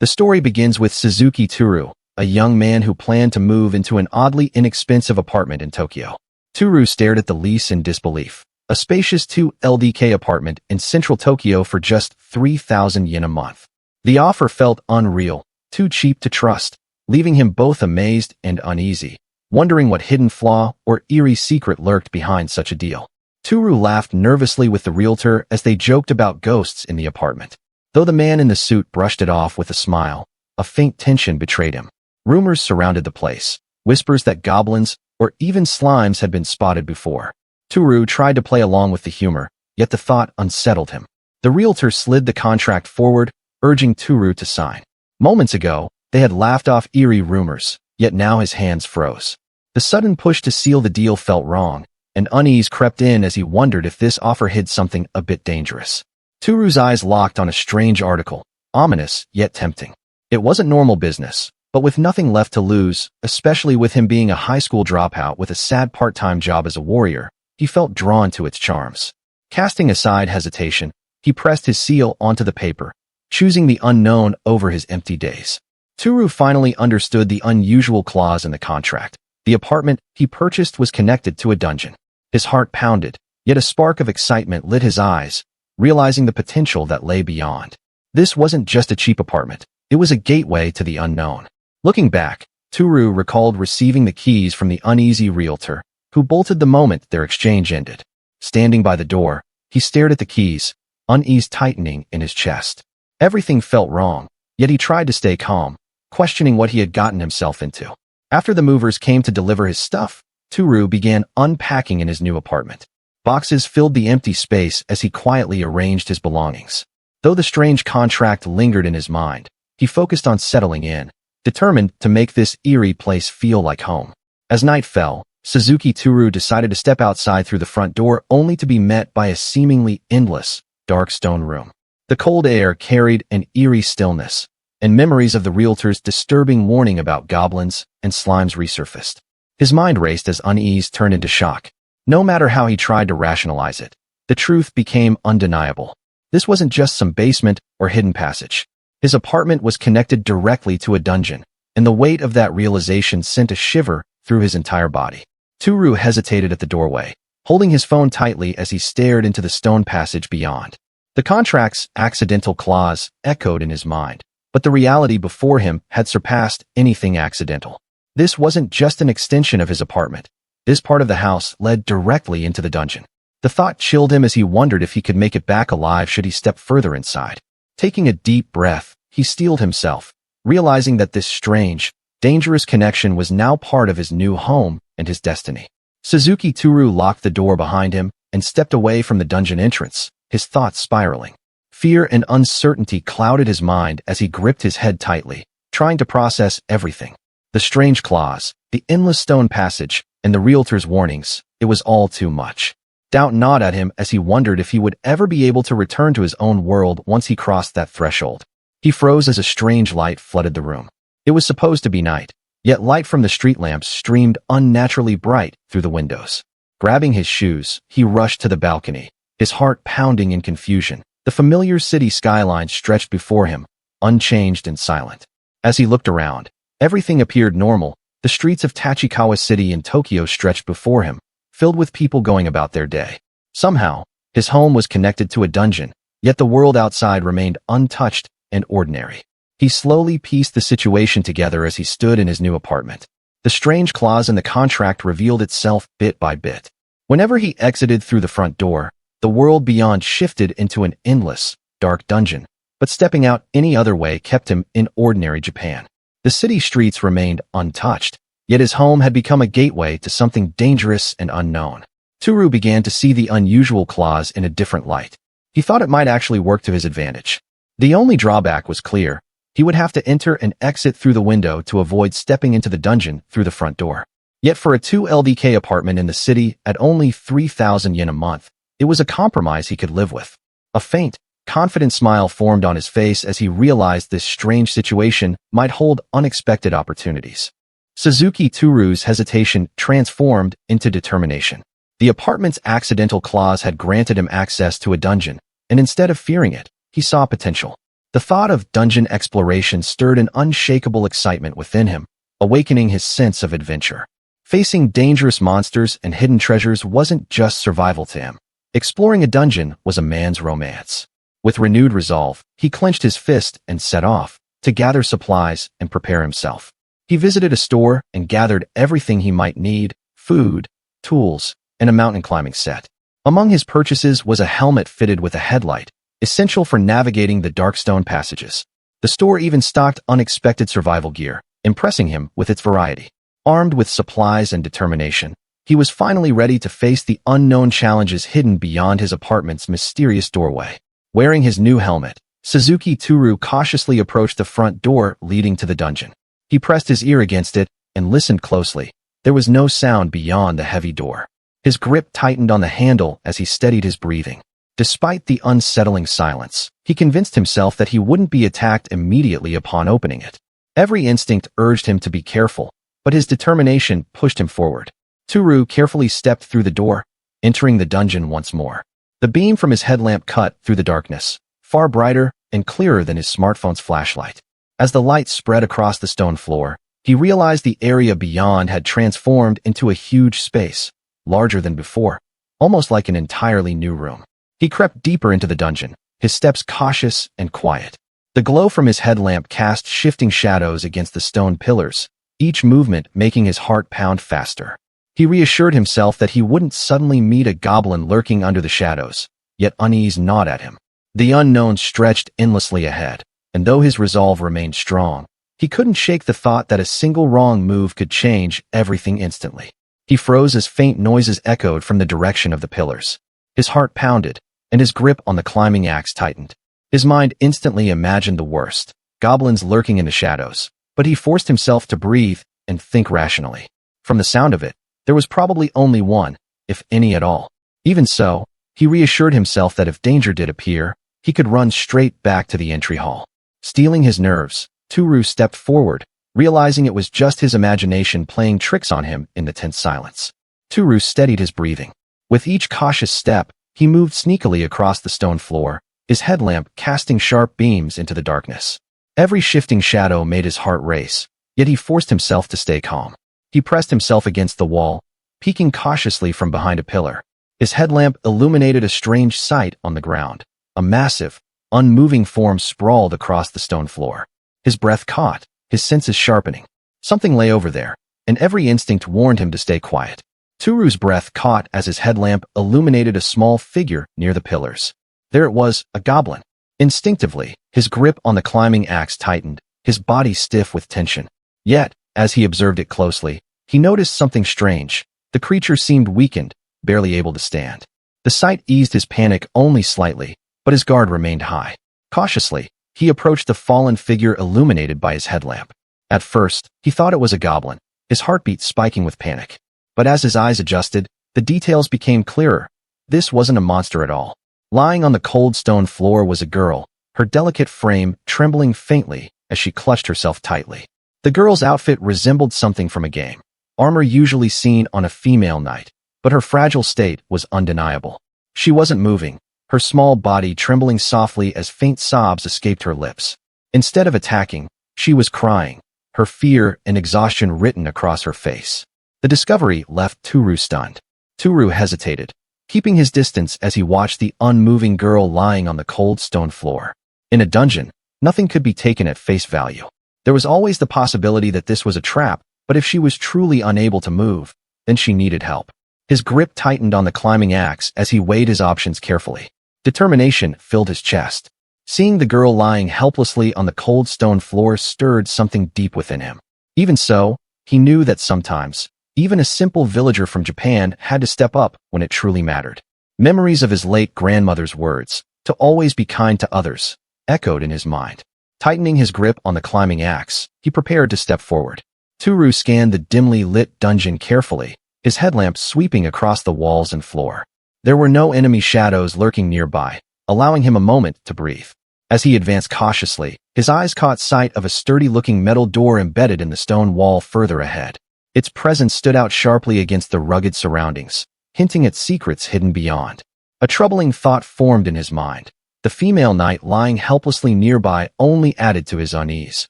The story begins with Suzuki Tooru, a young man who planned to move into an oddly inexpensive apartment in Tokyo. Tooru stared at the lease in disbelief. A spacious 2 LDK apartment in central Tokyo for just 3,000 yen a month. The offer felt unreal, too cheap to trust, leaving him both amazed and uneasy, wondering what hidden flaw or eerie secret lurked behind such a deal. Tooru laughed nervously with the realtor as they joked about ghosts in the apartment. Though the man in the suit brushed it off with a smile, a faint tension betrayed him. Rumors surrounded the place, whispers that goblins or even slimes had been spotted before. Tooru tried to play along with the humor, yet the thought unsettled him. The realtor slid the contract forward, urging Tooru to sign. Moments ago, they had laughed off eerie rumors, yet now his hands froze. The sudden push to seal the deal felt wrong, and unease crept in as he wondered if this offer hid something a bit dangerous. Tooru's eyes locked on a strange article, ominous yet tempting. It wasn't normal business, but with nothing left to lose, especially with him being a high school dropout with a sad part-time job as a warrior, he felt drawn to its charms. Casting aside hesitation, he pressed his seal onto the paper, choosing the unknown over his empty days. Tooru finally understood the unusual clause in the contract. The apartment he purchased was connected to a dungeon. His heart pounded, yet a spark of excitement lit his eyes, realizing the potential that lay beyond. This wasn't just a cheap apartment. It was a gateway to the unknown. Looking back, Tooru recalled receiving the keys from the uneasy realtor, who bolted the moment their exchange ended. Standing by the door, he stared at the keys, unease tightening in his chest. Everything felt wrong, yet he tried to stay calm, questioning what he had gotten himself into. After the movers came to deliver his stuff, Tooru began unpacking in his new apartment. Boxes filled the empty space as he quietly arranged his belongings. Though the strange contract lingered in his mind, he focused on settling in, determined to make this eerie place feel like home. As night fell, Suzuki Tooru decided to step outside through the front door only to be met by a seemingly endless, dark stone room. The cold air carried an eerie stillness, and memories of the realtor's disturbing warning about goblins and slimes resurfaced. His mind raced as unease turned into shock. No matter how he tried to rationalize it, the truth became undeniable. This wasn't just some basement or hidden passage. His apartment was connected directly to a dungeon, and the weight of that realization sent a shiver through his entire body. Tooru hesitated at the doorway, holding his phone tightly as he stared into the stone passage beyond. The contract's accidental clause echoed in his mind, but the reality before him had surpassed anything accidental. This wasn't just an extension of his apartment. This part of the house led directly into the dungeon. The thought chilled him as he wondered if he could make it back alive should he step further inside. Taking a deep breath, he steeled himself, realizing that this strange, dangerous connection was now part of his new home and his destiny. Suzuki Tooru locked the door behind him and stepped away from the dungeon entrance, his thoughts spiraling. Fear and uncertainty clouded his mind as he gripped his head tightly, trying to process everything. The strange clause, the endless stone passage, and the realtor's warnings, it was all too much. Doubt gnawed at him as he wondered if he would ever be able to return to his own world once he crossed that threshold. He froze as a strange light flooded the room. It was supposed to be night, yet light from the street lamps streamed unnaturally bright through the windows. Grabbing his shoes, he rushed to the balcony, his heart pounding in confusion. The familiar city skyline stretched before him, unchanged and silent. As he looked around, everything appeared normal. The streets of Tachikawa City in Tokyo stretched before him, filled with people going about their day. Somehow, his home was connected to a dungeon, yet the world outside remained untouched and ordinary. He slowly pieced the situation together as he stood in his new apartment. The strange clause in the contract revealed itself bit by bit. Whenever he exited through the front door, the world beyond shifted into an endless, dark dungeon, but stepping out any other way kept him in ordinary Japan. The city streets remained untouched, yet his home had become a gateway to something dangerous and unknown. Tooru began to see the unusual clause in a different light. He thought it might actually work to his advantage. The only drawback was clear. He would have to enter and exit through the window to avoid stepping into the dungeon through the front door. Yet for a 2 LDK apartment in the city at only 3,000 yen a month, it was a compromise he could live with. A faint, confident smile formed on his face as he realized this strange situation might hold unexpected opportunities. Suzuki Tooru's hesitation transformed into determination. The apartment's accidental clause had granted him access to a dungeon, and instead of fearing it, he saw potential. The thought of dungeon exploration stirred an unshakable excitement within him, awakening his sense of adventure. Facing dangerous monsters and hidden treasures wasn't just survival to him. Exploring a dungeon was a man's romance. With renewed resolve, he clenched his fist and set off to gather supplies and prepare himself. He visited a store and gathered everything he might need: food, tools, and a mountain climbing set. Among his purchases was a helmet fitted with a headlight, essential for navigating the dark stone passages. The store even stocked unexpected survival gear, impressing him with its variety. Armed with supplies and determination, he was finally ready to face the unknown challenges hidden beyond his apartment's mysterious doorway. Wearing his new helmet, Tooru cautiously approached the front door leading to the dungeon. He pressed his ear against it and listened closely. There was no sound beyond the heavy door. His grip tightened on the handle as he steadied his breathing. Despite the unsettling silence, he convinced himself that he wouldn't be attacked immediately upon opening it. Every instinct urged him to be careful, but his determination pushed him forward. Tooru carefully stepped through the door, entering the dungeon once more. The beam from his headlamp cut through the darkness, far brighter and clearer than his smartphone's flashlight. As the light spread across the stone floor, he realized the area beyond had transformed into a huge space, larger than before, almost like an entirely new room. He crept deeper into the dungeon, his steps cautious and quiet. The glow from his headlamp cast shifting shadows against the stone pillars, each movement making his heart pound faster. He reassured himself that he wouldn't suddenly meet a goblin lurking under the shadows, yet unease gnawed at him. The unknown stretched endlessly ahead, and though his resolve remained strong, he couldn't shake the thought that a single wrong move could change everything instantly. He froze as faint noises echoed from the direction of the pillars. His heart pounded, and his grip on the climbing axe tightened. His mind instantly imagined the worst, goblins lurking in the shadows, but he forced himself to breathe and think rationally. From the sound of it, there was probably only one, if any at all. Even so, he reassured himself that if danger did appear, he could run straight back to the entry hall. Steeling his nerves, Tooru stepped forward, realizing it was just his imagination playing tricks on him in the tense silence. Tooru steadied his breathing. With each cautious step, he moved sneakily across the stone floor, his headlamp casting sharp beams into the darkness. Every shifting shadow made his heart race, yet he forced himself to stay calm. He pressed himself against the wall, peeking cautiously from behind a pillar. His headlamp illuminated a strange sight on the ground. A massive, unmoving form sprawled across the stone floor. His breath caught, his senses sharpening. Something lay over there, and every instinct warned him to stay quiet. Tooru's breath caught as his headlamp illuminated a small figure near the pillars. There it was, a goblin. Instinctively, his grip on the climbing axe tightened, his body stiff with tension. Yet, as he observed it closely, he noticed something strange. The creature seemed weakened, barely able to stand. The sight eased his panic only slightly, but his guard remained high. Cautiously, he approached the fallen figure illuminated by his headlamp. At first, he thought it was a goblin, his heartbeat spiking with panic. But as his eyes adjusted, the details became clearer. This wasn't a monster at all. Lying on the cold stone floor was a girl, her delicate frame trembling faintly as she clutched herself tightly. The girl's outfit resembled something from a game, armor usually seen on a female knight, but her fragile state was undeniable. She wasn't moving, her small body trembling softly as faint sobs escaped her lips. Instead of attacking, she was crying, her fear and exhaustion written across her face. The discovery left Tooru stunned. Tooru hesitated, keeping his distance as he watched the unmoving girl lying on the cold stone floor. In a dungeon, nothing could be taken at face value. There was always the possibility that this was a trap, but if she was truly unable to move, then she needed help. His grip tightened on the climbing axe as he weighed his options carefully. Determination filled his chest. Seeing the girl lying helplessly on the cold stone floor stirred something deep within him. Even so, he knew that sometimes, even a simple villager from Japan had to step up when it truly mattered. Memories of his late grandmother's words, to always be kind to others, echoed in his mind. Tightening his grip on the climbing axe, he prepared to step forward. Tooru scanned the dimly lit dungeon carefully, his headlamp sweeping across the walls and floor. There were no enemy shadows lurking nearby, allowing him a moment to breathe. As he advanced cautiously, his eyes caught sight of a sturdy-looking metal door embedded in the stone wall further ahead. Its presence stood out sharply against the rugged surroundings, hinting at secrets hidden beyond. A troubling thought formed in his mind. The female knight lying helplessly nearby only added to his unease.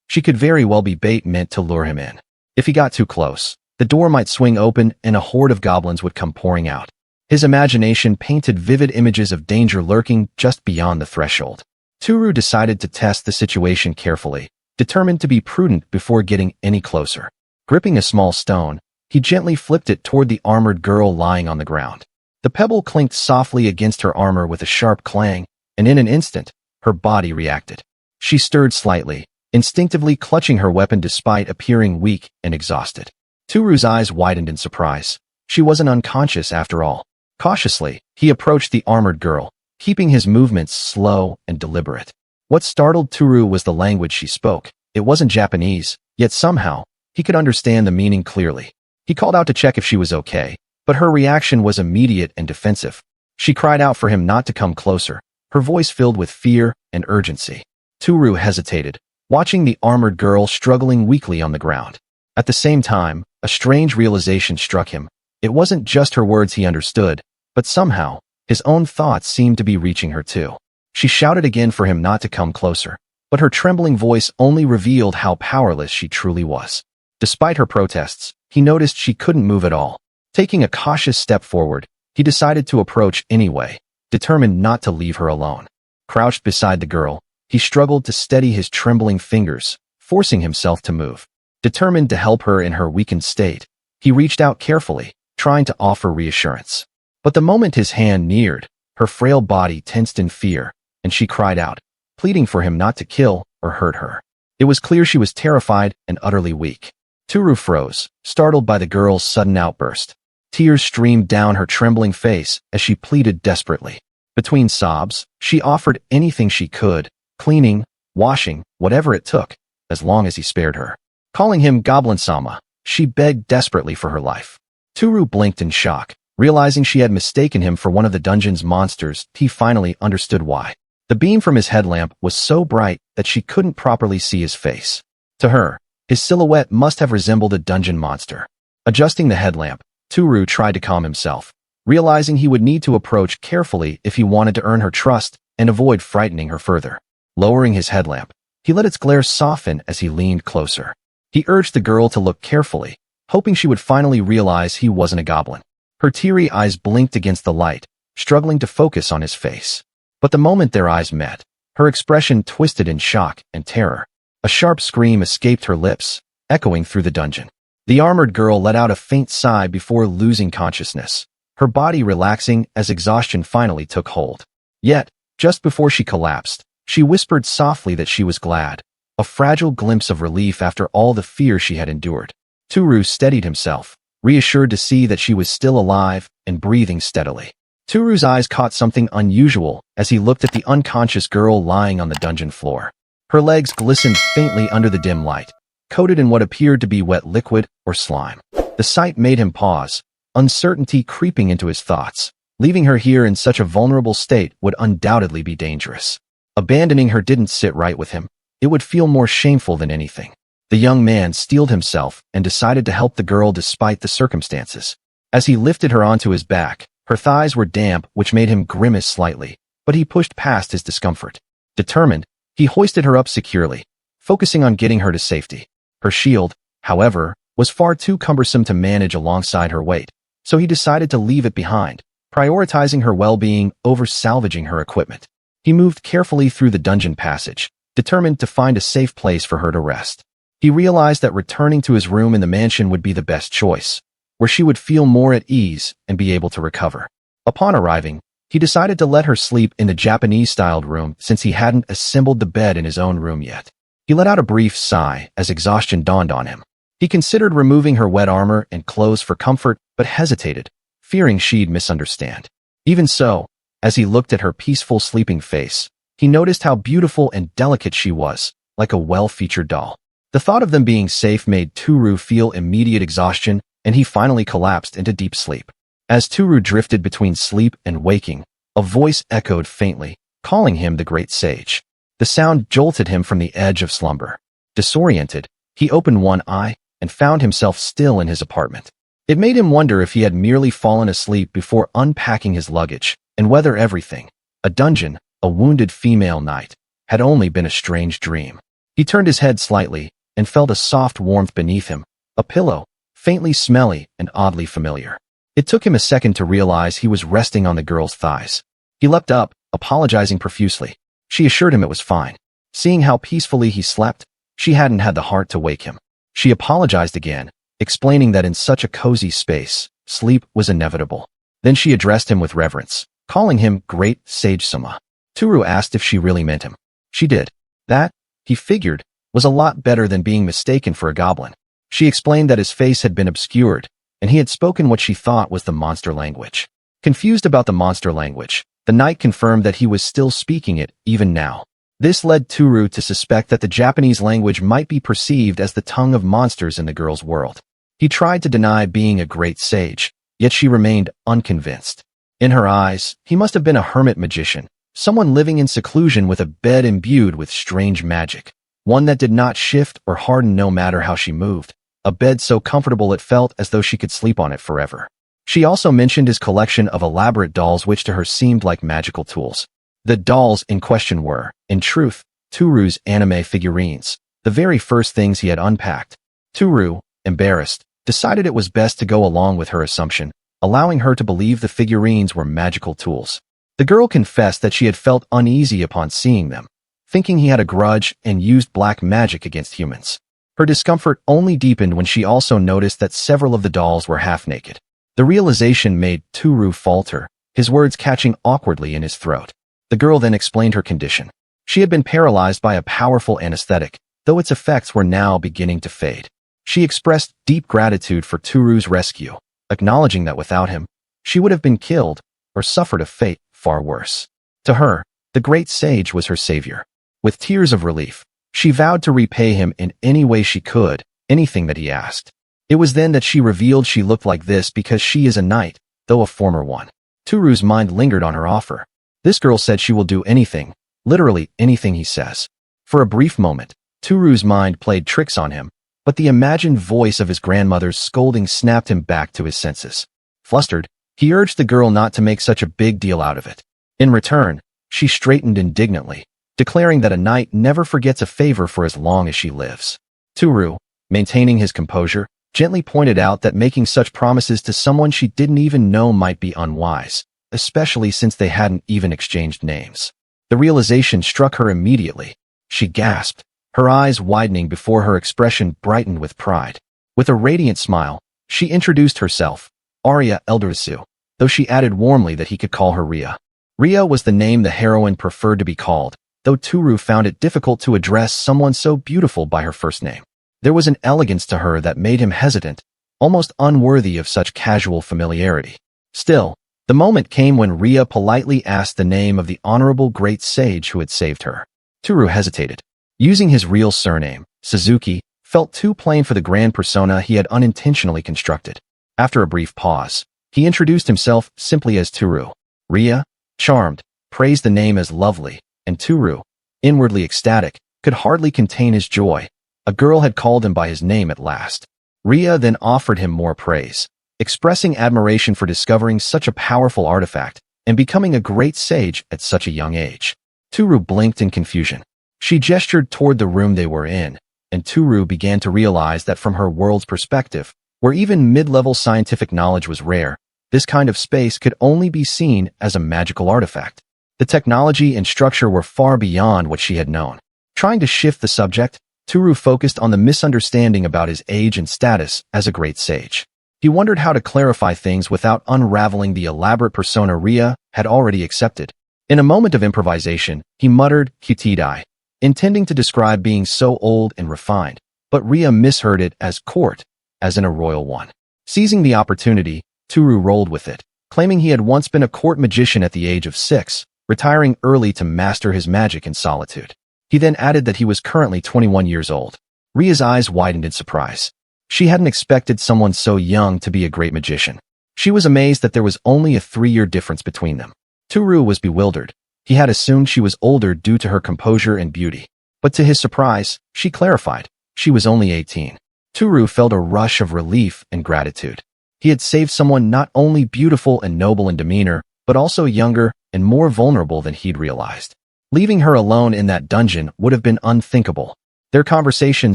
She could very well be bait meant to lure him in. If he got too close, the door might swing open and a horde of goblins would come pouring out. His imagination painted vivid images of danger lurking just beyond the threshold. Tooru decided to test the situation carefully, determined to be prudent before getting any closer. Gripping a small stone, he gently flipped it toward the armored girl lying on the ground. The pebble clinked softly against her armor with a sharp clang, and in an instant, her body reacted. She stirred slightly, instinctively clutching her weapon despite appearing weak and exhausted. Tooru's eyes widened in surprise. She wasn't unconscious after all. Cautiously, he approached the armored girl, keeping his movements slow and deliberate. What startled Tooru was the language she spoke. It wasn't Japanese, yet somehow, he could understand the meaning clearly. He called out to check if she was okay, but her reaction was immediate and defensive. She cried out for him not to come closer, her voice filled with fear and urgency. Tooru hesitated, watching the armored girl struggling weakly on the ground. At the same time, a strange realization struck him. It wasn't just her words he understood, but somehow, his own thoughts seemed to be reaching her too. She shouted again for him not to come closer, but her trembling voice only revealed how powerless she truly was. Despite her protests, he noticed she couldn't move at all. Taking a cautious step forward, he decided to approach anyway, determined not to leave her alone. Crouched beside the girl, he struggled to steady his trembling fingers, forcing himself to move. Determined to help her in her weakened state, he reached out carefully, trying to offer reassurance. But the moment his hand neared, her frail body tensed in fear, and she cried out, pleading for him not to kill or hurt her. It was clear she was terrified and utterly weak. Tooru froze, startled by the girl's sudden outburst. Tears streamed down her trembling face as she pleaded desperately. Between sobs, she offered anything she could, cleaning, washing, whatever it took, as long as he spared her. Calling him Goblin-sama, she begged desperately for her life. Tooru blinked in shock, realizing she had mistaken him for one of the dungeon's monsters. He finally understood why. The beam from his headlamp was so bright that she couldn't properly see his face. To her, his silhouette must have resembled a dungeon monster. Adjusting the headlamp, Tooru tried to calm himself, realizing he would need to approach carefully if he wanted to earn her trust and avoid frightening her further. Lowering his headlamp, he let its glare soften as he leaned closer. He urged the girl to look carefully, hoping she would finally realize he wasn't a goblin. Her teary eyes blinked against the light, struggling to focus on his face. But the moment their eyes met, her expression twisted in shock and terror. A sharp scream escaped her lips, echoing through the dungeon. The armored girl let out a faint sigh before losing consciousness, her body relaxing as exhaustion finally took hold. Yet, just before she collapsed, she whispered softly that she was glad, a fragile glimpse of relief after all the fear she had endured. Tooru steadied himself, reassured to see that she was still alive and breathing steadily. Tooru's eyes caught something unusual as he looked at the unconscious girl lying on the dungeon floor. Her legs glistened faintly under the dim light, coated in what appeared to be wet liquid or slime. The sight made him pause, uncertainty creeping into his thoughts. Leaving her here in such a vulnerable state would undoubtedly be dangerous. Abandoning her didn't sit right with him. It would feel more shameful than anything. The young man steeled himself and decided to help the girl despite the circumstances. As he lifted her onto his back, her thighs were damp, which made him grimace slightly, but he pushed past his discomfort. Determined, he hoisted her up securely, focusing on getting her to safety. Her shield, however, was far too cumbersome to manage alongside her weight, so he decided to leave it behind, prioritizing her well-being over salvaging her equipment. He moved carefully through the dungeon passage, determined to find a safe place for her to rest. He realized that returning to his room in the mansion would be the best choice, where she would feel more at ease and be able to recover. Upon arriving, he decided to let her sleep in the Japanese-styled room since he hadn't assembled the bed in his own room yet. He let out a brief sigh as exhaustion dawned on him. He considered removing her wet armor and clothes for comfort, but hesitated, fearing she'd misunderstand. Even so, as he looked at her peaceful sleeping face, he noticed how beautiful and delicate she was, like a well-featured doll. The thought of them being safe made Tooru feel immediate exhaustion, and he finally collapsed into deep sleep. As Tooru drifted between sleep and waking, a voice echoed faintly, calling him the great sage. The sound jolted him from the edge of slumber. Disoriented, he opened one eye and found himself still in his apartment. It made him wonder if he had merely fallen asleep before unpacking his luggage, and whether everything, a dungeon, a wounded female knight, had only been a strange dream. He turned his head slightly and felt a soft warmth beneath him, a pillow, faintly smelly and oddly familiar. It took him a second to realize he was resting on the girl's thighs. He leapt up, apologizing profusely. She assured him it was fine. Seeing how peacefully he slept, she hadn't had the heart to wake him. She apologized again, explaining that in such a cozy space, sleep was inevitable. Then she addressed him with reverence, calling him Great Sage Sama. Tooru asked if she really meant him. She did. That, he figured, was a lot better than being mistaken for a goblin. She explained that his face had been obscured, and he had spoken what she thought was the monster language. Confused about the monster language, the knight confirmed that he was still speaking it, even now. This led Tooru to suspect that the Japanese language might be perceived as the tongue of monsters in the girl's world. He tried to deny being a great sage, yet she remained unconvinced. In her eyes, he must have been a hermit magician, someone living in seclusion with a bed imbued with strange magic, one that did not shift or harden no matter how she moved, a bed so comfortable it felt as though she could sleep on it forever. She also mentioned his collection of elaborate dolls which to her seemed like magical tools. The dolls in question were, in truth, Tooru's anime figurines, the very first things he had unpacked. Tooru, embarrassed, decided it was best to go along with her assumption, allowing her to believe the figurines were magical tools. The girl confessed that she had felt uneasy upon seeing them, thinking he had a grudge and used black magic against humans. Her discomfort only deepened when she also noticed that several of the dolls were half-naked. The realization made Tooru falter, his words catching awkwardly in his throat. The girl then explained her condition. She had been paralyzed by a powerful anesthetic, though its effects were now beginning to fade. She expressed deep gratitude for Tooru's rescue, acknowledging that without him, she would have been killed or suffered a fate far worse. To her, the great sage was her savior. With tears of relief, she vowed to repay him in any way she could, anything that he asked. It was then that she revealed she looked like this because she is a knight, though a former one. Tooru's mind lingered on her offer. This girl said she will do anything, literally anything he says. For a brief moment, Tooru's mind played tricks on him, but the imagined voice of his grandmother's scolding snapped him back to his senses. Flustered, he urged the girl not to make such a big deal out of it. In return, she straightened indignantly, declaring that a knight never forgets a favor for as long as she lives. Tooru, maintaining his composure, gently pointed out that making such promises to someone she didn't even know might be unwise, especially since they hadn't even exchanged names. The realization struck her immediately. She gasped, her eyes widening before her expression brightened with pride. With a radiant smile, she introduced herself, Arya Eldarisu, though she added warmly that he could call her Ria. Ria was the name the heroine preferred to be called, though Tooru found it difficult to address someone so beautiful by her first name. There was an elegance to her that made him hesitant, almost unworthy of such casual familiarity. Still, the moment came when Ria politely asked the name of the honorable great sage who had saved her. Tooru hesitated. Using his real surname, Suzuki, felt too plain for the grand persona he had unintentionally constructed. After a brief pause, he introduced himself simply as Tooru. Ria, charmed, praised the name as lovely, and Tooru, inwardly ecstatic, could hardly contain his joy. A girl had called him by his name at last. Ria then offered him more praise, expressing admiration for discovering such a powerful artifact and becoming a great sage at such a young age. Tooru blinked in confusion. She gestured toward the room they were in, and Tooru began to realize that from her world's perspective, where even mid-level scientific knowledge was rare, this kind of space could only be seen as a magical artifact. The technology and structure were far beyond what she had known. Trying to shift the subject, Tooru focused on the misunderstanding about his age and status as a great sage. He wondered how to clarify things without unraveling the elaborate persona Ria had already accepted. In a moment of improvisation, he muttered, Kitidai, intending to describe being so old and refined, but Ria misheard it as court, as in a royal one. Seizing the opportunity, Tooru rolled with it, claiming he had once been a court magician at the age of 6, retiring early to master his magic in solitude. He then added that he was currently 21 years old. Ria's eyes widened in surprise. She hadn't expected someone so young to be a great magician. She was amazed that there was only a 3-year difference between them. Tooru was bewildered. He had assumed she was older due to her composure and beauty. But to his surprise, she clarified, she was only 18. Tooru felt a rush of relief and gratitude. He had saved someone not only beautiful and noble in demeanor, but also younger and more vulnerable than he'd realized. Leaving her alone in that dungeon would have been unthinkable. Their conversation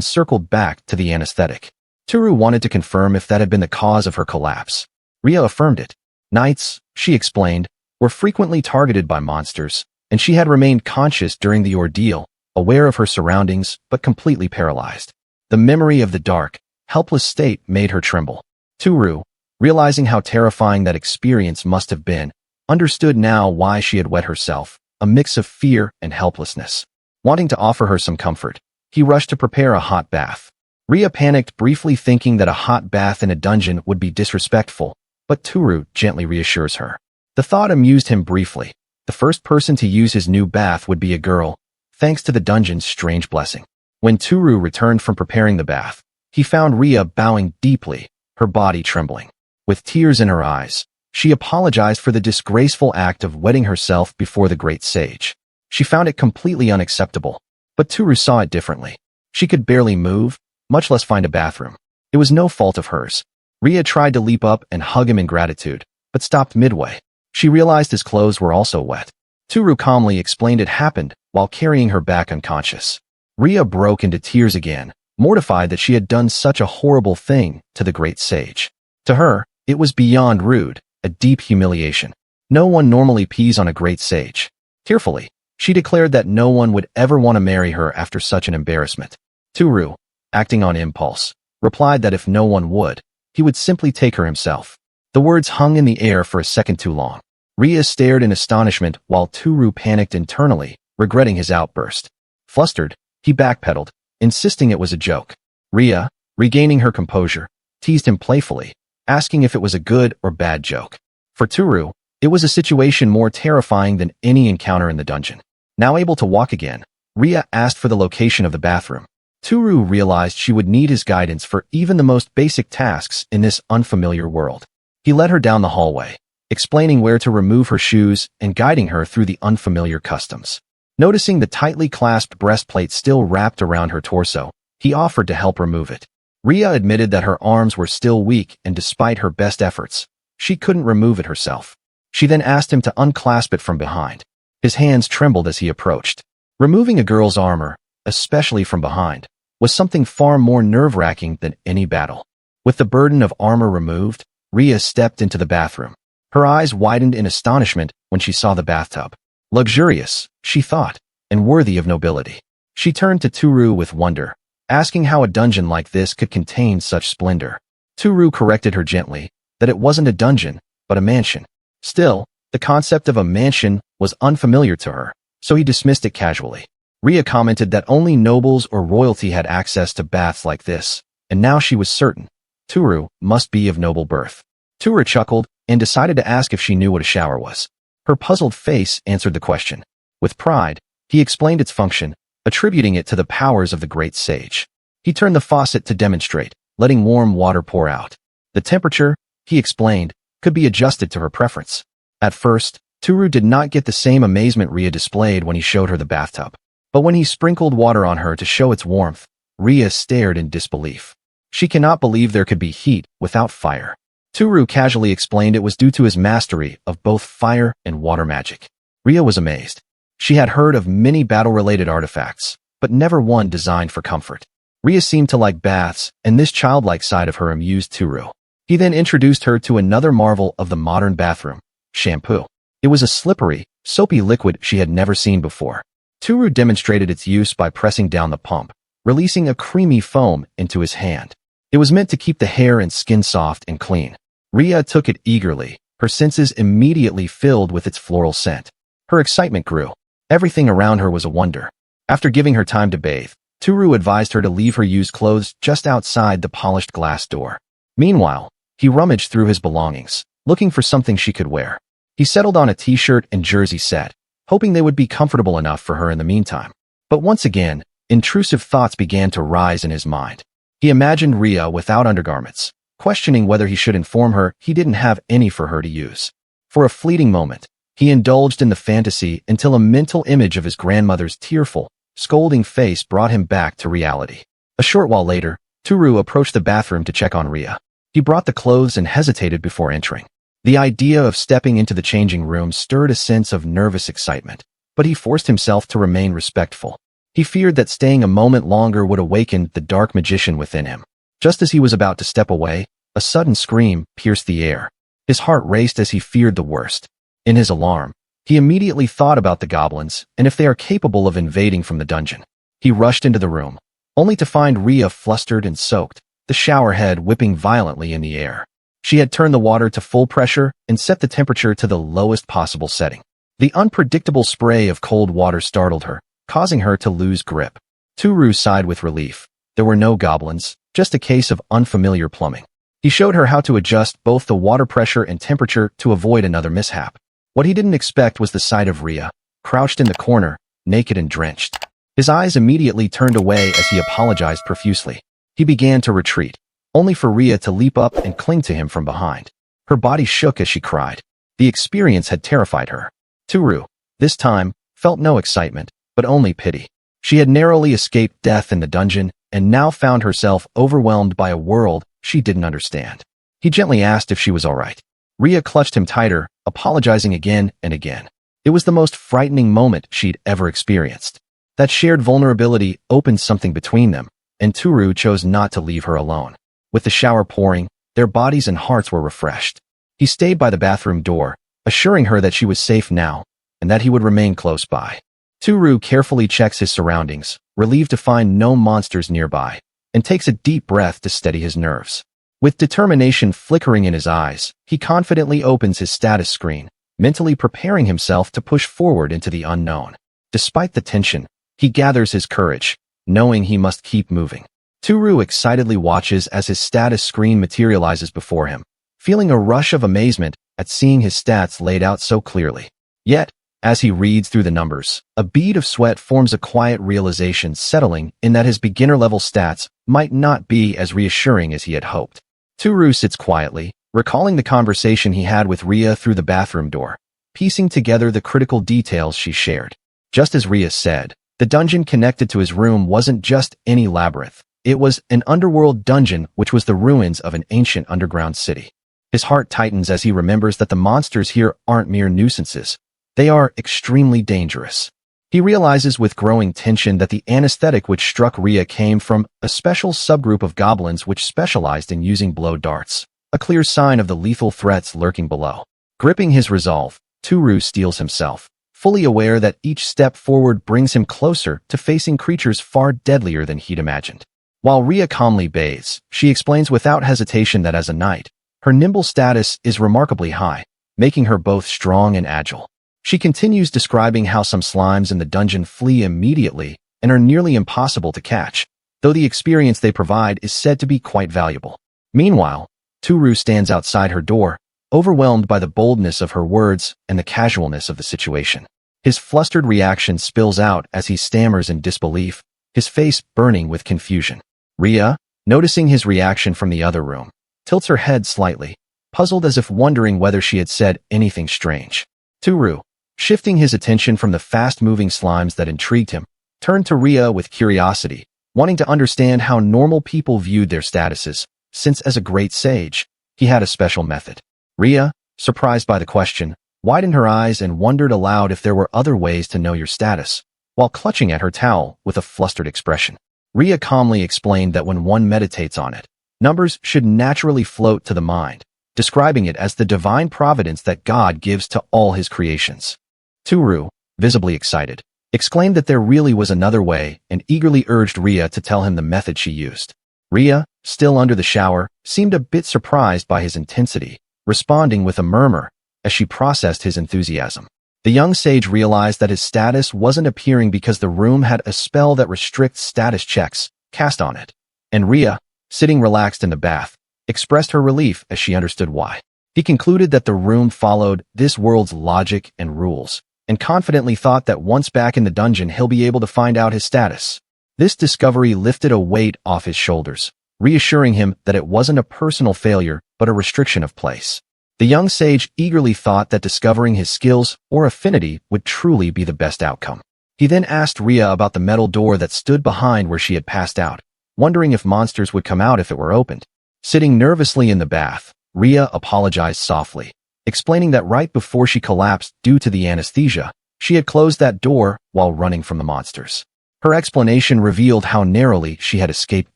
circled back to the anesthetic. Tooru wanted to confirm if that had been the cause of her collapse. Ria affirmed it. Nights, she explained, were frequently targeted by monsters, and she had remained conscious during the ordeal, aware of her surroundings but completely paralyzed. The memory of the dark, helpless state made her tremble. Tooru, realizing how terrifying that experience must have been, understood now why she had wet herself, a mix of fear and helplessness. Wanting to offer her some comfort, he rushed to prepare a hot bath. Ria panicked, briefly thinking that a hot bath in a dungeon would be disrespectful, but Tooru gently reassures her. The thought amused him briefly. The first person to use his new bath would be a girl, thanks to the dungeon's strange blessing. When Tooru returned from preparing the bath, he found Ria bowing deeply, her body trembling. With tears in her eyes, she apologized for the disgraceful act of wetting herself before the great sage. She found it completely unacceptable, but Tooru saw it differently. She could barely move, much less find a bathroom. It was no fault of hers. Ria tried to leap up and hug him in gratitude, but stopped midway. She realized his clothes were also wet. Tooru calmly explained it happened while carrying her back unconscious. Ria broke into tears again, mortified that she had done such a horrible thing to the great sage. To her, it was beyond rude, a deep humiliation. No one normally pees on a great sage. Tearfully, she declared that no one would ever want to marry her after such an embarrassment. Tooru, acting on impulse, replied that if no one would, he would simply take her himself. The words hung in the air for a second too long. Ria stared in astonishment while Tooru panicked internally, regretting his outburst. Flustered, he backpedaled, insisting it was a joke. Ria, regaining her composure, teased him playfully, asking if it was a good or bad joke. For Tooru, it was a situation more terrifying than any encounter in the dungeon. Now able to walk again, Ria asked for the location of the bathroom. Tooru realized she would need his guidance for even the most basic tasks in this unfamiliar world. He led her down the hallway, explaining where to remove her shoes and guiding her through the unfamiliar customs. Noticing the tightly clasped breastplate still wrapped around her torso, he offered to help remove it. Ria admitted that her arms were still weak and despite her best efforts, she couldn't remove it herself. She then asked him to unclasp it from behind. His hands trembled as he approached. Removing a girl's armor, especially from behind, was something far more nerve-wracking than any battle. With the burden of armor removed, Ria stepped into the bathroom. Her eyes widened in astonishment when she saw the bathtub. Luxurious, she thought, and worthy of nobility. She turned to Tooru with wonder, asking how a dungeon like this could contain such splendor. Tooru corrected her gently, that it wasn't a dungeon, but a mansion. Still, the concept of a mansion was unfamiliar to her, so he dismissed it casually. Ria commented that only nobles or royalty had access to baths like this, and now she was certain Tooru must be of noble birth. Tooru chuckled and decided to ask if she knew what a shower was. Her puzzled face answered the question. With pride, he explained its function, attributing it to the powers of the great sage. He turned the faucet to demonstrate, letting warm water pour out. The temperature, he explained, could be adjusted to her preference. At first, Tooru did not get the same amazement Ria displayed when he showed her the bathtub. But when he sprinkled water on her to show its warmth, Ria stared in disbelief. She cannot believe there could be heat without fire. Tooru casually explained it was due to his mastery of both fire and water magic. Ria was amazed. She had heard of many battle-related artifacts, but never one designed for comfort. Ria seemed to like baths, and this childlike side of her amused Tooru. He then introduced her to another marvel of the modern bathroom, shampoo. It was a slippery, soapy liquid she had never seen before. Tooru demonstrated its use by pressing down the pump, releasing a creamy foam into his hand. It was meant to keep the hair and skin soft and clean. Ria took it eagerly, her senses immediately filled with its floral scent. Her excitement grew. Everything around her was a wonder. After giving her time to bathe, Tooru advised her to leave her used clothes just outside the polished glass door. Meanwhile, he rummaged through his belongings, looking for something she could wear. He settled on a t-shirt and jersey set, hoping they would be comfortable enough for her in the meantime. But once again, intrusive thoughts began to rise in his mind. He imagined Ria without undergarments, questioning whether he should inform her he didn't have any for her to use. For a fleeting moment, he indulged in the fantasy until a mental image of his grandmother's tearful, scolding face brought him back to reality. A short while later, Tooru approached the bathroom to check on Ria. He brought the clothes and hesitated before entering. The idea of stepping into the changing room stirred a sense of nervous excitement, but he forced himself to remain respectful. He feared that staying a moment longer would awaken the dark magician within him. Just as he was about to step away, a sudden scream pierced the air. His heart raced as he feared the worst. In his alarm, he immediately thought about the goblins and if they are capable of invading from the dungeon. He rushed into the room, only to find Rhea flustered and soaked, the shower head whipping violently in the air. She had turned the water to full pressure and set the temperature to the lowest possible setting. The unpredictable spray of cold water startled her, causing her to lose grip. Tooru sighed with relief. There were no goblins, just a case of unfamiliar plumbing. He showed her how to adjust both the water pressure and temperature to avoid another mishap. What he didn't expect was the sight of Rhea, crouched in the corner, naked and drenched. His eyes immediately turned away as he apologized profusely. He began to retreat, only for Rhea to leap up and cling to him from behind. Her body shook as she cried. The experience had terrified her. Tooru, this time, felt no excitement, but only pity. She had narrowly escaped death in the dungeon and now found herself overwhelmed by a world she didn't understand. He gently asked if she was all right. Rhea clutched him tighter, apologizing again and again. It was the most frightening moment she'd ever experienced. That shared vulnerability opened something between them, and Tooru chose not to leave her alone. With the shower pouring, their bodies and hearts were refreshed. He stayed by the bathroom door, assuring her that she was safe now, and that he would remain close by. Tooru carefully checks his surroundings, relieved to find no monsters nearby, and takes a deep breath to steady his nerves. With determination flickering in his eyes, he confidently opens his status screen, mentally preparing himself to push forward into the unknown. Despite the tension, he gathers his courage, knowing he must keep moving. Tooru excitedly watches as his status screen materializes before him, feeling a rush of amazement at seeing his stats laid out so clearly. Yet, as he reads through the numbers, a bead of sweat forms a quiet realization settling in that his beginner-level stats might not be as reassuring as he had hoped. Tooru sits quietly, recalling the conversation he had with Rhea through the bathroom door, piecing together the critical details she shared. Just as Rhea said, the dungeon connected to his room wasn't just any labyrinth. It was an underworld dungeon which was the ruins of an ancient underground city. His heart tightens as he remembers that the monsters here aren't mere nuisances. They are extremely dangerous. He realizes with growing tension that the anesthetic which struck Rhea came from a special subgroup of goblins which specialized in using blow darts, a clear sign of the lethal threats lurking below. Gripping his resolve, Tooru steels himself, fully aware that each step forward brings him closer to facing creatures far deadlier than he'd imagined. While Rhea calmly bathes, she explains without hesitation that as a knight, her nimble status is remarkably high, making her both strong and agile. She continues describing how some slimes in the dungeon flee immediately and are nearly impossible to catch, though the experience they provide is said to be quite valuable. Meanwhile, Tooru stands outside her door, overwhelmed by the boldness of her words and the casualness of the situation. His flustered reaction spills out as he stammers in disbelief, his face burning with confusion. Rhea, noticing his reaction from the other room, tilts her head slightly, puzzled as if wondering whether she had said anything strange. Tooru, shifting his attention from the fast-moving slimes that intrigued him, turned to Rhea with curiosity, wanting to understand how normal people viewed their statuses, since as a great sage, he had a special method. Rhea, surprised by the question, widened her eyes and wondered aloud if there were other ways to know your status, while clutching at her towel with a flustered expression. Rhea calmly explained that when one meditates on it, numbers should naturally float to the mind, describing it as the divine providence that God gives to all his creations. Tooru, visibly excited, exclaimed that there really was another way and eagerly urged Rhea to tell him the method she used. Rhea, still under the shower, seemed a bit surprised by his intensity, responding with a murmur as she processed his enthusiasm. The young sage realized that his status wasn't appearing because the room had a spell that restricts status checks cast on it, and Rhea, sitting relaxed in the bath, expressed her relief as she understood why. He concluded that the room followed this world's logic and rules, and confidently thought that once back in the dungeon he'll be able to find out his status. This discovery lifted a weight off his shoulders, reassuring him that it wasn't a personal failure but a restriction of place. The young sage eagerly thought that discovering his skills or affinity would truly be the best outcome. He then asked Rhea about the metal door that stood behind where she had passed out, wondering if monsters would come out if it were opened. Sitting nervously in the bath, Rhea apologized softly, explaining that right before she collapsed due to the anesthesia, she had closed that door while running from the monsters. Her explanation revealed how narrowly she had escaped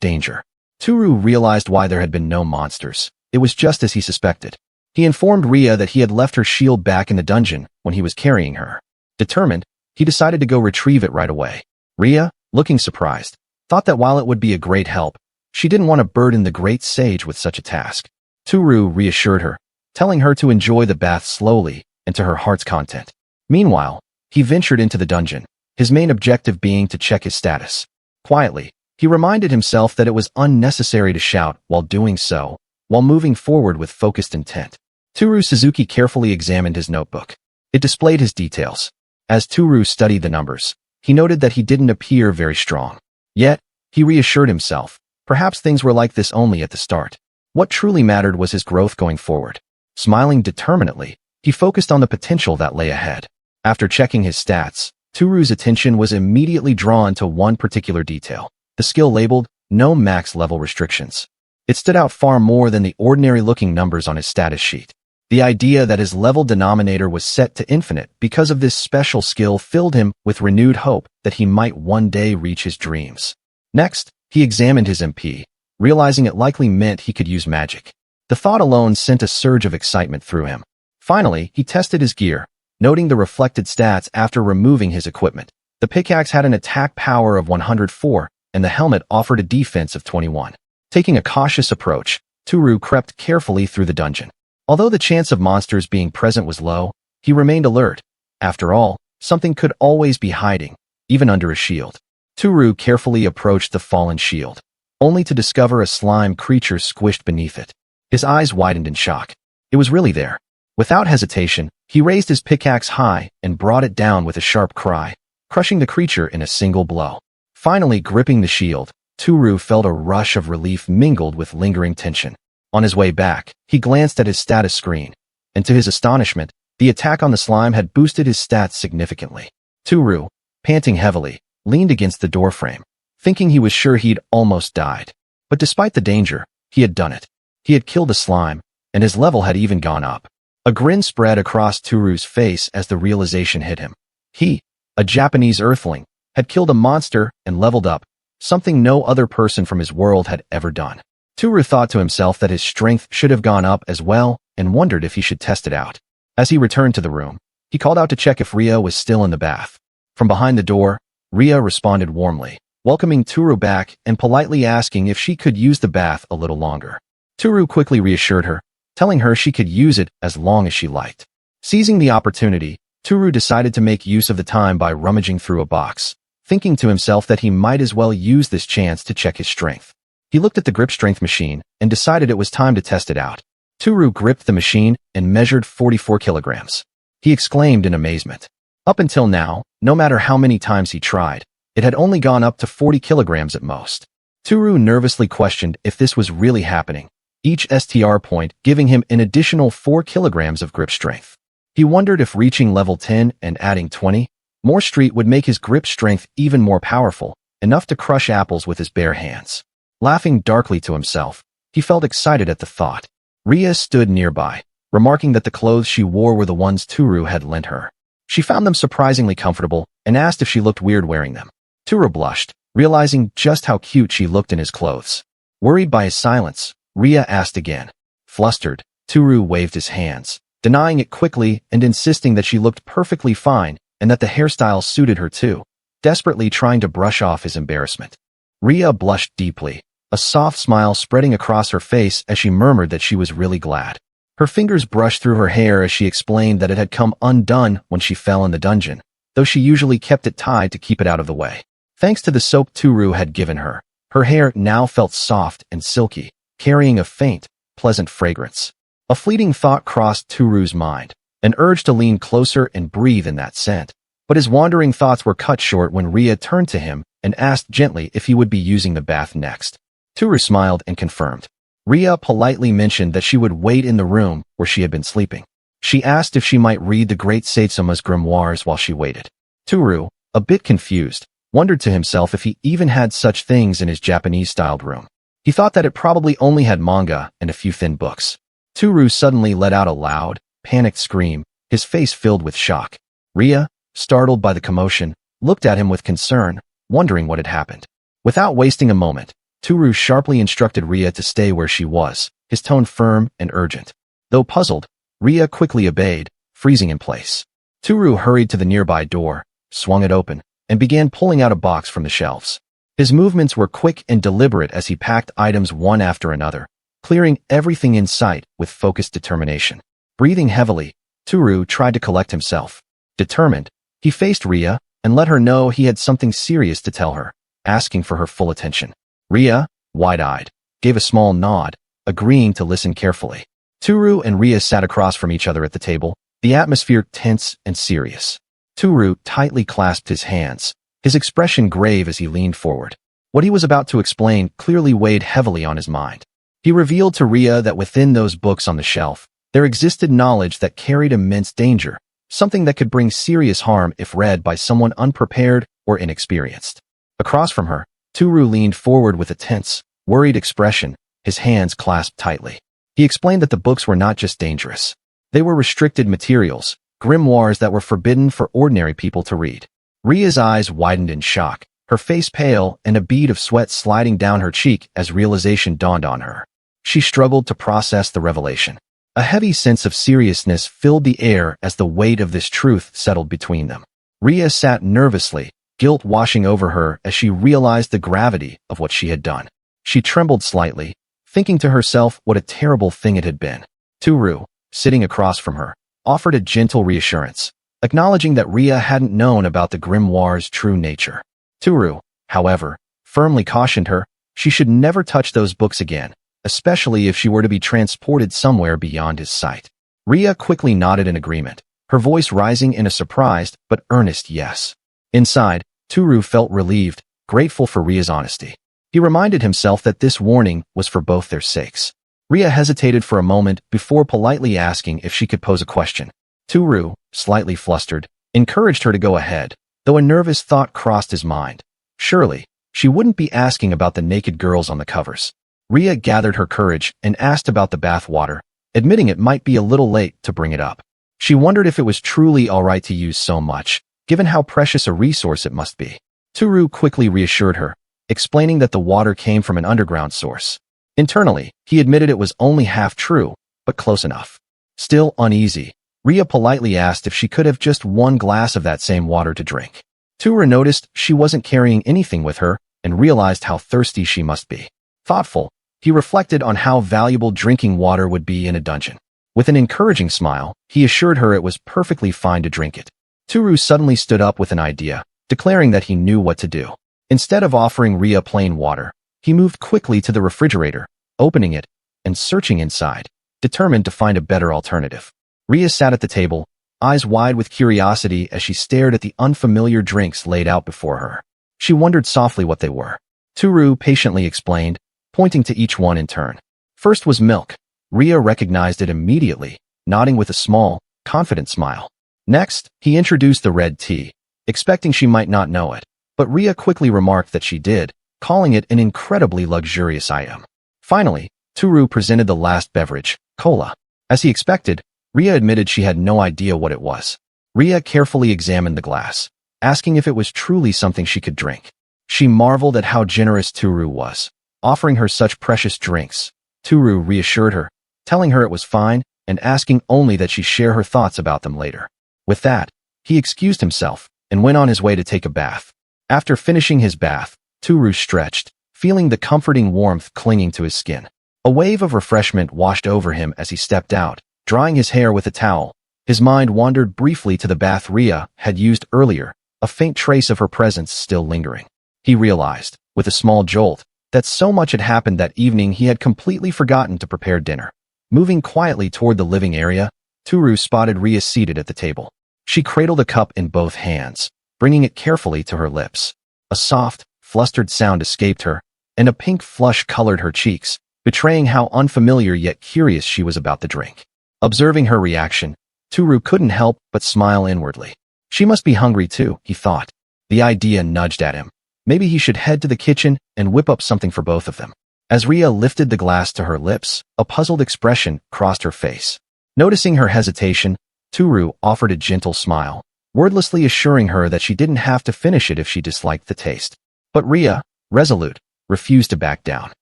danger. Tooru realized why there had been no monsters. It was just as he suspected. He informed Ria that he had left her shield back in the dungeon when he was carrying her. Determined, he decided to go retrieve it right away. Ria, looking surprised, thought that while it would be a great help, she didn't want to burden the great sage with such a task. Tooru reassured her, telling her to enjoy the bath slowly and to her heart's content. Meanwhile, he ventured into the dungeon, his main objective being to check his status. Quietly, he reminded himself that it was unnecessary to shout while doing so, while moving forward with focused intent. Tooru Suzuki carefully examined his notebook. It displayed his details. As Tooru studied the numbers, he noted that he didn't appear very strong. Yet, he reassured himself, perhaps things were like this only at the start. What truly mattered was his growth going forward. Smiling determinedly, he focused on the potential that lay ahead. After checking his stats, Tooru's attention was immediately drawn to one particular detail, the skill labeled No Max Level Restrictions. It stood out far more than the ordinary-looking numbers on his status sheet. The idea that his level denominator was set to infinite because of this special skill filled him with renewed hope that he might one day reach his dreams. Next, he examined his MP, realizing it likely meant he could use magic. The thought alone sent a surge of excitement through him. Finally, he tested his gear, noting the reflected stats after removing his equipment. The pickaxe had an attack power of 104, and the helmet offered a defense of 21. Taking a cautious approach, Tooru crept carefully through the dungeon. Although the chance of monsters being present was low, he remained alert. After all, something could always be hiding, even under a shield. Tooru carefully approached the fallen shield, only to discover a slime creature squished beneath it. His eyes widened in shock. It was really there. Without hesitation, he raised his pickaxe high and brought it down with a sharp cry, crushing the creature in a single blow. Finally gripping the shield, Tooru felt a rush of relief mingled with lingering tension. On his way back, he glanced at his status screen, and to his astonishment, the attack on the slime had boosted his stats significantly. Tooru, panting heavily, leaned against the doorframe, thinking he was sure he'd almost died. But despite the danger, he had done it. He had killed the slime, and his level had even gone up. A grin spread across Tooru's face as the realization hit him. He, a Japanese earthling, had killed a monster and leveled up, something no other person from his world had ever done. Tooru thought to himself that his strength should have gone up as well and wondered if he should test it out. As he returned to the room, he called out to check if Ria was still in the bath. From behind the door, Ria responded warmly, welcoming Tooru back and politely asking if she could use the bath a little longer. Tooru quickly reassured her, telling her she could use it as long as she liked. Seizing the opportunity, Tooru decided to make use of the time by rummaging through a box, thinking to himself that he might as well use this chance to check his strength. He looked at the grip strength machine and decided it was time to test it out. Tooru gripped the machine and measured 44 kilograms. He exclaimed in amazement. Up until now, no matter how many times he tried, it had only gone up to 40 kilograms at most. Tooru nervously questioned if this was really happening, each STR point giving him an additional 4 kilograms of grip strength. He wondered if reaching level 10 and adding 20 more street would make his grip strength even more powerful, enough to crush apples with his bare hands. Laughing darkly to himself, he felt excited at the thought. Ria stood nearby, remarking that the clothes she wore were the ones Tooru had lent her. She found them surprisingly comfortable and asked if she looked weird wearing them. Tooru blushed, realizing just how cute she looked in his clothes. Worried by his silence, Ria asked again. Flustered, Tooru waved his hands, denying it quickly and insisting that she looked perfectly fine and that the hairstyle suited her too, desperately trying to brush off his embarrassment. Ria blushed deeply, a soft smile spreading across her face as she murmured that she was really glad. Her fingers brushed through her hair as she explained that it had come undone when she fell in the dungeon, though she usually kept it tied to keep it out of the way. Thanks to the soap Tooru had given her, her hair now felt soft and silky, carrying a faint, pleasant fragrance. A fleeting thought crossed Tooru's mind, an urge to lean closer and breathe in that scent. But his wandering thoughts were cut short when Ria turned to him and asked gently if he would be using the bath next. Tooru smiled and confirmed. Ria politely mentioned that she would wait in the room where she had been sleeping. She asked if she might read the great Satsuma's grimoires while she waited. Tooru, a bit confused, wondered to himself if he even had such things in his Japanese-styled room. He thought that it probably only had manga and a few thin books. Tooru suddenly let out a loud, panicked scream, his face filled with shock. Ria, startled by the commotion, looked at him with concern, wondering what had happened. Without wasting a moment, Tooru sharply instructed Ria to stay where she was, his tone firm and urgent. Though puzzled, Ria quickly obeyed, freezing in place. Tooru hurried to the nearby door, swung it open, and began pulling out a box from the shelves. His movements were quick and deliberate as he packed items one after another, clearing everything in sight with focused determination. Breathing heavily, Tooru tried to collect himself. Determined, he faced Ria and let her know he had something serious to tell her, asking for her full attention. Ria, wide-eyed, gave a small nod, agreeing to listen carefully. Tooru and Ria sat across from each other at the table, the atmosphere tense and serious. Tooru tightly clasped his hands, his expression grave as he leaned forward. What he was about to explain clearly weighed heavily on his mind. He revealed to Ria that within those books on the shelf, there existed knowledge that carried immense danger, something that could bring serious harm if read by someone unprepared or inexperienced. Across from her, Tooru leaned forward with a tense, worried expression, his hands clasped tightly. He explained that the books were not just dangerous. They were restricted materials, grimoires that were forbidden for ordinary people to read. Ria's eyes widened in shock, her face pale and a bead of sweat sliding down her cheek as realization dawned on her. She struggled to process the revelation. A heavy sense of seriousness filled the air as the weight of this truth settled between them. Ria sat nervously, guilt washing over her as she realized the gravity of what she had done. She trembled slightly, thinking to herself what a terrible thing it had been. Tooru, sitting across from her, offered a gentle reassurance, acknowledging that Ria hadn't known about the grimoire's true nature. Tooru, however, firmly cautioned her she should never touch those books again, especially if she were to be transported somewhere beyond his sight. Ria quickly nodded in agreement, her voice rising in a surprised but earnest yes. Inside, Tooru felt relieved, grateful for Ria's honesty. He reminded himself that this warning was for both their sakes. Ria hesitated for a moment before politely asking if she could pose a question. Tooru, slightly flustered, encouraged her to go ahead, though a nervous thought crossed his mind. Surely, she wouldn't be asking about the naked girls on the covers. Ria gathered her courage and asked about the bath water, admitting it might be a little late to bring it up. She wondered if it was truly all right to use so much, given how precious a resource it must be. Tooru quickly reassured her, explaining that the water came from an underground source. Internally, he admitted it was only half true, but close enough. Still uneasy, Ria politely asked if she could have just one glass of that same water to drink. Tooru noticed she wasn't carrying anything with her and realized how thirsty she must be. Thoughtful, he reflected on how valuable drinking water would be in a dungeon. With an encouraging smile, he assured her it was perfectly fine to drink it. Tooru suddenly stood up with an idea, declaring that he knew what to do. Instead of offering Ria plain water, he moved quickly to the refrigerator, opening it, and searching inside, determined to find a better alternative. Ria sat at the table, eyes wide with curiosity as she stared at the unfamiliar drinks laid out before her. She wondered softly what they were. Tooru patiently explained, pointing to each one in turn. First was milk. Ria recognized it immediately, nodding with a small, confident smile. Next, he introduced the red tea, expecting she might not know it, but Ria quickly remarked that she did, calling it an incredibly luxurious item. Finally, Tooru presented the last beverage, cola. As he expected, Ria admitted she had no idea what it was. Ria carefully examined the glass, asking if it was truly something she could drink. She marveled at how generous Tooru was, offering her such precious drinks. Tooru reassured her, telling her it was fine and asking only that she share her thoughts about them later. With that, he excused himself and went on his way to take a bath. After finishing his bath, Tooru stretched, feeling the comforting warmth clinging to his skin. A wave of refreshment washed over him as he stepped out, drying his hair with a towel. His mind wandered briefly to the bath Ria had used earlier, a faint trace of her presence still lingering. He realized, with a small jolt, that so much had happened that evening he had completely forgotten to prepare dinner. Moving quietly toward the living area, Tooru spotted Ria seated at the table. She cradled a cup in both hands, bringing it carefully to her lips. A soft, flustered sound escaped her, and a pink flush colored her cheeks, betraying how unfamiliar yet curious she was about the drink. Observing her reaction, Tooru couldn't help but smile inwardly. She must be hungry too, he thought. The idea nudged at him. Maybe he should head to the kitchen and whip up something for both of them. As Ria lifted the glass to her lips, a puzzled expression crossed her face. Noticing her hesitation, Tooru offered a gentle smile, wordlessly assuring her that she didn't have to finish it if she disliked the taste. But Ria, resolute, refused to back down.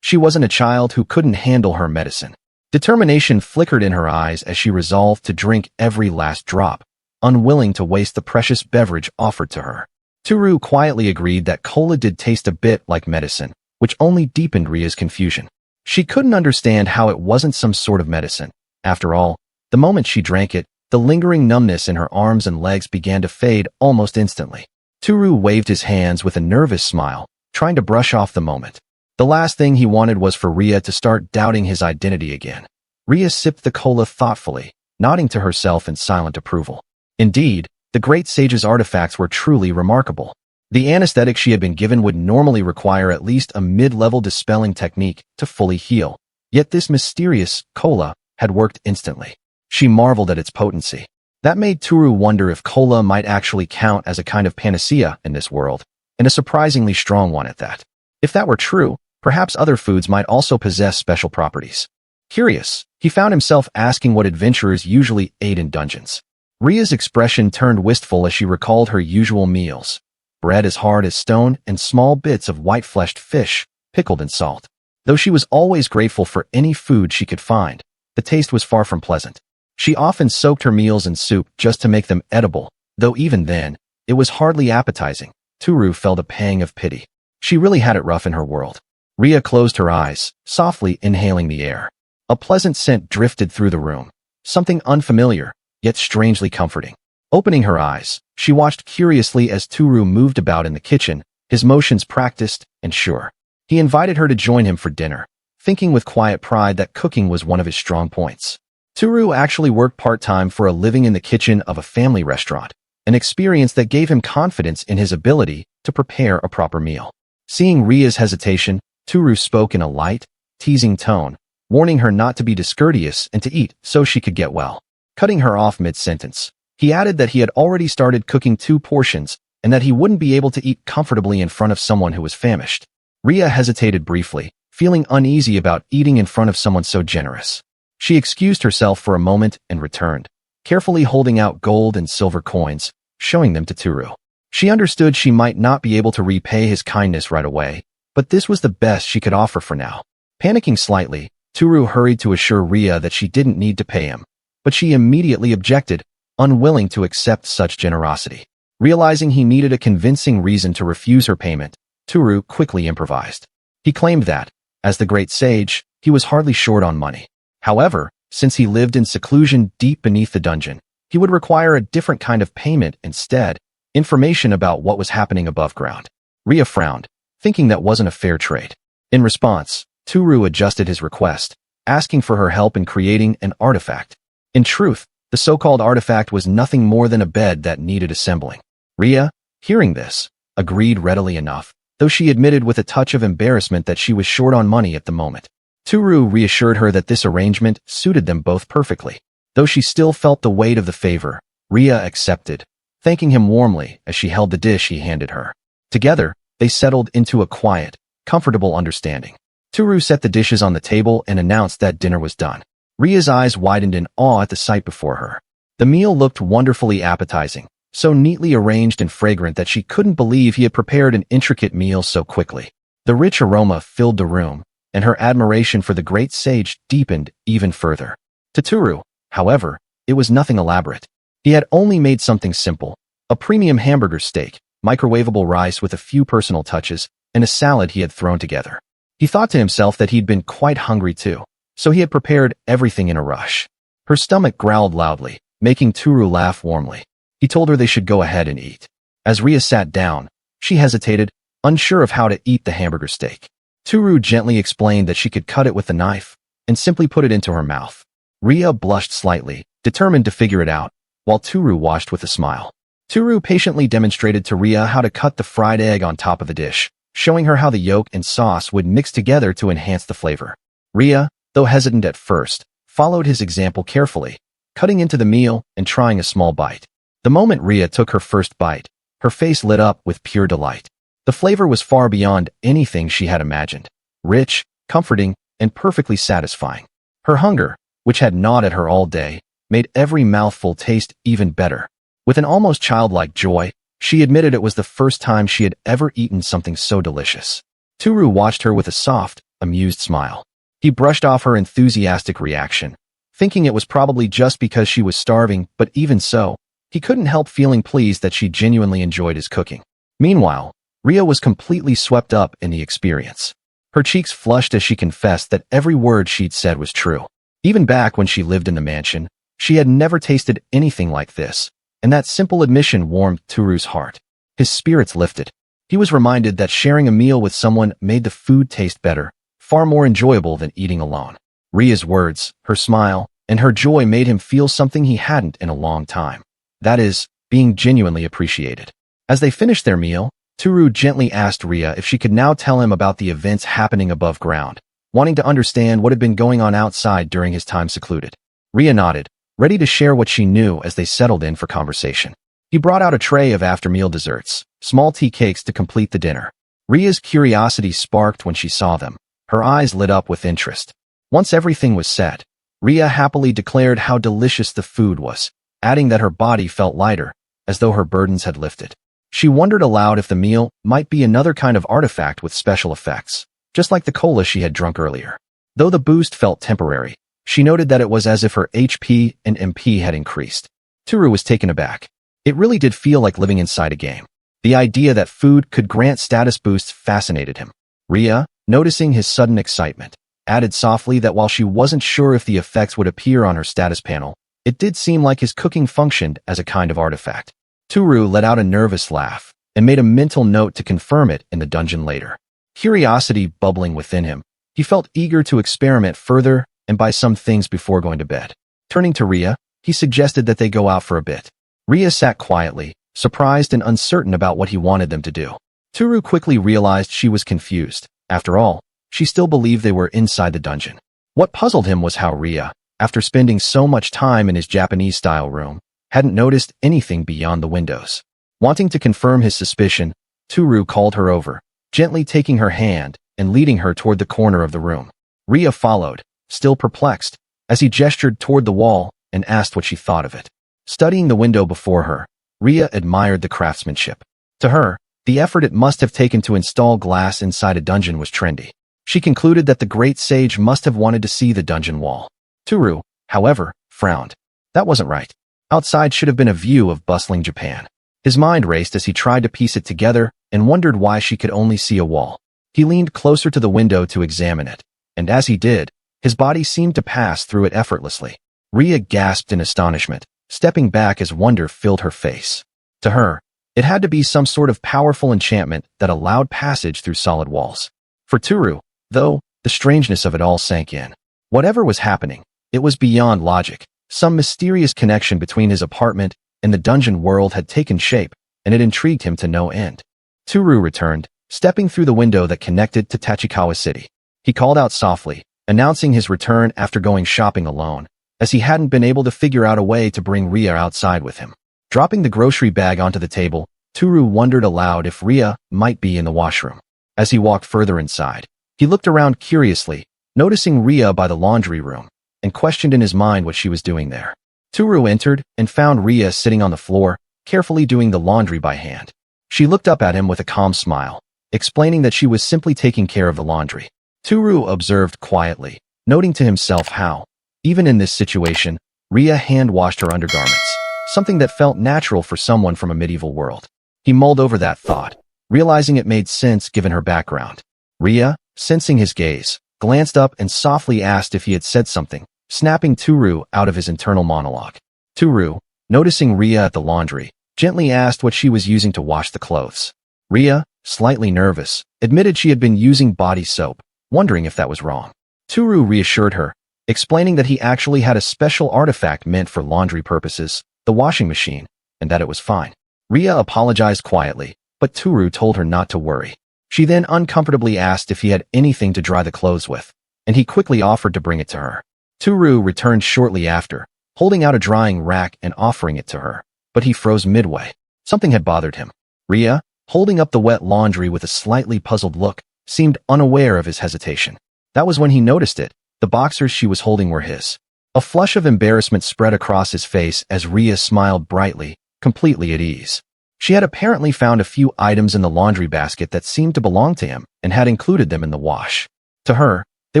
She wasn't a child who couldn't handle her medicine. Determination flickered in her eyes as she resolved to drink every last drop, unwilling to waste the precious beverage offered to her. Tooru quietly agreed that cola did taste a bit like medicine, which only deepened Ria's confusion. She couldn't understand how it wasn't some sort of medicine. After all, the moment she drank it, the lingering numbness in her arms and legs began to fade almost instantly. Tooru waved his hands with a nervous smile, trying to brush off the moment. The last thing he wanted was for Ria to start doubting his identity again. Ria sipped the cola thoughtfully, nodding to herself in silent approval. Indeed, the great sage's artifacts were truly remarkable. The anesthetic she had been given would normally require at least a mid-level dispelling technique to fully heal, yet this mysterious cola had worked instantly. She marveled at its potency. That made Tooru wonder if cola might actually count as a kind of panacea in this world, and a surprisingly strong one at that. If that were true, perhaps other foods might also possess special properties. Curious, he found himself asking what adventurers usually ate in dungeons. Ria's expression turned wistful as she recalled her usual meals. Bread as hard as stone and small bits of white-fleshed fish, pickled in salt. Though she was always grateful for any food she could find, the taste was far from pleasant. She often soaked her meals in soup just to make them edible, though even then, it was hardly appetizing. Tooru felt a pang of pity. She really had it rough in her world. Ria closed her eyes, softly inhaling the air. A pleasant scent drifted through the room, something unfamiliar, yet strangely comforting. Opening her eyes, she watched curiously as Tooru moved about in the kitchen, his motions practiced and sure. He invited her to join him for dinner, thinking with quiet pride that cooking was one of his strong points. Tooru actually worked part-time for a living in the kitchen of a family restaurant, an experience that gave him confidence in his ability to prepare a proper meal. Seeing Ria's hesitation, Tooru spoke in a light, teasing tone, warning her not to be discourteous and to eat so she could get well. Cutting her off mid-sentence, he added that he had already started cooking 2 portions and that he wouldn't be able to eat comfortably in front of someone who was famished. Ria hesitated briefly, feeling uneasy about eating in front of someone so generous. She excused herself for a moment and returned, carefully holding out gold and silver coins, showing them to Tooru. She understood she might not be able to repay his kindness right away, but this was the best she could offer for now. Panicking slightly, Tooru hurried to assure Ria that she didn't need to pay him, but she immediately objected, unwilling to accept such generosity. Realizing he needed a convincing reason to refuse her payment, Tooru quickly improvised. He claimed that, as the great sage, he was hardly short on money. However, since he lived in seclusion deep beneath the dungeon, he would require a different kind of payment instead, information about what was happening above ground. Ria frowned, thinking that wasn't a fair trade. In response, Tooru adjusted his request, asking for her help in creating an artifact. In truth, the so-called artifact was nothing more than a bed that needed assembling. Ria, hearing this, agreed readily enough, though she admitted with a touch of embarrassment that she was short on money at the moment. Tooru reassured her that this arrangement suited them both perfectly. Though she still felt the weight of the favor, Ria accepted, thanking him warmly as she held the dish he handed her. Together, they settled into a quiet, comfortable understanding. Tooru set the dishes on the table and announced that dinner was done. Ria's eyes widened in awe at the sight before her. The meal looked wonderfully appetizing, so neatly arranged and fragrant that she couldn't believe he had prepared an intricate meal so quickly. The rich aroma filled the room, and her admiration for the great sage deepened even further. To Tooru, however, it was nothing elaborate. He had only made something simple, a premium hamburger steak, microwavable rice with a few personal touches, and a salad he had thrown together. He thought to himself that he'd been quite hungry too, so he had prepared everything in a rush. Her stomach growled loudly, making Tooru laugh warmly. He told her they should go ahead and eat. As Ria sat down, she hesitated, unsure of how to eat the hamburger steak. Tooru gently explained that she could cut it with a knife and simply put it into her mouth. Ria blushed slightly, determined to figure it out, while Tooru watched with a smile. Tooru patiently demonstrated to Ria how to cut the fried egg on top of the dish, showing her how the yolk and sauce would mix together to enhance the flavor. Ria, though hesitant at first, followed his example carefully, cutting into the meal and trying a small bite. The moment Ria took her first bite, her face lit up with pure delight. The flavor was far beyond anything she had imagined, rich, comforting, and perfectly satisfying. Her hunger, which had gnawed at her all day, made every mouthful taste even better. With an almost childlike joy, she admitted it was the first time she had ever eaten something so delicious. Tooru watched her with a soft, amused smile. He brushed off her enthusiastic reaction, thinking it was probably just because she was starving, but even so, he couldn't help feeling pleased that she genuinely enjoyed his cooking. Meanwhile, Ria was completely swept up in the experience. Her cheeks flushed as she confessed that every word she'd said was true. Even back when she lived in the mansion, she had never tasted anything like this, and that simple admission warmed Tooru's heart. His spirits lifted. He was reminded that sharing a meal with someone made the food taste better, far more enjoyable than eating alone. Ria's words, her smile, and her joy made him feel something he hadn't in a long time. That is, being genuinely appreciated. As they finished their meal, Tooru gently asked Ria if she could now tell him about the events happening above ground, wanting to understand what had been going on outside during his time secluded. Ria nodded, ready to share what she knew as they settled in for conversation. He brought out a tray of after-meal desserts, small tea cakes to complete the dinner. Ria's curiosity sparked when she saw them. Her eyes lit up with interest. Once everything was set, Ria happily declared how delicious the food was, adding that her body felt lighter, as though her burdens had lifted. She wondered aloud if the meal might be another kind of artifact with special effects, just like the cola she had drunk earlier. Though the boost felt temporary, she noted that it was as if her HP and MP had increased. Tooru was taken aback. It really did feel like living inside a game. The idea that food could grant status boosts fascinated him. Ria, noticing his sudden excitement, added softly that while she wasn't sure if the effects would appear on her status panel, it did seem like his cooking functioned as a kind of artifact. Tooru let out a nervous laugh and made a mental note to confirm it in the dungeon later. Curiosity bubbling within him, he felt eager to experiment further and buy some things before going to bed. Turning to Ria, he suggested that they go out for a bit. Ria sat quietly, surprised and uncertain about what he wanted them to do. Tooru quickly realized she was confused. After all, she still believed they were inside the dungeon. What puzzled him was how Ria, after spending so much time in his Japanese-style room, hadn't noticed anything beyond the windows. Wanting to confirm his suspicion, Tooru called her over, gently taking her hand and leading her toward the corner of the room. Ria followed, still perplexed, as he gestured toward the wall and asked what she thought of it. Studying the window before her, Ria admired the craftsmanship. To her, the effort it must have taken to install glass inside a dungeon was trendy. She concluded that the great sage must have wanted to see the dungeon wall. Tooru, however, frowned. That wasn't right. Outside should have been a view of bustling Japan. His mind raced as he tried to piece it together and wondered why she could only see a wall. He leaned closer to the window to examine it, and as he did, his body seemed to pass through it effortlessly. Ria gasped in astonishment, stepping back as wonder filled her face. To her, it had to be some sort of powerful enchantment that allowed passage through solid walls. For Tooru, though, the strangeness of it all sank in. Whatever was happening, it was beyond logic. Some mysterious connection between his apartment and the dungeon world had taken shape, and it intrigued him to no end. Tooru returned, stepping through the window that connected to Tachikawa City. He called out softly, announcing his return after going shopping alone, as he hadn't been able to figure out a way to bring Ria outside with him. Dropping the grocery bag onto the table, Tooru wondered aloud if Ria might be in the washroom. As he walked further inside, he looked around curiously, noticing Ria by the laundry room, and questioned in his mind what she was doing there. Tooru entered and found Ria sitting on the floor, carefully doing the laundry by hand. She looked up at him with a calm smile, explaining that she was simply taking care of the laundry. Tooru observed quietly, noting to himself how, even in this situation, Ria hand-washed her undergarments, something that felt natural for someone from a medieval world. He mulled over that thought, realizing it made sense given her background. Ria, sensing his gaze, glanced up and softly asked if he had said something, snapping Tooru out of his internal monologue. Tooru, noticing Ria at the laundry, gently asked what she was using to wash the clothes. Ria, slightly nervous, admitted she had been using body soap, wondering if that was wrong. Tooru reassured her, explaining that he actually had a special artifact meant for laundry purposes, the washing machine, and that it was fine. Ria apologized quietly, but Tooru told her not to worry. She then uncomfortably asked if he had anything to dry the clothes with, and he quickly offered to bring it to her. Tooru returned shortly after, holding out a drying rack and offering it to her, but he froze midway. Something had bothered him. Ria, holding up the wet laundry with a slightly puzzled look, seemed unaware of his hesitation. That was when he noticed it. The boxers she was holding were his. A flush of embarrassment spread across his face as Ria smiled brightly, completely at ease. She had apparently found a few items in the laundry basket that seemed to belong to him and had included them in the wash. To her, they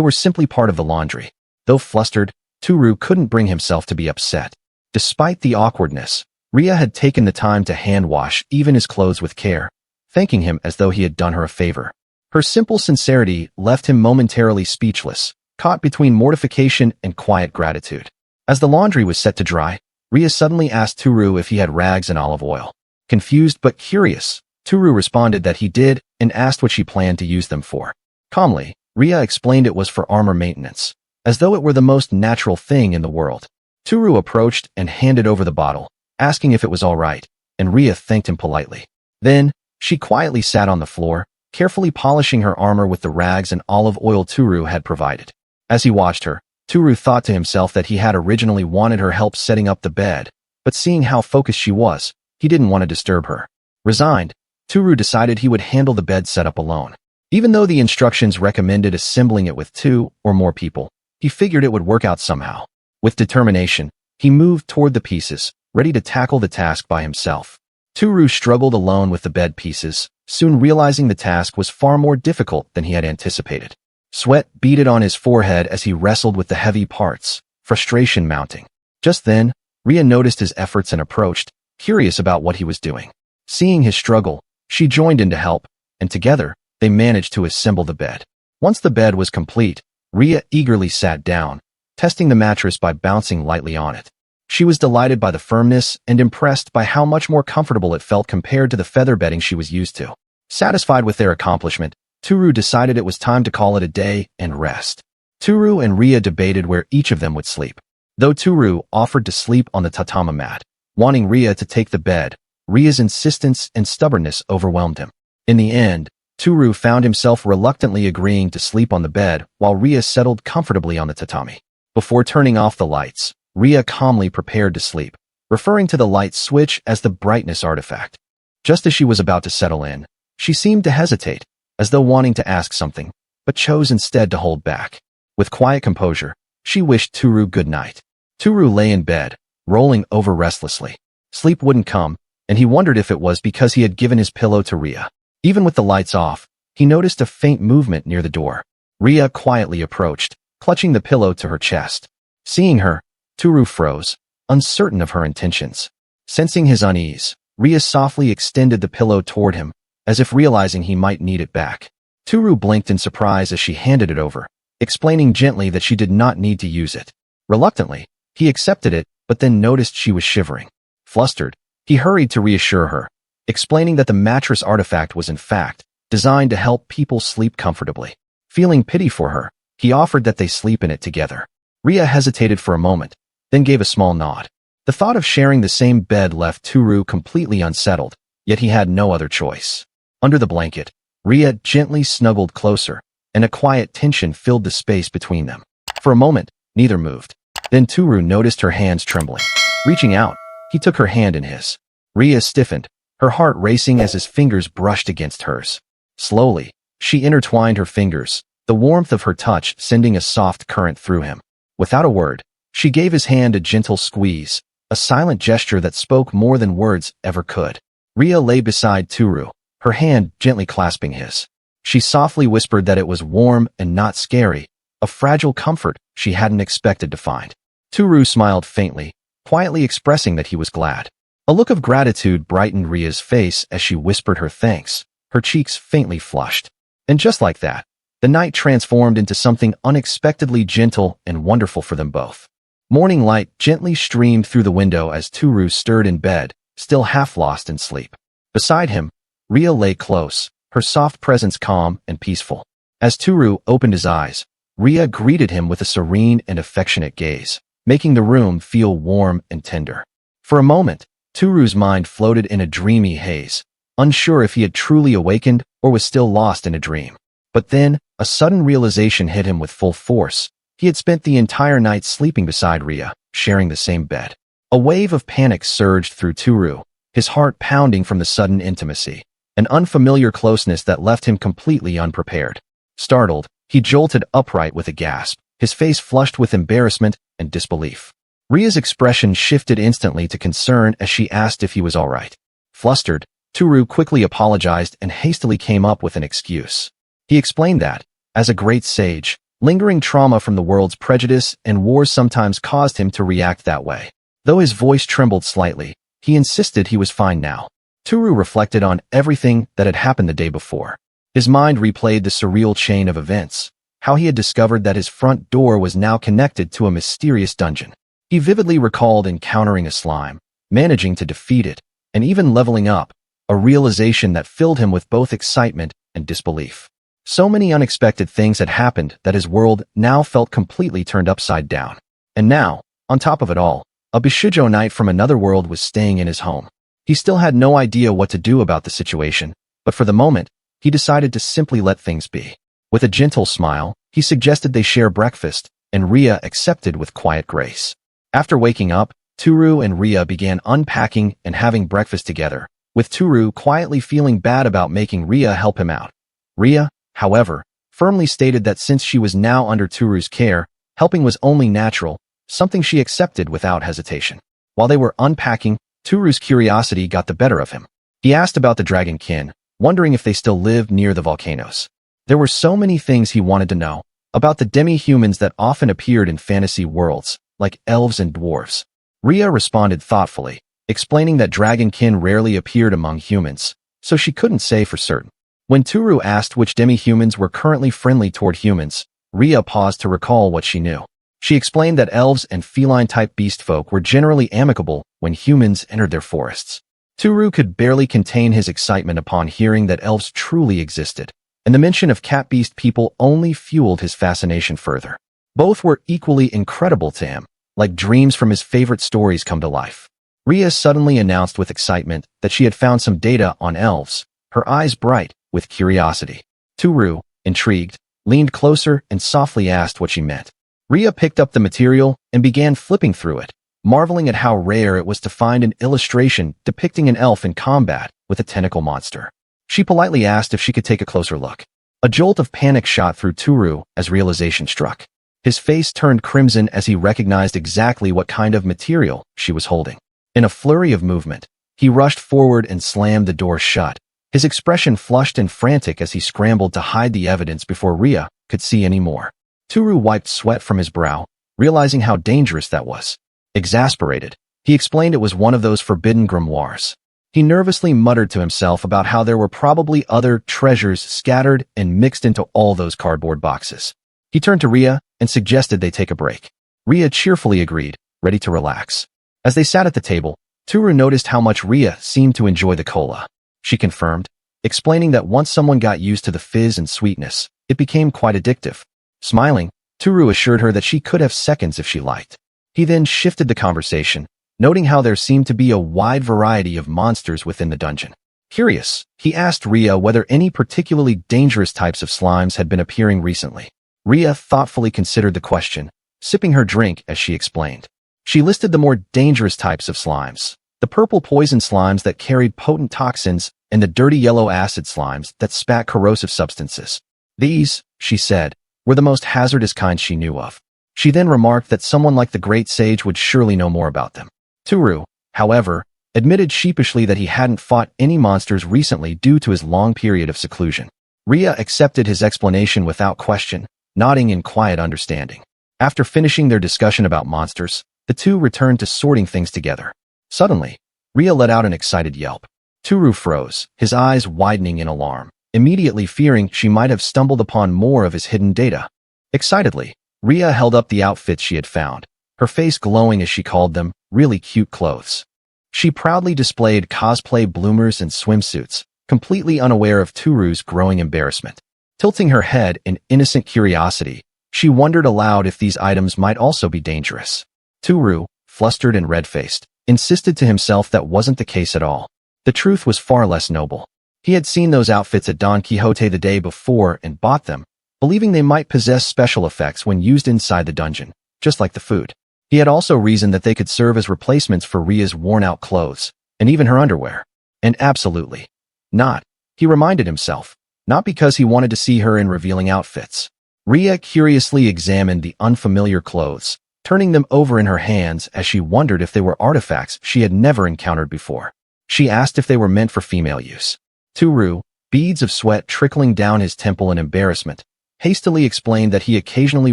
were simply part of the laundry. Though flustered, Tooru couldn't bring himself to be upset. Despite the awkwardness, Ria had taken the time to hand wash even his clothes with care, thanking him as though he had done her a favor. Her simple sincerity left him momentarily speechless, caught between mortification and quiet gratitude. As the laundry was set to dry, Ria suddenly asked Tooru if he had rags and olive oil. Confused but curious, Tooru responded that he did and asked what she planned to use them for. Calmly, Ria explained it was for armor maintenance, as though it were the most natural thing in the world. Tooru approached and handed over the bottle, asking if it was all right, and Ria thanked him politely. Then, she quietly sat on the floor, carefully polishing her armor with the rags and olive oil Tooru had provided. As he watched her, Tooru thought to himself that he had originally wanted her help setting up the bed, but seeing how focused she was, he didn't want to disturb her. Resigned, Tooru decided he would handle the bed setup alone. Even though the instructions recommended assembling it with 2 or more people, he figured it would work out somehow. With determination, he moved toward the pieces, ready to tackle the task by himself. Tooru struggled alone with the bed pieces, soon realizing the task was far more difficult than he had anticipated. Sweat beaded on his forehead as he wrestled with the heavy parts, frustration mounting. Just then, Ria noticed his efforts and approached, curious about what he was doing. Seeing his struggle, she joined in to help, and together, they managed to assemble the bed. Once the bed was complete, Ria eagerly sat down, testing the mattress by bouncing lightly on it. She was delighted by the firmness and impressed by how much more comfortable it felt compared to the feather bedding she was used to. Satisfied with their accomplishment, Tooru decided it was time to call it a day and rest. Tooru and Ria debated where each of them would sleep. Though Tooru offered to sleep on the tatami mat, wanting Ria to take the bed, Ria's insistence and stubbornness overwhelmed him. In the end, Tooru found himself reluctantly agreeing to sleep on the bed while Ria settled comfortably on the tatami. Before turning off the lights, Ria calmly prepared to sleep, referring to the light switch as the brightness artifact. Just as she was about to settle in, she seemed to hesitate, as though wanting to ask something, but chose instead to hold back. With quiet composure, she wished Tooru good night. Tooru lay in bed, rolling over restlessly. Sleep wouldn't come, and he wondered if it was because he had given his pillow to Ria. Even with the lights off, he noticed a faint movement near the door. Ria quietly approached, clutching the pillow to her chest. Seeing her, Tooru froze, uncertain of her intentions. Sensing his unease, Ria softly extended the pillow toward him, as if realizing he might need it back. Tooru blinked in surprise as she handed it over, explaining gently that she did not need to use it. Reluctantly, he accepted it, but then noticed she was shivering. Flustered, he hurried to reassure her, explaining that the mattress artifact was in fact designed to help people sleep comfortably. Feeling pity for her, he offered that they sleep in it together. Ria hesitated for a moment, then gave a small nod. The thought of sharing the same bed left Tooru completely unsettled, yet he had no other choice. Under the blanket, Ria gently snuggled closer, and a quiet tension filled the space between them. For a moment, neither moved. Then Tooru noticed her hands trembling. Reaching out, he took her hand in his. Ria stiffened, her heart racing as his fingers brushed against hers. Slowly, she intertwined her fingers, the warmth of her touch sending a soft current through him. Without a word, she gave his hand a gentle squeeze, a silent gesture that spoke more than words ever could. Ria lay beside Tooru, her hand gently clasping his. She softly whispered that it was warm and not scary, a fragile comfort she hadn't expected to find. Tooru smiled faintly, quietly expressing that he was glad. A look of gratitude brightened Ria's face as she whispered her thanks, her cheeks faintly flushed. And just like that, the night transformed into something unexpectedly gentle and wonderful for them both. Morning light gently streamed through the window as Tooru stirred in bed, still half lost in sleep. Beside him, Ria lay close, her soft presence calm and peaceful. As Tooru opened his eyes, Ria greeted him with a serene and affectionate gaze, making the room feel warm and tender. For a moment, Tooru's mind floated in a dreamy haze, unsure if he had truly awakened or was still lost in a dream. But then, a sudden realization hit him with full force. He had spent the entire night sleeping beside Ria, sharing the same bed. A wave of panic surged through Tooru, his heart pounding from the sudden intimacy, an unfamiliar closeness that left him completely unprepared. Startled, he jolted upright with a gasp, his face flushed with embarrassment and disbelief. Ria's expression shifted instantly to concern as she asked if he was all right. Flustered, Tooru quickly apologized and hastily came up with an excuse. He explained that, as a great sage, lingering trauma from the world's prejudice and wars sometimes caused him to react that way. Though his voice trembled slightly, he insisted he was fine now. Tooru reflected on everything that had happened the day before. His mind replayed the surreal chain of events, how he had discovered that his front door was now connected to a mysterious dungeon. He vividly recalled encountering a slime, managing to defeat it, and even leveling up, a realization that filled him with both excitement and disbelief. So many unexpected things had happened that his world now felt completely turned upside down. And now, on top of it all, a Bishijo knight from another world was staying in his home. He still had no idea what to do about the situation, but for the moment, he decided to simply let things be. With a gentle smile, he suggested they share breakfast, and Ria accepted with quiet grace. After waking up, Tooru and Ria began unpacking and having breakfast together, with Tooru quietly feeling bad about making Ria help him out. Ria, however, firmly stated that since she was now under Tooru's care, helping was only natural, something she accepted without hesitation. While they were unpacking, Tooru's curiosity got the better of him. He asked about the dragonkin, wondering if they still lived near the volcanoes. There were so many things he wanted to know, about the demi-humans that often appeared in fantasy worlds, like elves and dwarves. Ria responded thoughtfully, explaining that dragonkin rarely appeared among humans, so she couldn't say for certain. When Tooru asked which demi-humans were currently friendly toward humans, Ria paused to recall what she knew. She explained that elves and feline-type beast folk were generally amicable when humans entered their forests. Tooru could barely contain his excitement upon hearing that elves truly existed, and the mention of cat-beast people only fueled his fascination further. Both were equally incredible to him, like dreams from his favorite stories come to life. Ria suddenly announced with excitement that she had found some data on elves, her eyes bright with curiosity. Tooru, intrigued, leaned closer and softly asked what she meant. Ria picked up the material and began flipping through it, marveling at how rare it was to find an illustration depicting an elf in combat with a tentacle monster. She politely asked if she could take a closer look. A jolt of panic shot through Tooru as realization struck. His face turned crimson as he recognized exactly what kind of material she was holding. In a flurry of movement, he rushed forward and slammed the door shut, his expression flushed and frantic as he scrambled to hide the evidence before Ria could see any more. Tooru wiped sweat from his brow, realizing how dangerous that was. Exasperated, he explained it was one of those forbidden grimoires. He nervously muttered to himself about how there were probably other treasures scattered and mixed into all those cardboard boxes. He turned to Ria and suggested they take a break. Ria cheerfully agreed, ready to relax. As they sat at the table, Tooru noticed how much Ria seemed to enjoy the cola. She confirmed, explaining that once someone got used to the fizz and sweetness, it became quite addictive. Smiling, Tooru assured her that she could have seconds if she liked. He then shifted the conversation, noting how there seemed to be a wide variety of monsters within the dungeon. Curious, he asked Ria whether any particularly dangerous types of slimes had been appearing recently. Ria thoughtfully considered the question, sipping her drink as she explained. She listed the more dangerous types of slimes, the purple poison slimes that carried potent toxins and the dirty yellow acid slimes that spat corrosive substances. These, she said, were the most hazardous kinds she knew of. She then remarked that someone like the great sage would surely know more about them. Tooru, however, admitted sheepishly that he hadn't fought any monsters recently due to his long period of seclusion. Ria accepted his explanation without question, nodding in quiet understanding. After finishing their discussion about monsters, the two returned to sorting things together. Suddenly, Ria let out an excited yelp. Tooru froze, his eyes widening in alarm, immediately fearing she might have stumbled upon more of his hidden data. Excitedly, Ria held up the outfits she had found, her face glowing as she called them really cute clothes. She proudly displayed cosplay bloomers and swimsuits, completely unaware of Tooru's growing embarrassment. Tilting her head in innocent curiosity, she wondered aloud if these items might also be dangerous. Tooru, flustered and red-faced, insisted to himself that wasn't the case at all. The truth was far less noble. He had seen those outfits at Don Quixote the day before and bought them, believing they might possess special effects when used inside the dungeon, just like the food. He had also reasoned that they could serve as replacements for Ria's worn-out clothes, and even her underwear. And absolutely not, he reminded himself, not because he wanted to see her in revealing outfits. Ria curiously examined the unfamiliar clothes, turning them over in her hands as she wondered if they were artifacts she had never encountered before. She asked if they were meant for female use. Tooru, beads of sweat trickling down his temple in embarrassment, hastily explained that he occasionally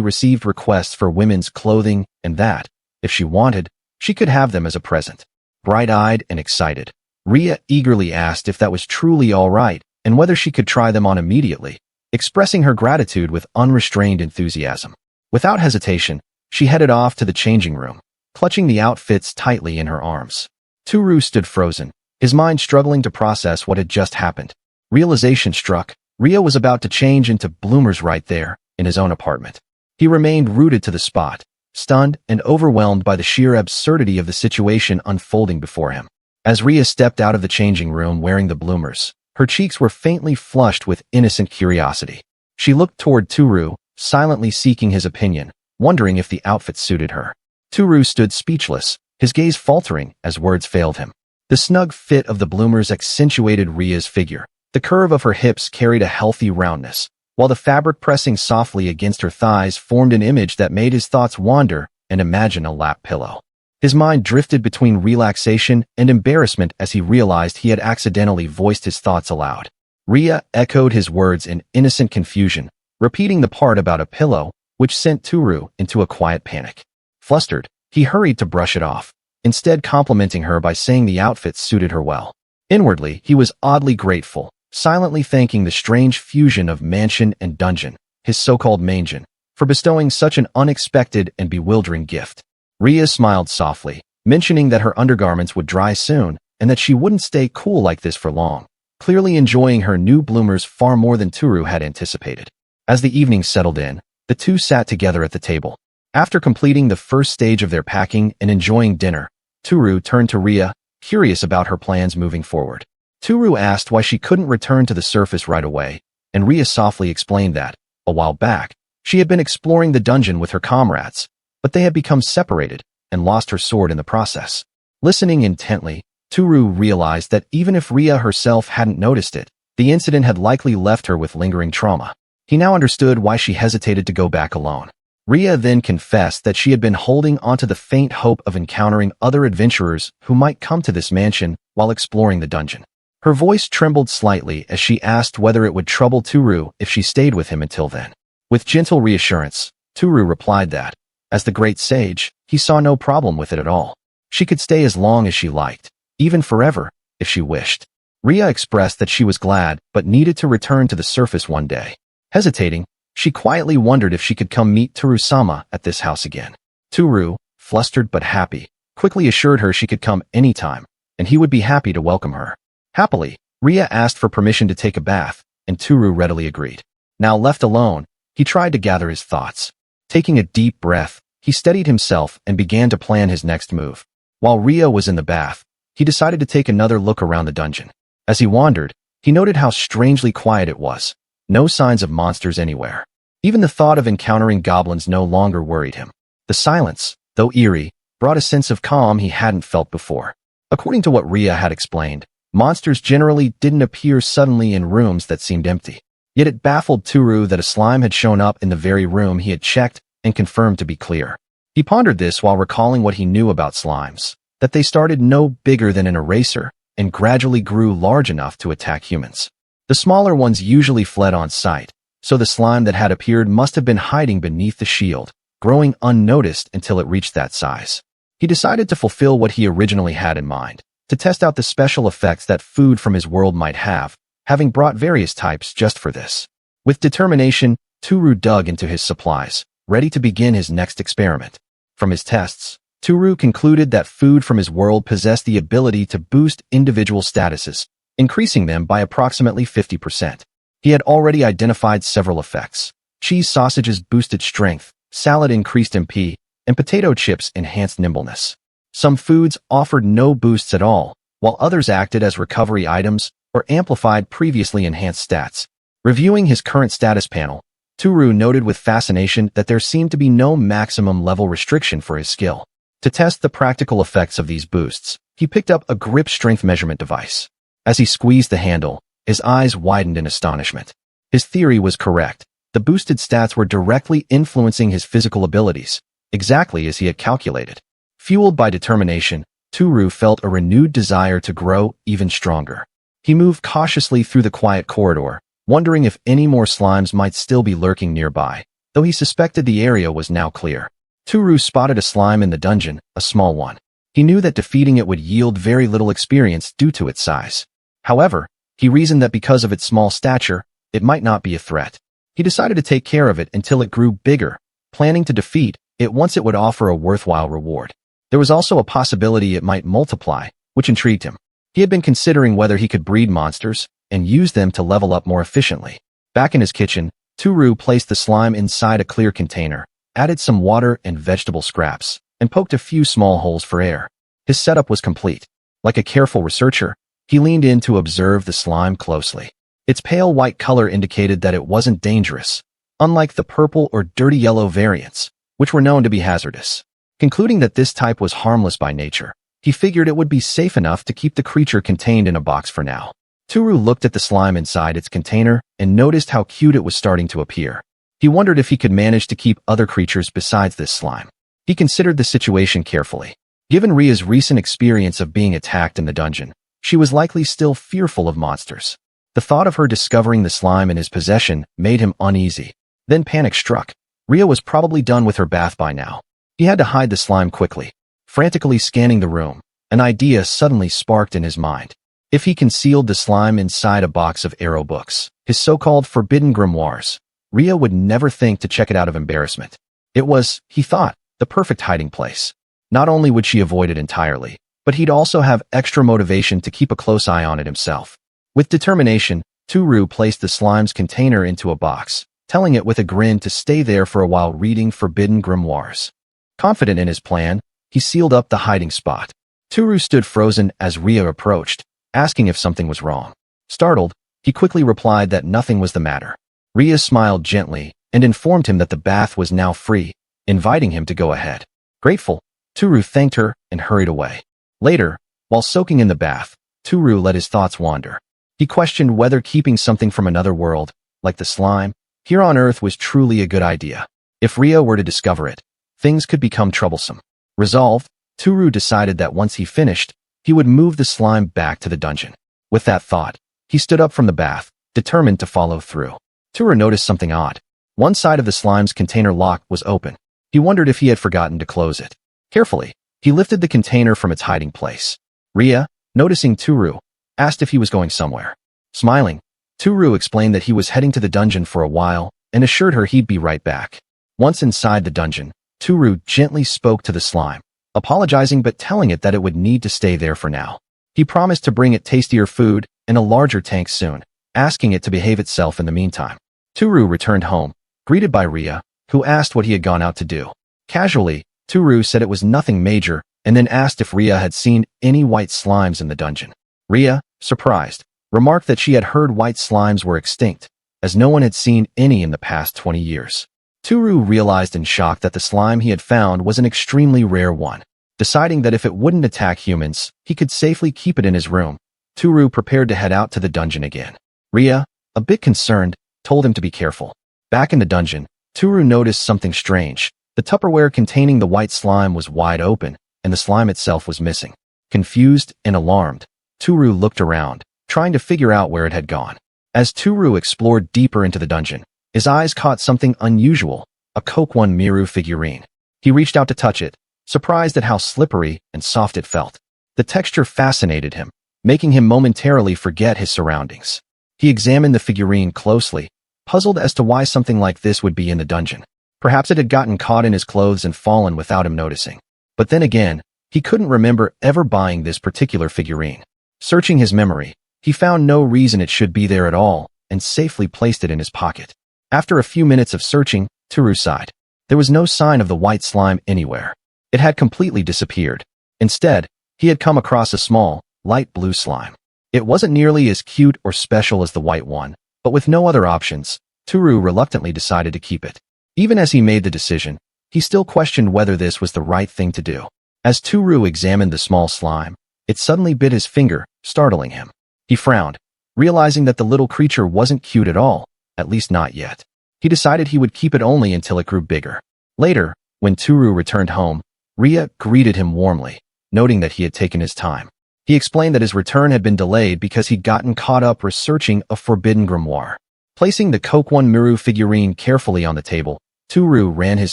received requests for women's clothing and that, if she wanted, she could have them as a present. Bright-eyed and excited, Ria eagerly asked if that was truly all right and whether she could try them on immediately, expressing her gratitude with unrestrained enthusiasm. Without hesitation, she headed off to the changing room, clutching the outfits tightly in her arms. Tooru stood frozen, his mind struggling to process what had just happened. Realization struck. Ria was about to change into bloomers right there, in his own apartment. He remained rooted to the spot, stunned and overwhelmed by the sheer absurdity of the situation unfolding before him. As Ria stepped out of the changing room wearing the bloomers, her cheeks were faintly flushed with innocent curiosity. She looked toward Tooru, silently seeking his opinion, wondering if the outfit suited her. Tooru stood speechless, his gaze faltering as words failed him. The snug fit of the bloomers accentuated Ria's figure. The curve of her hips carried a healthy roundness, while the fabric pressing softly against her thighs formed an image that made his thoughts wander and imagine a lap pillow. His mind drifted between relaxation and embarrassment as he realized he had accidentally voiced his thoughts aloud. Ria echoed his words in innocent confusion, repeating the part about a pillow, which sent Tooru into a quiet panic. Flustered, he hurried to brush it off, instead complimenting her by saying the outfit suited her well. Inwardly, he was oddly grateful, silently thanking the strange fusion of mansion and dungeon, his so-called mansion, for bestowing such an unexpected and bewildering gift. Ria smiled softly, mentioning that her undergarments would dry soon and that she wouldn't stay cool like this for long, clearly enjoying her new bloomers far more than Tooru had anticipated. As the evening settled in, the two sat together at the table. After completing the first stage of their packing and enjoying dinner, Tooru turned to Ria, curious about her plans moving forward. Tooru asked why she couldn't return to the surface right away, and Ria softly explained that, a while back, she had been exploring the dungeon with her comrades, but they had become separated and lost her sword in the process. Listening intently, Tooru realized that even if Ria herself hadn't noticed it, the incident had likely left her with lingering trauma. He now understood why she hesitated to go back alone. Ria then confessed that she had been holding onto the faint hope of encountering other adventurers who might come to this mansion while exploring the dungeon. Her voice trembled slightly as she asked whether it would trouble Tooru if she stayed with him until then. With gentle reassurance, Tooru replied that, as the great sage, he saw no problem with it at all. She could stay as long as she liked, even forever, if she wished. Ria expressed that she was glad but needed to return to the surface one day. Hesitating, she quietly wondered if she could come meet Tooru-sama at this house again. Tooru, flustered but happy, quickly assured her she could come anytime, and he would be happy to welcome her. Happily, Ria asked for permission to take a bath, and Tooru readily agreed. Now left alone, he tried to gather his thoughts. Taking a deep breath, he steadied himself and began to plan his next move. While Ria was in the bath, he decided to take another look around the dungeon. As he wandered, he noted how strangely quiet it was. No signs of monsters anywhere. Even the thought of encountering goblins no longer worried him. The silence, though eerie, brought a sense of calm he hadn't felt before. According to what Ria had explained, monsters generally didn't appear suddenly in rooms that seemed empty. Yet it baffled Tooru that a slime had shown up in the very room he had checked and confirmed to be clear. He pondered this while recalling what he knew about slimes, that they started no bigger than an eraser and gradually grew large enough to attack humans. The smaller ones usually fled on sight, so the slime that had appeared must have been hiding beneath the shield, growing unnoticed until it reached that size. He decided to fulfill what he originally had in mind, to test out the special effects that food from his world might have, having brought various types just for this. With determination, Tooru dug into his supplies, ready to begin his next experiment. From his tests, Tooru concluded that food from his world possessed the ability to boost individual statuses, increasing them by approximately 50%. He had already identified several effects. Cheese sausages boosted strength, salad increased MP, and potato chips enhanced nimbleness. Some foods offered no boosts at all, while others acted as recovery items or amplified previously enhanced stats. Reviewing his current status panel, Tooru noted with fascination that there seemed to be no maximum level restriction for his skill. To test the practical effects of these boosts, he picked up a grip strength measurement device. As he squeezed the handle, his eyes widened in astonishment. His theory was correct. The boosted stats were directly influencing his physical abilities, exactly as he had calculated. Fueled by determination, Tooru felt a renewed desire to grow even stronger. He moved cautiously through the quiet corridor, wondering if any more slimes might still be lurking nearby, though he suspected the area was now clear. Tooru spotted a slime in the dungeon, a small one. He knew that defeating it would yield very little experience due to its size. However, he reasoned that because of its small stature, it might not be a threat. He decided to take care of it until it grew bigger, planning to defeat it once it would offer a worthwhile reward. There was also a possibility it might multiply, which intrigued him. He had been considering whether he could breed monsters and use them to level up more efficiently. Back in his kitchen, Tooru placed the slime inside a clear container, added some water and vegetable scraps, and poked a few small holes for air. His setup was complete. Like a careful researcher, he leaned in to observe the slime closely. Its pale white color indicated that it wasn't dangerous, unlike the purple or dirty yellow variants, which were known to be hazardous. Concluding that this type was harmless by nature, he figured it would be safe enough to keep the creature contained in a box for now. Tooru looked at the slime inside its container and noticed how cute it was starting to appear. He wondered if he could manage to keep other creatures besides this slime. He considered the situation carefully. Given Ria's recent experience of being attacked in the dungeon, she was likely still fearful of monsters. The thought of her discovering the slime in his possession made him uneasy. Then panic struck. Ria was probably done with her bath by now. He had to hide the slime quickly. Frantically scanning the room, an idea suddenly sparked in his mind. If he concealed the slime inside a box of arrow books, his so-called forbidden grimoires, Ria would never think to check it out of embarrassment. It was, he thought, the perfect hiding place. Not only would she avoid it entirely, but he'd also have extra motivation to keep a close eye on it himself. With determination, Tooru placed the slime's container into a box, telling it with a grin to stay there for a while reading forbidden grimoires. Confident in his plan, he sealed up the hiding spot. Tooru stood frozen as Ria approached, asking if something was wrong. Startled, he quickly replied that nothing was the matter. Ria smiled gently and informed him that the bath was now free, inviting him to go ahead. Grateful, Tooru thanked her and hurried away. Later, while soaking in the bath, Tooru let his thoughts wander. He questioned whether keeping something from another world, like the slime, here on Earth was truly a good idea. If Ria were to discover it, things could become troublesome. Resolved, Tooru decided that once he finished, he would move the slime back to the dungeon. With that thought, he stood up from the bath, determined to follow through. Tooru noticed something odd. One side of the slime's container lock was open. He wondered if he had forgotten to close it. Carefully, he lifted the container from its hiding place. Ria, noticing Tooru, asked if he was going somewhere. Smiling, Tooru explained that he was heading to the dungeon for a while and assured her he'd be right back. Once inside the dungeon, Tooru gently spoke to the slime, apologizing but telling it that it would need to stay there for now. He promised to bring it tastier food and a larger tank soon, asking it to behave itself in the meantime. Tooru returned home, greeted by Ria, who asked what he had gone out to do. Casually, Tooru said it was nothing major and then asked if Ria had seen any white slimes in the dungeon. Ria, surprised, remarked that she had heard white slimes were extinct, as no one had seen any in the past 20 years. Tooru realized in shock that the slime he had found was an extremely rare one. Deciding that if it wouldn't attack humans, he could safely keep it in his room, Tooru prepared to head out to the dungeon again. Ria, a bit concerned, told him to be careful. Back in the dungeon, Tooru noticed something strange. The Tupperware containing the white slime was wide open, and the slime itself was missing. Confused and alarmed, Tooru looked around, trying to figure out where it had gone. As Tooru explored deeper into the dungeon, his eyes caught something unusual, a Kokwon Miru figurine. He reached out to touch it, surprised at how slippery and soft it felt. The texture fascinated him, making him momentarily forget his surroundings. He examined the figurine closely, puzzled as to why something like this would be in the dungeon. Perhaps it had gotten caught in his clothes and fallen without him noticing. But then again, he couldn't remember ever buying this particular figurine. Searching his memory, he found no reason it should be there at all and safely placed it in his pocket. After a few minutes of searching, Tooru sighed. There was no sign of the white slime anywhere. It had completely disappeared. Instead, he had come across a small, light blue slime. It wasn't nearly as cute or special as the white one, but with no other options, Tooru reluctantly decided to keep it. Even as he made the decision, he still questioned whether this was the right thing to do. As Tooru examined the small slime, it suddenly bit his finger, startling him. He frowned, realizing that the little creature wasn't cute at all, at least not yet. He decided he would keep it only until it grew bigger. Later, when Tooru returned home, Ria greeted him warmly, noting that he had taken his time. He explained that his return had been delayed because he'd gotten caught up researching a forbidden grimoire. Placing the Kokwon Miru figurine carefully on the table, Tooru ran his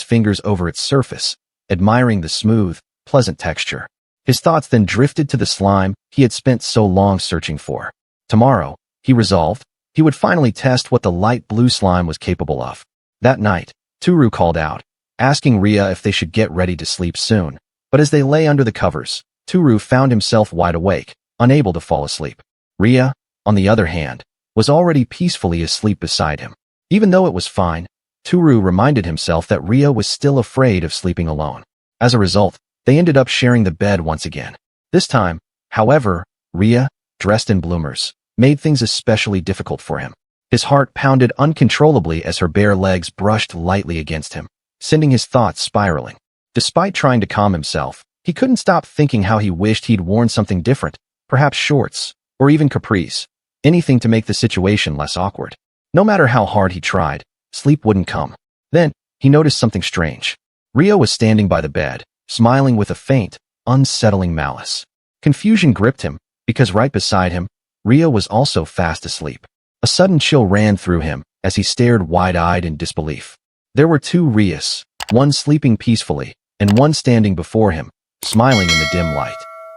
fingers over its surface, admiring the smooth, pleasant texture. His thoughts then drifted to the slime he had spent so long searching for. Tomorrow, he resolved, he would finally test what the light blue slime was capable of. That night, Tooru called out, asking Ria if they should get ready to sleep soon. But as they lay under the covers, Tooru found himself wide awake, unable to fall asleep. Ria, on the other hand, was already peacefully asleep beside him. Even though it was fine, Tooru reminded himself that Ria was still afraid of sleeping alone. As a result, they ended up sharing the bed once again. This time, however, Ria, dressed in bloomers, made things especially difficult for him. His heart pounded uncontrollably as her bare legs brushed lightly against him, sending his thoughts spiraling. Despite trying to calm himself, he couldn't stop thinking how he wished he'd worn something different, perhaps shorts, or even capris, anything to make the situation less awkward. No matter how hard he tried, sleep wouldn't come. Then, he noticed something strange. Ria was standing by the bed, smiling with a faint, unsettling malice. Confusion gripped him, because right beside him, Ria was also fast asleep. A sudden chill ran through him as he stared wide-eyed in disbelief. There were two Rias, one sleeping peacefully, and one standing before him, smiling in the dim light.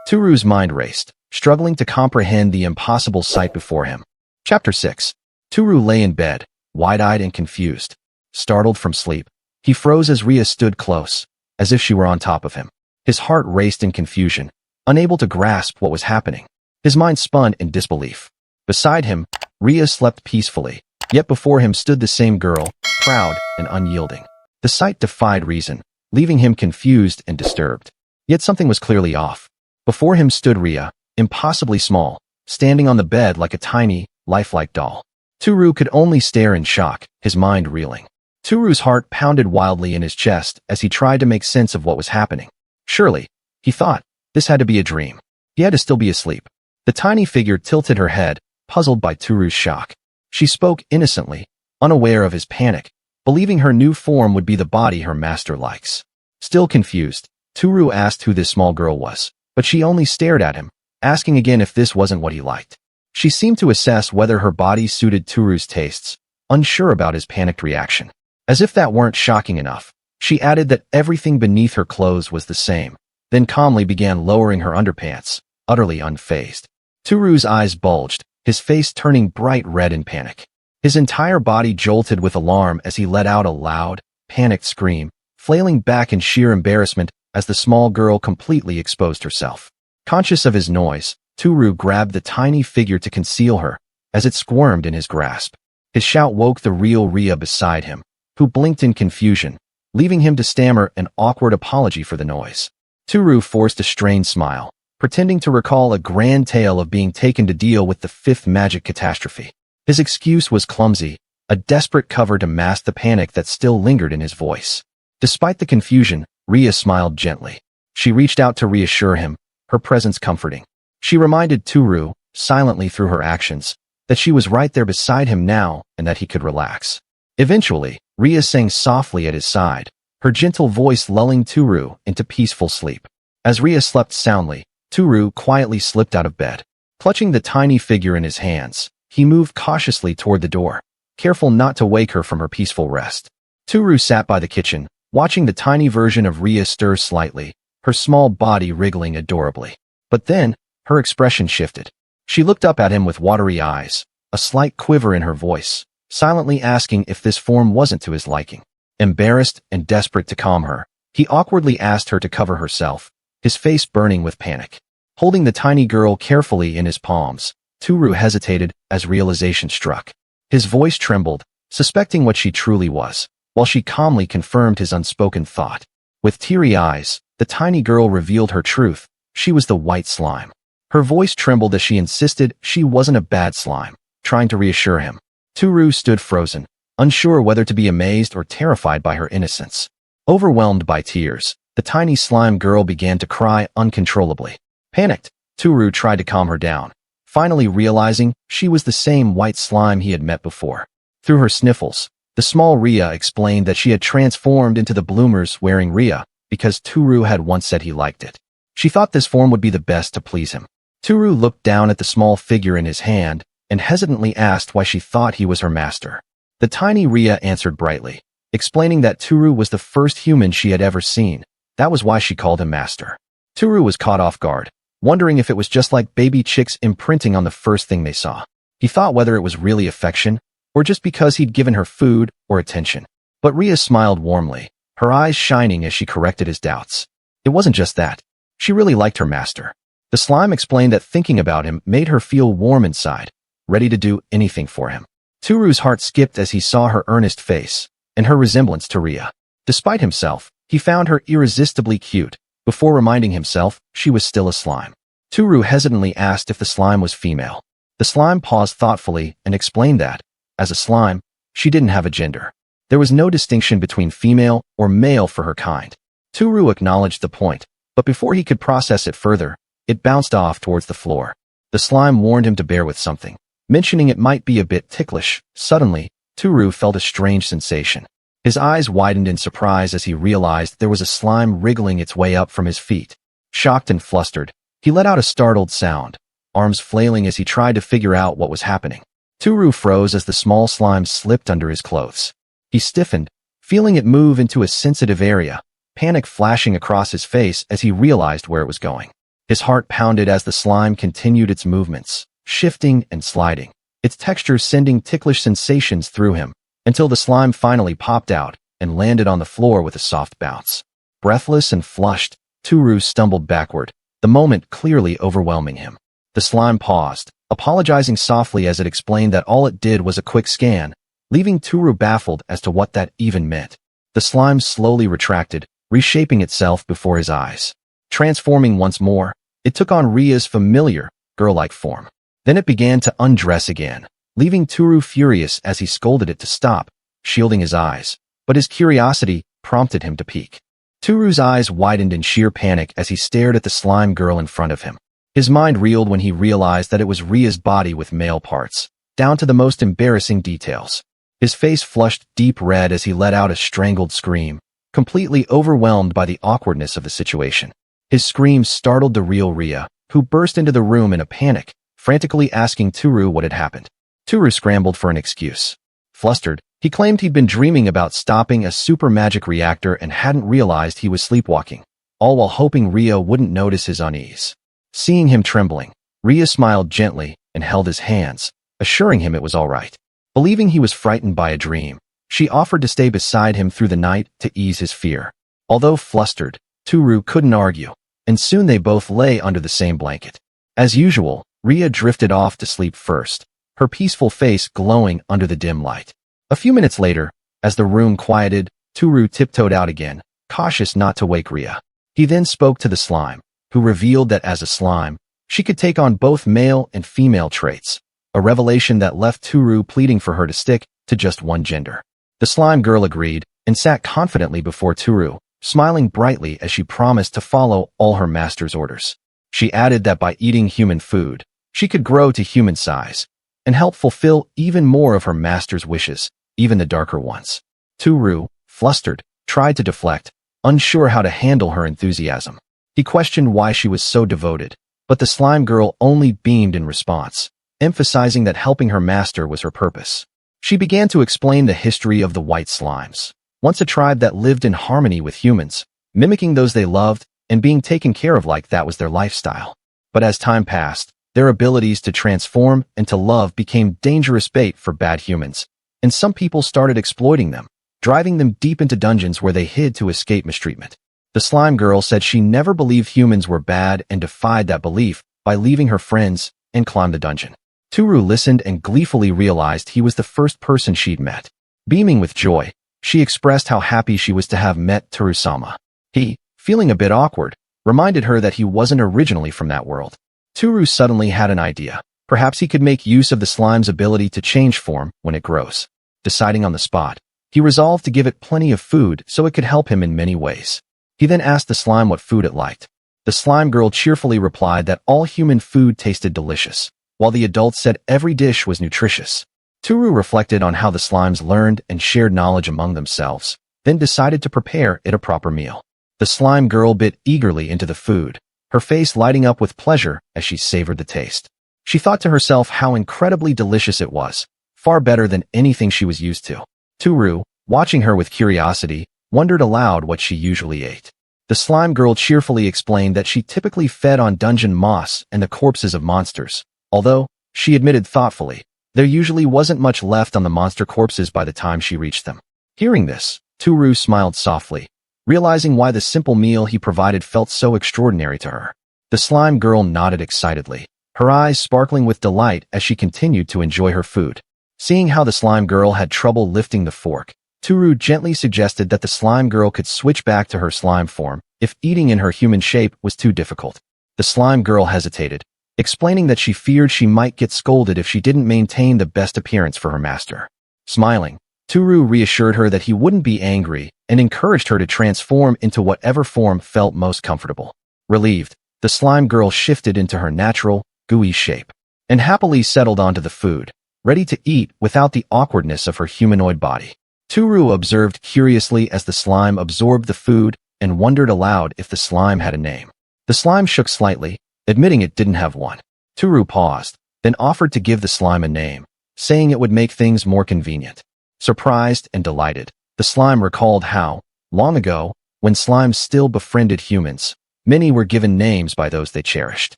Tooru's mind raced, struggling to comprehend the impossible sight before him. Chapter 6. Tooru lay in bed, wide-eyed and confused. Startled from sleep, he froze as Ria stood close, as if she were on top of him. His heart raced in confusion, unable to grasp what was happening. His mind spun in disbelief. Beside him, Ria slept peacefully, yet before him stood the same girl, proud and unyielding. The sight defied reason, leaving him confused and disturbed. Yet something was clearly off. Before him stood Ria, impossibly small, standing on the bed like a tiny, lifelike doll. Tooru could only stare in shock, his mind reeling. Tooru's heart pounded wildly in his chest as he tried to make sense of what was happening. Surely, he thought, this had to be a dream. He had to still be asleep. The tiny figure tilted her head, puzzled by Tooru's shock. She spoke innocently, unaware of his panic, believing her new form would be the body her master likes. Still confused, Tooru asked who this small girl was, but she only stared at him, asking again if this wasn't what he liked. She seemed to assess whether her body suited Tooru's tastes, unsure about his panicked reaction. As if that weren't shocking enough, she added that everything beneath her clothes was the same, then calmly began lowering her underpants, utterly unfazed. Tooru's eyes bulged, his face turning bright red in panic. His entire body jolted with alarm as he let out a loud, panicked scream, flailing back in sheer embarrassment as the small girl completely exposed herself. Conscious of his noise, Tooru grabbed the tiny figure to conceal her, as it squirmed in his grasp. His shout woke the real Ria beside him, who blinked in confusion, leaving him to stammer an awkward apology for the noise. Tooru forced a strained smile, pretending to recall a grand tale of being taken to deal with the fifth magic catastrophe. His excuse was clumsy, a desperate cover to mask the panic that still lingered in his voice. Despite the confusion, Ria smiled gently. She reached out to reassure him, her presence comforting. She reminded Tooru, silently through her actions, that she was right there beside him now and that he could relax. Eventually, Ria sang softly at his side, her gentle voice lulling Tooru into peaceful sleep. As Ria slept soundly, Tooru quietly slipped out of bed. Clutching the tiny figure in his hands, he moved cautiously toward the door, careful not to wake her from her peaceful rest. Tooru sat by the kitchen, watching the tiny version of Ria stir slightly, her small body wriggling adorably. But then, her expression shifted. She looked up at him with watery eyes, a slight quiver in her voice, silently asking if this form wasn't to his liking. Embarrassed and desperate to calm her, he awkwardly asked her to cover herself, his face burning with panic. Holding the tiny girl carefully in his palms, Tooru hesitated as realization struck. His voice trembled, suspecting what she truly was, while she calmly confirmed his unspoken thought. With teary eyes, the tiny girl revealed her truth. She was the white slime. Her voice trembled as she insisted she wasn't a bad slime, trying to reassure him. Tooru stood frozen, unsure whether to be amazed or terrified by her innocence. Overwhelmed by tears, the tiny slime girl began to cry uncontrollably. Panicked, Tooru tried to calm her down, finally realizing she was the same white slime he had met before. Through her sniffles, The small Ria explained that she had transformed into the bloomers wearing Ria because Tooru had once said he liked it. She thought this form would be the best to please him. Tooru looked down at the small figure in his hand and hesitantly asked why she thought he was her master. The tiny Ria answered brightly, explaining that Tooru was the first human she had ever seen. That was why she called him master. Tooru was caught off guard, wondering if it was just like baby chicks imprinting on the first thing they saw. He thought whether it was really affection or just because he'd given her food or attention. But Ria smiled warmly, her eyes shining as she corrected his doubts. It wasn't just that. She really liked her master. The slime explained that thinking about him made her feel warm inside, ready to do anything for him. Tooru's heart skipped as he saw her earnest face and her resemblance to Ria. Despite himself, he found her irresistibly cute, before reminding himself she was still a slime. Tooru hesitantly asked if the slime was female. The slime paused thoughtfully and explained that, as a slime, she didn't have a gender. There was no distinction between female or male for her kind. Tooru acknowledged the point, but before he could process it further, it bounced off towards the floor. The slime warned him to bear with something, mentioning it might be a bit ticklish. Suddenly, Tooru felt a strange sensation. His eyes widened in surprise as he realized there was a slime wriggling its way up from his feet. Shocked and flustered, he let out a startled sound, arms flailing as he tried to figure out what was happening. Tooru froze as the small slime slipped under his clothes. He stiffened, feeling it move into a sensitive area, panic flashing across his face as he realized where it was going. His heart pounded as the slime continued its movements, shifting and sliding, its texture sending ticklish sensations through him, until the slime finally popped out and landed on the floor with a soft bounce. Breathless and flushed, Tooru stumbled backward, the moment clearly overwhelming him. The slime paused, apologizing softly as it explained that all it did was a quick scan, leaving Tooru baffled as to what that even meant. The slime slowly retracted, reshaping itself before his eyes. Transforming once more, it took on Ria's familiar, girl-like form. Then it began to undress again, leaving Tooru furious as he scolded it to stop, shielding his eyes. But his curiosity prompted him to peek. Tooru's eyes widened in sheer panic as he stared at the slime girl in front of him. His mind reeled when he realized that it was Ria's body with male parts, down to the most embarrassing details. His face flushed deep red as he let out a strangled scream, completely overwhelmed by the awkwardness of the situation. His scream startled the real Ria, who burst into the room in a panic, frantically asking Tooru what had happened. Tooru scrambled for an excuse. Flustered, he claimed he'd been dreaming about stopping a super magic reactor and hadn't realized he was sleepwalking, all while hoping Ria wouldn't notice his unease. Seeing him trembling, Ria smiled gently and held his hands, assuring him it was all right. Believing he was frightened by a dream, she offered to stay beside him through the night to ease his fear. Although flustered, Tooru couldn't argue, and soon they both lay under the same blanket. As usual, Ria drifted off to sleep first, her peaceful face glowing under the dim light. A few minutes later, as the room quieted, Tooru tiptoed out again, cautious not to wake Ria. He then spoke to the slime, who revealed that as a slime, she could take on both male and female traits, a revelation that left Tooru pleading for her to stick to just one gender. The slime girl agreed and sat confidently before Tooru, smiling brightly as she promised to follow all her master's orders. She added that by eating human food, she could grow to human size and help fulfill even more of her master's wishes, even the darker ones. Tooru, flustered, tried to deflect, unsure how to handle her enthusiasm. He questioned why she was so devoted, but the slime girl only beamed in response, emphasizing that helping her master was her purpose. She began to explain the history of the white slimes, once a tribe that lived in harmony with humans, mimicking those they loved and being taken care of like that was their lifestyle. But as time passed, their abilities to transform and to love became dangerous bait for bad humans, and some people started exploiting them, driving them deep into dungeons where they hid to escape mistreatment. The slime girl said she never believed humans were bad and defied that belief by leaving her friends and climbed the dungeon. Tooru listened and gleefully realized he was the first person she'd met. Beaming with joy, she expressed how happy she was to have met Tooru-sama. He, feeling a bit awkward, reminded her that he wasn't originally from that world. Tooru suddenly had an idea. Perhaps he could make use of the slime's ability to change form when it grows. Deciding on the spot, he resolved to give it plenty of food so it could help him in many ways. He then asked the slime what food it liked. The slime girl cheerfully replied that all human food tasted delicious, while the adults said every dish was nutritious. Tooru reflected on how the slimes learned and shared knowledge among themselves, then decided to prepare it a proper meal. The slime girl bit eagerly into the food, her face lighting up with pleasure as she savored the taste. She thought to herself how incredibly delicious it was, far better than anything she was used to. Tooru, watching her with curiosity, wondered aloud what she usually ate. The slime girl cheerfully explained that she typically fed on dungeon moss and the corpses of monsters, although, she admitted thoughtfully, there usually wasn't much left on the monster corpses by the time she reached them. Hearing this, Tooru smiled softly, realizing why the simple meal he provided felt so extraordinary to her. The slime girl nodded excitedly, her eyes sparkling with delight as she continued to enjoy her food. Seeing how the slime girl had trouble lifting the fork, Tooru gently suggested that the slime girl could switch back to her slime form if eating in her human shape was too difficult. The slime girl hesitated, explaining that she feared she might get scolded if she didn't maintain the best appearance for her master. Smiling, Tooru reassured her that he wouldn't be angry and encouraged her to transform into whatever form felt most comfortable. Relieved, the slime girl shifted into her natural, gooey shape and happily settled onto the food, ready to eat without the awkwardness of her humanoid body. Tooru observed curiously as the slime absorbed the food and wondered aloud if the slime had a name. The slime shook slightly, admitting it didn't have one. Tooru paused, then offered to give the slime a name, saying it would make things more convenient. Surprised and delighted, the slime recalled how, long ago, when slimes still befriended humans, many were given names by those they cherished.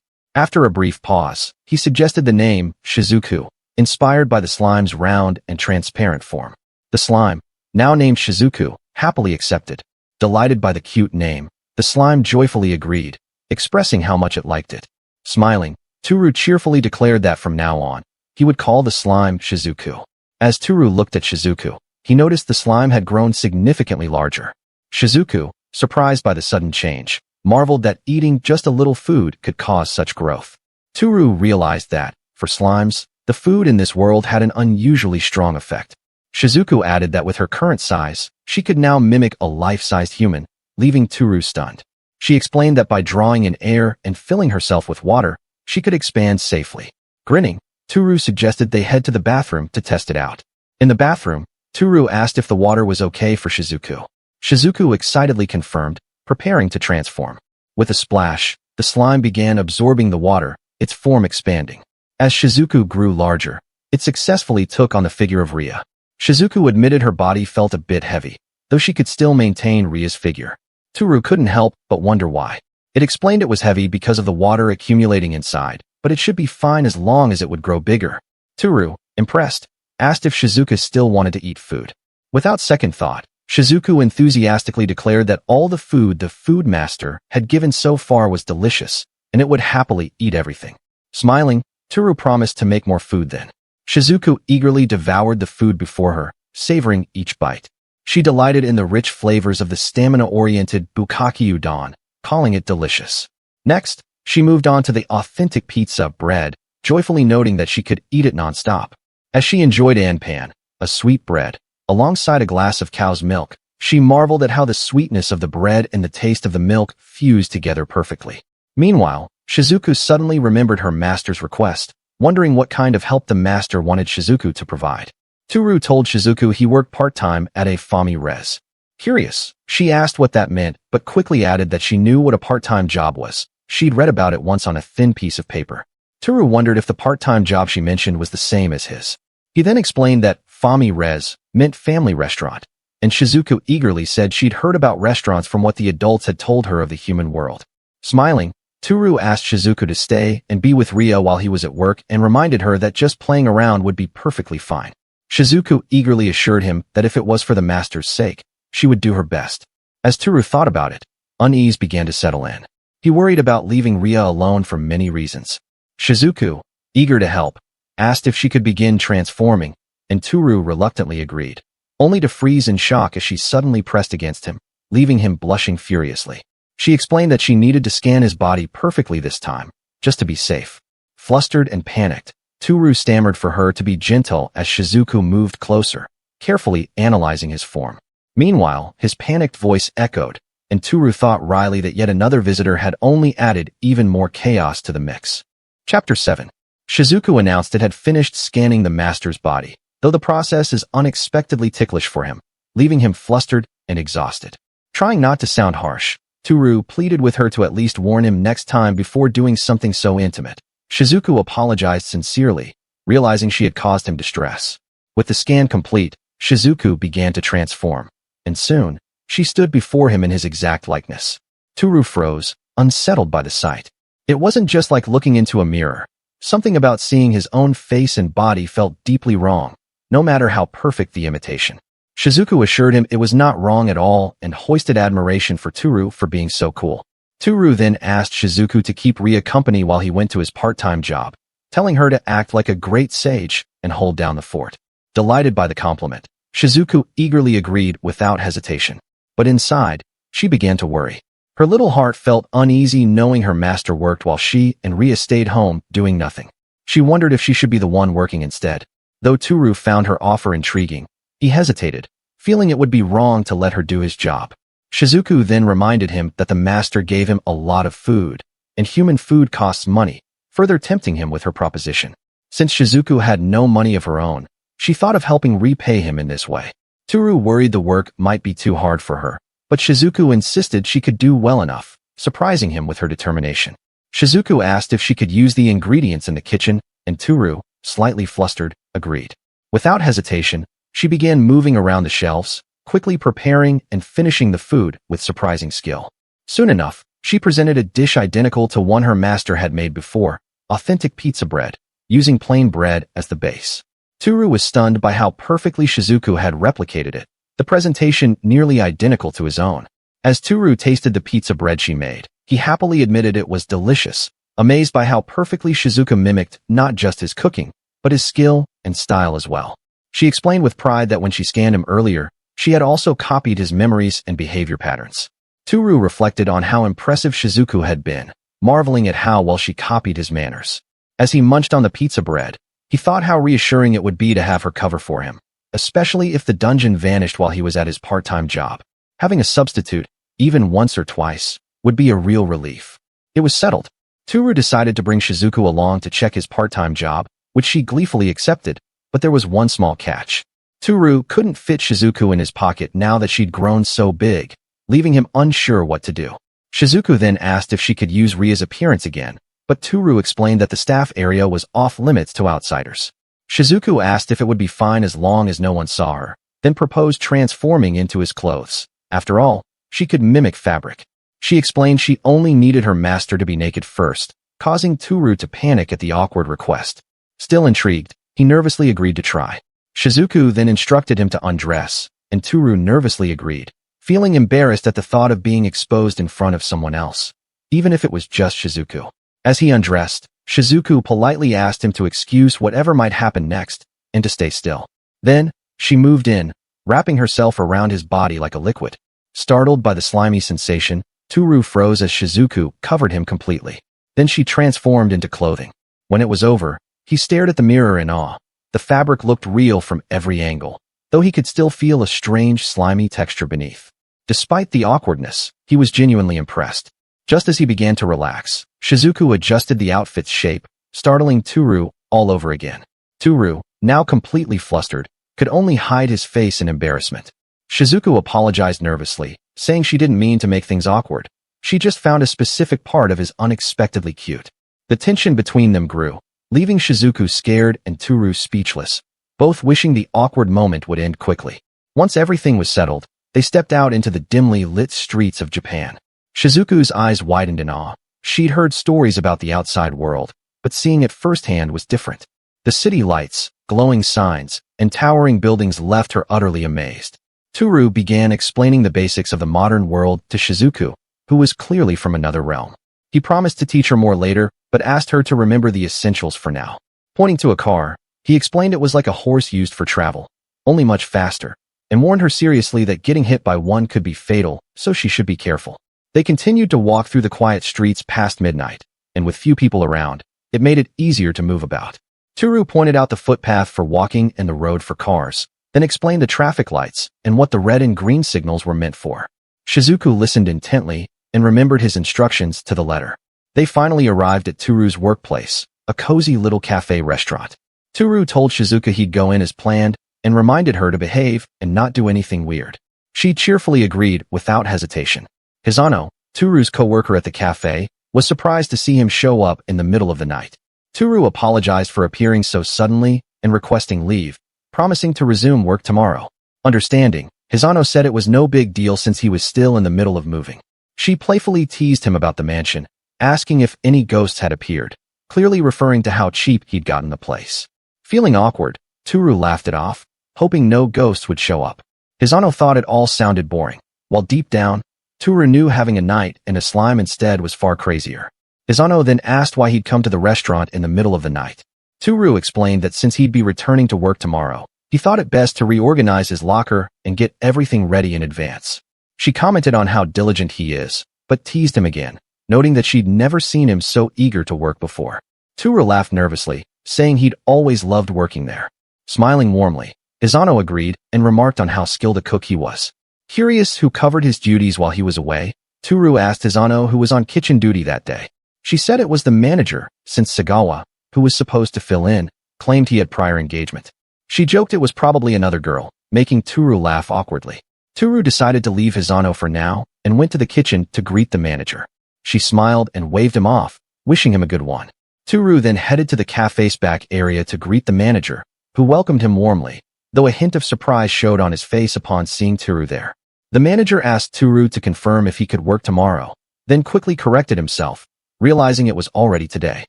After a brief pause, he suggested the name Shizuku, inspired by the slime's round and transparent form. The slime, now named Shizuku, happily accepted. Delighted by the cute name, the slime joyfully agreed, expressing how much it liked it. Smiling, Tooru cheerfully declared that from now on, he would call the slime Shizuku. As Tooru looked at Shizuku, he noticed the slime had grown significantly larger. Shizuku, surprised by the sudden change, marveled that eating just a little food could cause such growth. Tooru realized that, for slimes, the food in this world had an unusually strong effect. Shizuku added that with her current size, she could now mimic a life-sized human, leaving Tooru stunned. She explained that by drawing in air and filling herself with water, she could expand safely. Grinning, Tooru suggested they head to the bathroom to test it out. In the bathroom, Tooru asked if the water was okay for Shizuku. Shizuku excitedly confirmed, preparing to transform. With a splash, the slime began absorbing the water, its form expanding. As Shizuku grew larger, it successfully took on the figure of Ria. Shizuku admitted her body felt a bit heavy, though she could still maintain Ria's figure. Tooru couldn't help but wonder why. It explained it was heavy because of the water accumulating inside, but it should be fine as long as it would grow bigger. Tooru, impressed, asked if Shizuku still wanted to eat food. Without second thought, Shizuku enthusiastically declared that all the food the food master had given so far was delicious, and it would happily eat everything. Smiling, Tooru promised to make more food then. Shizuku eagerly devoured the food before her, savoring each bite. She delighted in the rich flavors of the stamina-oriented bukkake udon, calling it delicious. Next, she moved on to the authentic pizza bread, joyfully noting that she could eat it non-stop. As she enjoyed anpan, a sweet bread, alongside a glass of cow's milk, she marveled at how the sweetness of the bread and the taste of the milk fused together perfectly. Meanwhile, Shizuku suddenly remembered her master's request, wondering what kind of help the master wanted Shizuku to provide. Tooru told Shizuku he worked part-time at a fami res. Curious, she asked what that meant, but quickly added that she knew what a part-time job was. She'd read about it once on a thin piece of paper. Tooru wondered if the part-time job she mentioned was the same as his. He then explained that fami res meant family restaurant, and Shizuku eagerly said she'd heard about restaurants from what the adults had told her of the human world. Smiling, Tooru asked Shizuku to stay and be with Ria while he was at work and reminded her that just playing around would be perfectly fine. Shizuku eagerly assured him that if it was for the master's sake, she would do her best. As Tooru thought about it, unease began to settle in. He worried about leaving Ria alone for many reasons. Shizuku, eager to help, asked if she could begin transforming, and Tooru reluctantly agreed, only to freeze in shock as she suddenly pressed against him, leaving him blushing furiously. She explained that she needed to scan his body perfectly this time, just to be safe. Flustered and panicked, Tooru stammered for her to be gentle as Shizuku moved closer, carefully analyzing his form. Meanwhile, his panicked voice echoed, and Tooru thought wryly that yet another visitor had only added even more chaos to the mix. Chapter 7. Shizuku announced it had finished scanning the master's body, though the process is unexpectedly ticklish for him, leaving him flustered and exhausted. Trying not to sound harsh, Tooru pleaded with her to at least warn him next time before doing something so intimate. Shizuku apologized sincerely, realizing she had caused him distress. With the scan complete, Shizuku began to transform, and soon, she stood before him in his exact likeness. Tooru froze, unsettled by the sight. It wasn't just like looking into a mirror. Something about seeing his own face and body felt deeply wrong, no matter how perfect the imitation. Shizuku assured him it was not wrong at all and hoisted admiration for Tooru for being so cool. Tooru then asked Shizuku to keep Ria company while he went to his part-time job, telling her to act like a great sage and hold down the fort. Delighted by the compliment, Shizuku eagerly agreed without hesitation. But inside, she began to worry. Her little heart felt uneasy knowing her master worked while she and Ria stayed home doing nothing. She wondered if she should be the one working instead. Though Tooru found her offer intriguing, he hesitated, feeling it would be wrong to let her do his job. Shizuku then reminded him that the master gave him a lot of food, and human food costs money, further tempting him with her proposition. Since Shizuku had no money of her own, she thought of helping repay him in this way. Tooru worried the work might be too hard for her, but Shizuku insisted she could do well enough, surprising him with her determination. Shizuku asked if she could use the ingredients in the kitchen, and Tooru, slightly flustered, agreed. Without hesitation, she began moving around the shelves, quickly preparing and finishing the food with surprising skill. Soon enough, she presented a dish identical to one her master had made before, authentic pizza bread, using plain bread as the base. Tooru was stunned by how perfectly Shizuku had replicated it, the presentation nearly identical to his own. As Tooru tasted the pizza bread she made, he happily admitted it was delicious, amazed by how perfectly Shizuku mimicked not just his cooking, but his skill and style as well. She explained with pride that when she scanned him earlier, she had also copied his memories and behavior patterns. Tooru reflected on how impressive Shizuku had been, marveling at how well she copied his manners. As he munched on the pizza bread, he thought how reassuring it would be to have her cover for him, especially if the dungeon vanished while he was at his part-time job. Having a substitute, even once or twice, would be a real relief. It was settled. Tooru decided to bring Shizuku along to check his part-time job, which she gleefully accepted, but there was one small catch. Tooru couldn't fit Shizuku in his pocket now that she'd grown so big, leaving him unsure what to do. Shizuku then asked if she could use Ria's appearance again, but Tooru explained that the staff area was off-limits to outsiders. Shizuku asked if it would be fine as long as no one saw her, then proposed transforming into his clothes. After all, she could mimic fabric. She explained she only needed her master to be naked first, causing Tooru to panic at the awkward request. Still intrigued, he nervously agreed to try. Shizuku then instructed him to undress, and Tooru nervously agreed, feeling embarrassed at the thought of being exposed in front of someone else, even if it was just Shizuku. As he undressed, Shizuku politely asked him to excuse whatever might happen next, and to stay still. Then, she moved in, wrapping herself around his body like a liquid. Startled by the slimy sensation, Tooru froze as Shizuku covered him completely. Then she transformed into clothing. When it was over, he stared at the mirror in awe. The fabric looked real from every angle, though he could still feel a strange, slimy texture beneath. Despite the awkwardness, he was genuinely impressed. Just as he began to relax, Shizuku adjusted the outfit's shape, startling Tooru all over again. Tooru, now completely flustered, could only hide his face in embarrassment. Shizuku apologized nervously, saying she didn't mean to make things awkward. She just found a specific part of his unexpectedly cute. The tension between them grew, leaving Shizuku scared and Tooru speechless, both wishing the awkward moment would end quickly. Once everything was settled, they stepped out into the dimly lit streets of Japan. Shizuku's eyes widened in awe. She'd heard stories about the outside world, but seeing it firsthand was different. The city lights, glowing signs, and towering buildings left her utterly amazed. Tooru began explaining the basics of the modern world to Shizuku, who was clearly from another realm. He promised to teach her more later, but asked her to remember the essentials for now. Pointing to a car, he explained it was like a horse used for travel, only much faster, and warned her seriously that getting hit by one could be fatal, so she should be careful. They continued to walk through the quiet streets past midnight, and with few people around, it made it easier to move about. Tooru pointed out the footpath for walking and the road for cars, then explained the traffic lights and what the red and green signals were meant for. Shizuku listened intently and remembered his instructions to the letter. They finally arrived at Tooru's workplace, a cozy little cafe restaurant. Tooru told Shizuka he'd go in as planned and reminded her to behave and not do anything weird. She cheerfully agreed without hesitation. Hisano, Tooru's co-worker at the cafe, was surprised to see him show up in the middle of the night. Tooru apologized for appearing so suddenly and requesting leave, promising to resume work tomorrow. Understanding, Hisano said it was no big deal since he was still in the middle of moving. She playfully teased him about the mansion, asking if any ghosts had appeared, clearly referring to how cheap he'd gotten the place. Feeling awkward, Tooru laughed it off, hoping no ghosts would show up. Hisano thought it all sounded boring, while deep down, Tooru knew having a knight and a slime instead was far crazier. Hisano then asked why he'd come to the restaurant in the middle of the night. Tooru explained that since he'd be returning to work tomorrow, he thought it best to reorganize his locker and get everything ready in advance. She commented on how diligent he is, but teased him again, noting that she'd never seen him so eager to work before. Tooru laughed nervously, saying he'd always loved working there. Smiling warmly, Hisano agreed and remarked on how skilled a cook he was. Curious who covered his duties while he was away, Tooru asked Hisano who was on kitchen duty that day. She said it was the manager, since Sagawa, who was supposed to fill in, claimed he had prior engagement. She joked it was probably another girl, making Tooru laugh awkwardly. Tooru decided to leave Hisano for now and went to the kitchen to greet the manager. She smiled and waved him off, wishing him a good one. Tooru then headed to the cafe's back area to greet the manager, who welcomed him warmly, though a hint of surprise showed on his face upon seeing Tooru there. The manager asked Tooru to confirm if he could work tomorrow, then quickly corrected himself, realizing it was already today.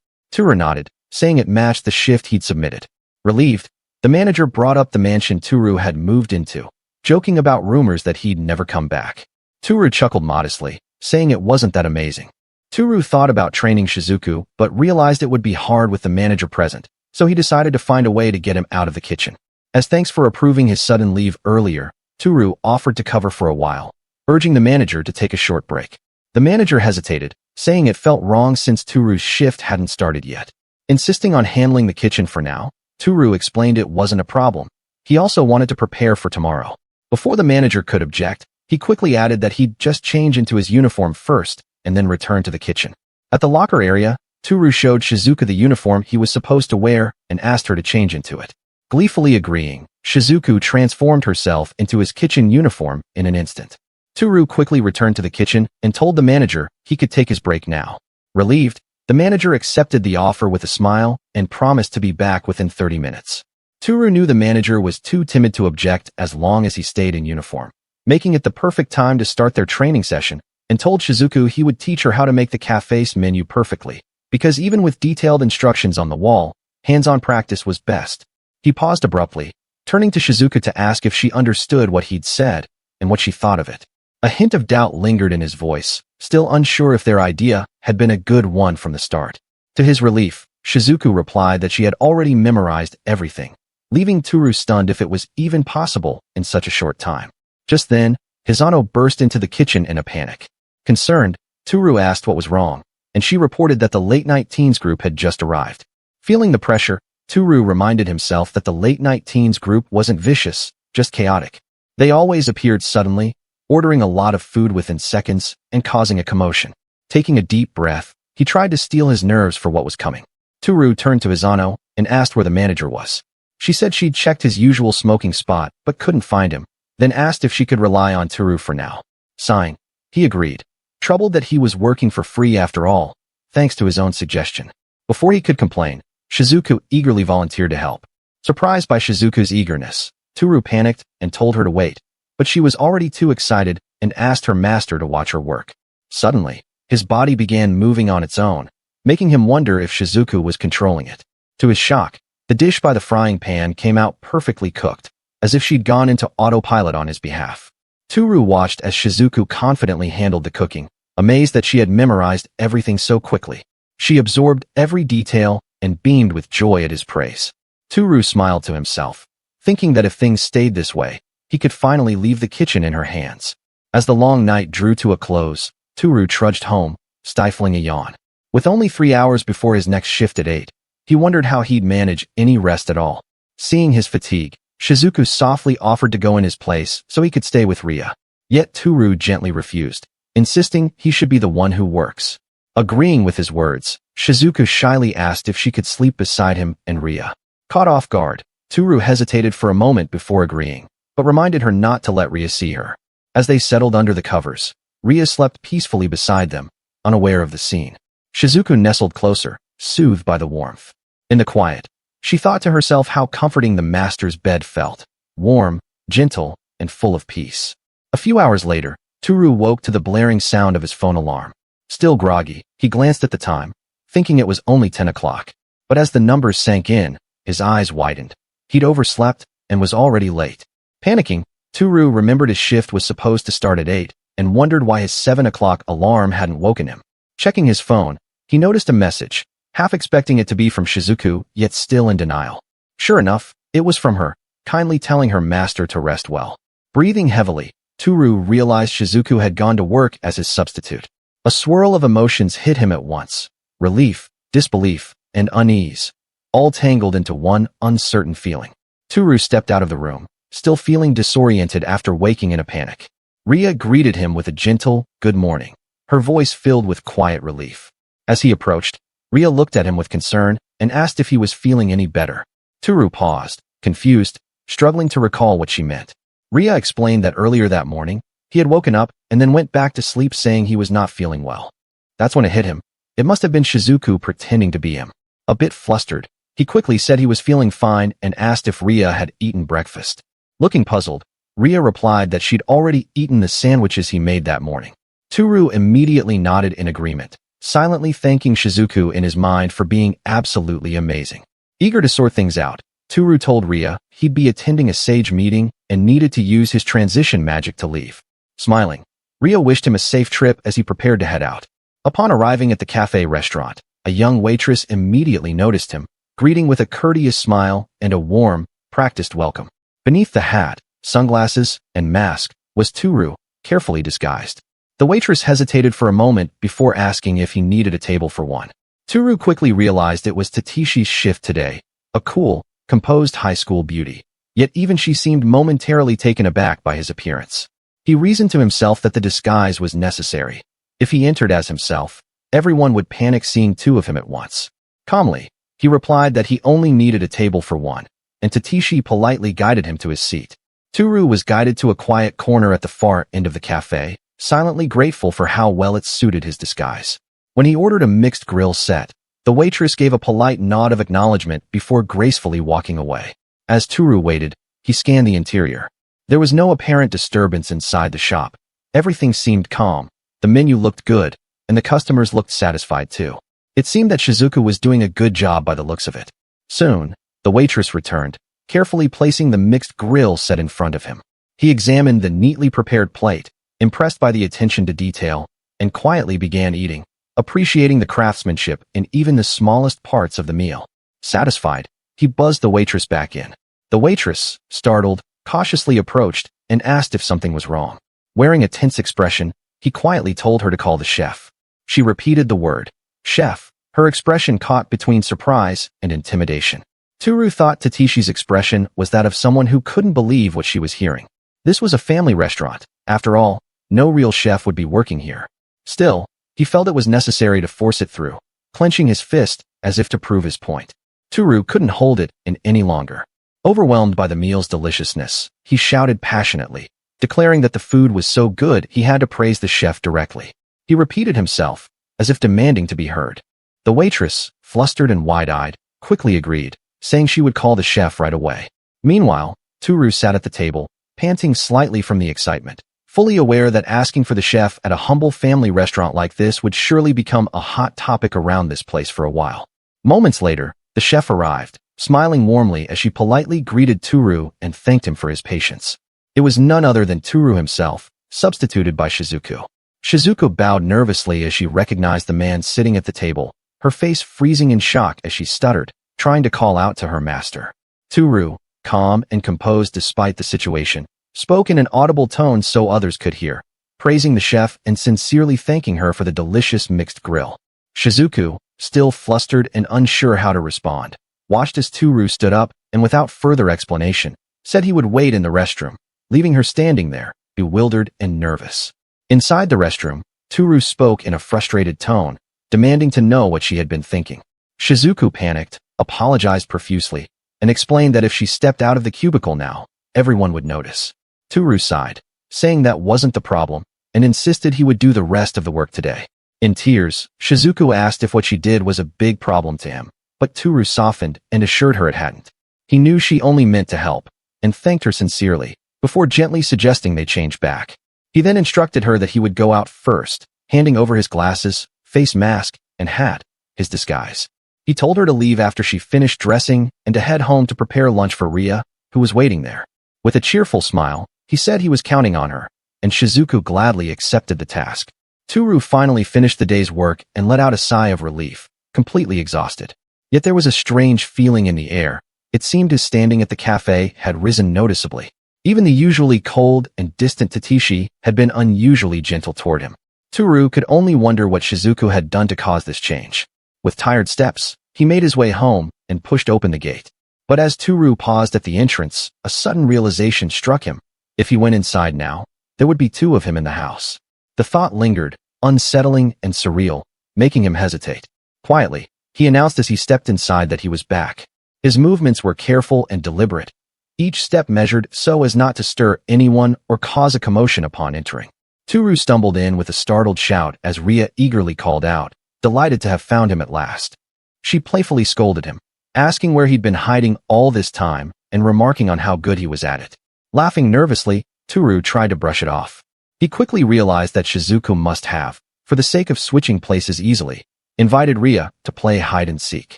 Tooru nodded, saying it matched the shift he'd submitted. Relieved, the manager brought up the mansion Tooru had moved into, joking about rumors that he'd never come back. Tooru chuckled modestly, saying it wasn't that amazing. Tooru thought about training Shizuku, but realized it would be hard with the manager present, so he decided to find a way to get him out of the kitchen. As thanks for approving his sudden leave earlier, Tooru offered to cover for a while, urging the manager to take a short break. The manager hesitated, saying it felt wrong since Tooru's shift hadn't started yet. Insisting on handling the kitchen for now, Tooru explained it wasn't a problem. He also wanted to prepare for tomorrow. Before the manager could object, he quickly added that he'd just change into his uniform first and then return to the kitchen. At the locker area, Tooru showed Shizuka the uniform he was supposed to wear and asked her to change into it. Gleefully agreeing, Shizuku transformed herself into his kitchen uniform in an instant. Tooru quickly returned to the kitchen and told the manager he could take his break now. Relieved, the manager accepted the offer with a smile and promised to be back within 30 minutes. Tooru knew the manager was too timid to object as long as he stayed in uniform, making it the perfect time to start their training session, and told Shizuku he would teach her how to make the cafe's menu perfectly, because even with detailed instructions on the wall, hands-on practice was best. He paused abruptly, turning to Shizuka to ask if she understood what he'd said and what she thought of it. A hint of doubt lingered in his voice, still unsure if their idea had been a good one from the start. To his relief, Shizuku replied that she had already memorized everything, leaving Tooru stunned if it was even possible in such a short time. Just then, Hisano burst into the kitchen in a panic. Concerned, Tooru asked what was wrong, and she reported that the late-night teens group had just arrived. Feeling the pressure, Tooru reminded himself that the late-night teens group wasn't vicious, just chaotic. They always appeared suddenly, ordering a lot of food within seconds and causing a commotion. Taking a deep breath, he tried to steel his nerves for what was coming. Tooru turned to Hisano and asked where the manager was. She said she'd checked his usual smoking spot but couldn't find him, then asked if she could rely on Tooru for now. Sighing, he agreed, troubled that he was working for free after all, thanks to his own suggestion. Before he could complain, Shizuku eagerly volunteered to help. Surprised by Shizuku's eagerness, Tooru panicked and told her to wait, but she was already too excited and asked her master to watch her work. Suddenly, his body began moving on its own, making him wonder if Shizuku was controlling it. To his shock, the dish by the frying pan came out perfectly cooked, as if she'd gone into autopilot on his behalf. Tooru watched as Shizuku confidently handled the cooking, amazed that she had memorized everything so quickly. She absorbed every detail and beamed with joy at his praise. Tooru smiled to himself, thinking that if things stayed this way, he could finally leave the kitchen in her hands. As the long night drew to a close, Tooru trudged home, stifling a yawn. With only 3 hours before his next shift at 8, he wondered how he'd manage any rest at all. Seeing his fatigue, Shizuku softly offered to go in his place so he could stay with Ria. Yet Tooru gently refused, insisting he should be the one who works. Agreeing with his words, Shizuku shyly asked if she could sleep beside him and Ria. Caught off guard, Tooru hesitated for a moment before agreeing, but reminded her not to let Ria see her. As they settled under the covers, Ria slept peacefully beside them, unaware of the scene. Shizuku nestled closer, soothed by the warmth. In the quiet, she thought to herself how comforting the master's bed felt, warm, gentle, and full of peace. A few hours later, Tooru woke to the blaring sound of his phone alarm. Still groggy, he glanced at the time, thinking it was only 10 o'clock. But as the numbers sank in, his eyes widened. He'd overslept and was already late. Panicking, Tooru remembered his shift was supposed to start at 8 and wondered why his 7 o'clock alarm hadn't woken him. Checking his phone, he noticed a message, half expecting it to be from Shizuku, yet still in denial. Sure enough, it was from her, kindly telling her master to rest well. Breathing heavily, Tooru realized Shizuku had gone to work as his substitute. A swirl of emotions hit him at once: relief, disbelief, and unease, all tangled into one uncertain feeling. Tooru stepped out of the room, still feeling disoriented after waking in a panic. Ria greeted him with a gentle, "Good morning," her voice filled with quiet relief. As he approached, Ria looked at him with concern and asked if he was feeling any better. Tooru paused, confused, struggling to recall what she meant. Ria explained that earlier that morning, he had woken up and then went back to sleep saying he was not feeling well. That's when it hit him. It must have been Shizuku pretending to be him. A bit flustered, he quickly said he was feeling fine and asked if Ria had eaten breakfast. Looking puzzled, Ria replied that she'd already eaten the sandwiches he made that morning. Tooru immediately nodded in agreement, silently thanking Shizuku in his mind for being absolutely amazing. Eager to sort things out, Tooru told Ria he'd be attending a sage meeting and needed to use his transition magic to leave. Smiling, Ria wished him a safe trip as he prepared to head out. Upon arriving at the cafe restaurant, a young waitress immediately noticed him, greeting with a courteous smile and a warm, practiced welcome. Beneath the hat, sunglasses, and mask was Tooru, carefully disguised. The waitress hesitated for a moment before asking if he needed a table for one. Tooru quickly realized it was Tatishi's shift today, a cool, composed high school beauty. Yet even she seemed momentarily taken aback by his appearance. He reasoned to himself that the disguise was necessary. If he entered as himself, everyone would panic seeing two of him at once. Calmly, he replied that he only needed a table for one, and Tatishi politely guided him to his seat. Tooru was guided to a quiet corner at the far end of the cafe, silently grateful for how well it suited his disguise. When he ordered a mixed grill set, the waitress gave a polite nod of acknowledgement before gracefully walking away. As Tooru waited, he scanned the interior. There was no apparent disturbance inside the shop. Everything seemed calm, the menu looked good, and the customers looked satisfied too. It seemed that Shizuku was doing a good job by the looks of it. Soon, the waitress returned, carefully placing the mixed grill set in front of him. He examined the neatly prepared plate, impressed by the attention to detail, and quietly began eating, appreciating the craftsmanship in even the smallest parts of the meal. Satisfied, he buzzed the waitress back in. The waitress, startled, cautiously approached and asked if something was wrong. Wearing a tense expression, he quietly told her to call the chef. She repeated the word, "Chef," her expression caught between surprise and intimidation. Tooru thought Tatishi's expression was that of someone who couldn't believe what she was hearing. This was a family restaurant. After all, no real chef would be working here. Still, he felt it was necessary to force it through, clenching his fist as if to prove his point. Tooru couldn't hold it in any longer. Overwhelmed by the meal's deliciousness, he shouted passionately, declaring that the food was so good he had to praise the chef directly. He repeated himself, as if demanding to be heard. The waitress, flustered and wide-eyed, quickly agreed, saying she would call the chef right away. Meanwhile, Tooru sat at the table, panting slightly from the excitement, fully aware that asking for the chef at a humble family restaurant like this would surely become a hot topic around this place for a while. Moments later, the chef arrived, smiling warmly as she politely greeted Tooru and thanked him for his patience. It was none other than Tooru himself, substituted by Shizuku. Shizuku bowed nervously as she recognized the man sitting at the table, her face freezing in shock as she stuttered, trying to call out to her master. Tooru, calm and composed despite the situation, spoke in an audible tone so others could hear, praising the chef and sincerely thanking her for the delicious mixed grill. Shizuku, still flustered and unsure how to respond, watched as Tooru stood up and without further explanation, said he would wait in the restroom, leaving her standing there, bewildered and nervous. Inside the restroom, Tooru spoke in a frustrated tone, demanding to know what she had been thinking. Shizuku panicked, apologized profusely, and explained that if she stepped out of the cubicle now, everyone would notice. Tooru sighed, saying that wasn't the problem, and insisted he would do the rest of the work today. In tears, Shizuku asked if what she did was a big problem to him, but Tooru softened and assured her it hadn't. He knew she only meant to help, and thanked her sincerely, before gently suggesting they change back. He then instructed her that he would go out first, handing over his glasses, face mask, and hat, his disguise. He told her to leave after she finished dressing and to head home to prepare lunch for Ria, who was waiting there. With a cheerful smile, he said he was counting on her, and Shizuku gladly accepted the task. Tooru finally finished the day's work and let out a sigh of relief, completely exhausted. Yet there was a strange feeling in the air. It seemed his standing at the cafe had risen noticeably. Even the usually cold and distant Tatishi had been unusually gentle toward him. Tooru could only wonder what Shizuku had done to cause this change. With tired steps, he made his way home and pushed open the gate. But as Tooru paused at the entrance, a sudden realization struck him. If he went inside now, there would be two of him in the house. The thought lingered, unsettling and surreal, making him hesitate. Quietly, he announced as he stepped inside that he was back. His movements were careful and deliberate, each step measured so as not to stir anyone or cause a commotion upon entering. Tooru stumbled in with a startled shout as Ria eagerly called out, delighted to have found him at last. She playfully scolded him, asking where he'd been hiding all this time and remarking on how good he was at it. Laughing nervously, Tooru tried to brush it off. He quickly realized that Shizuku must have, for the sake of switching places easily, invited Ria to play hide-and-seek.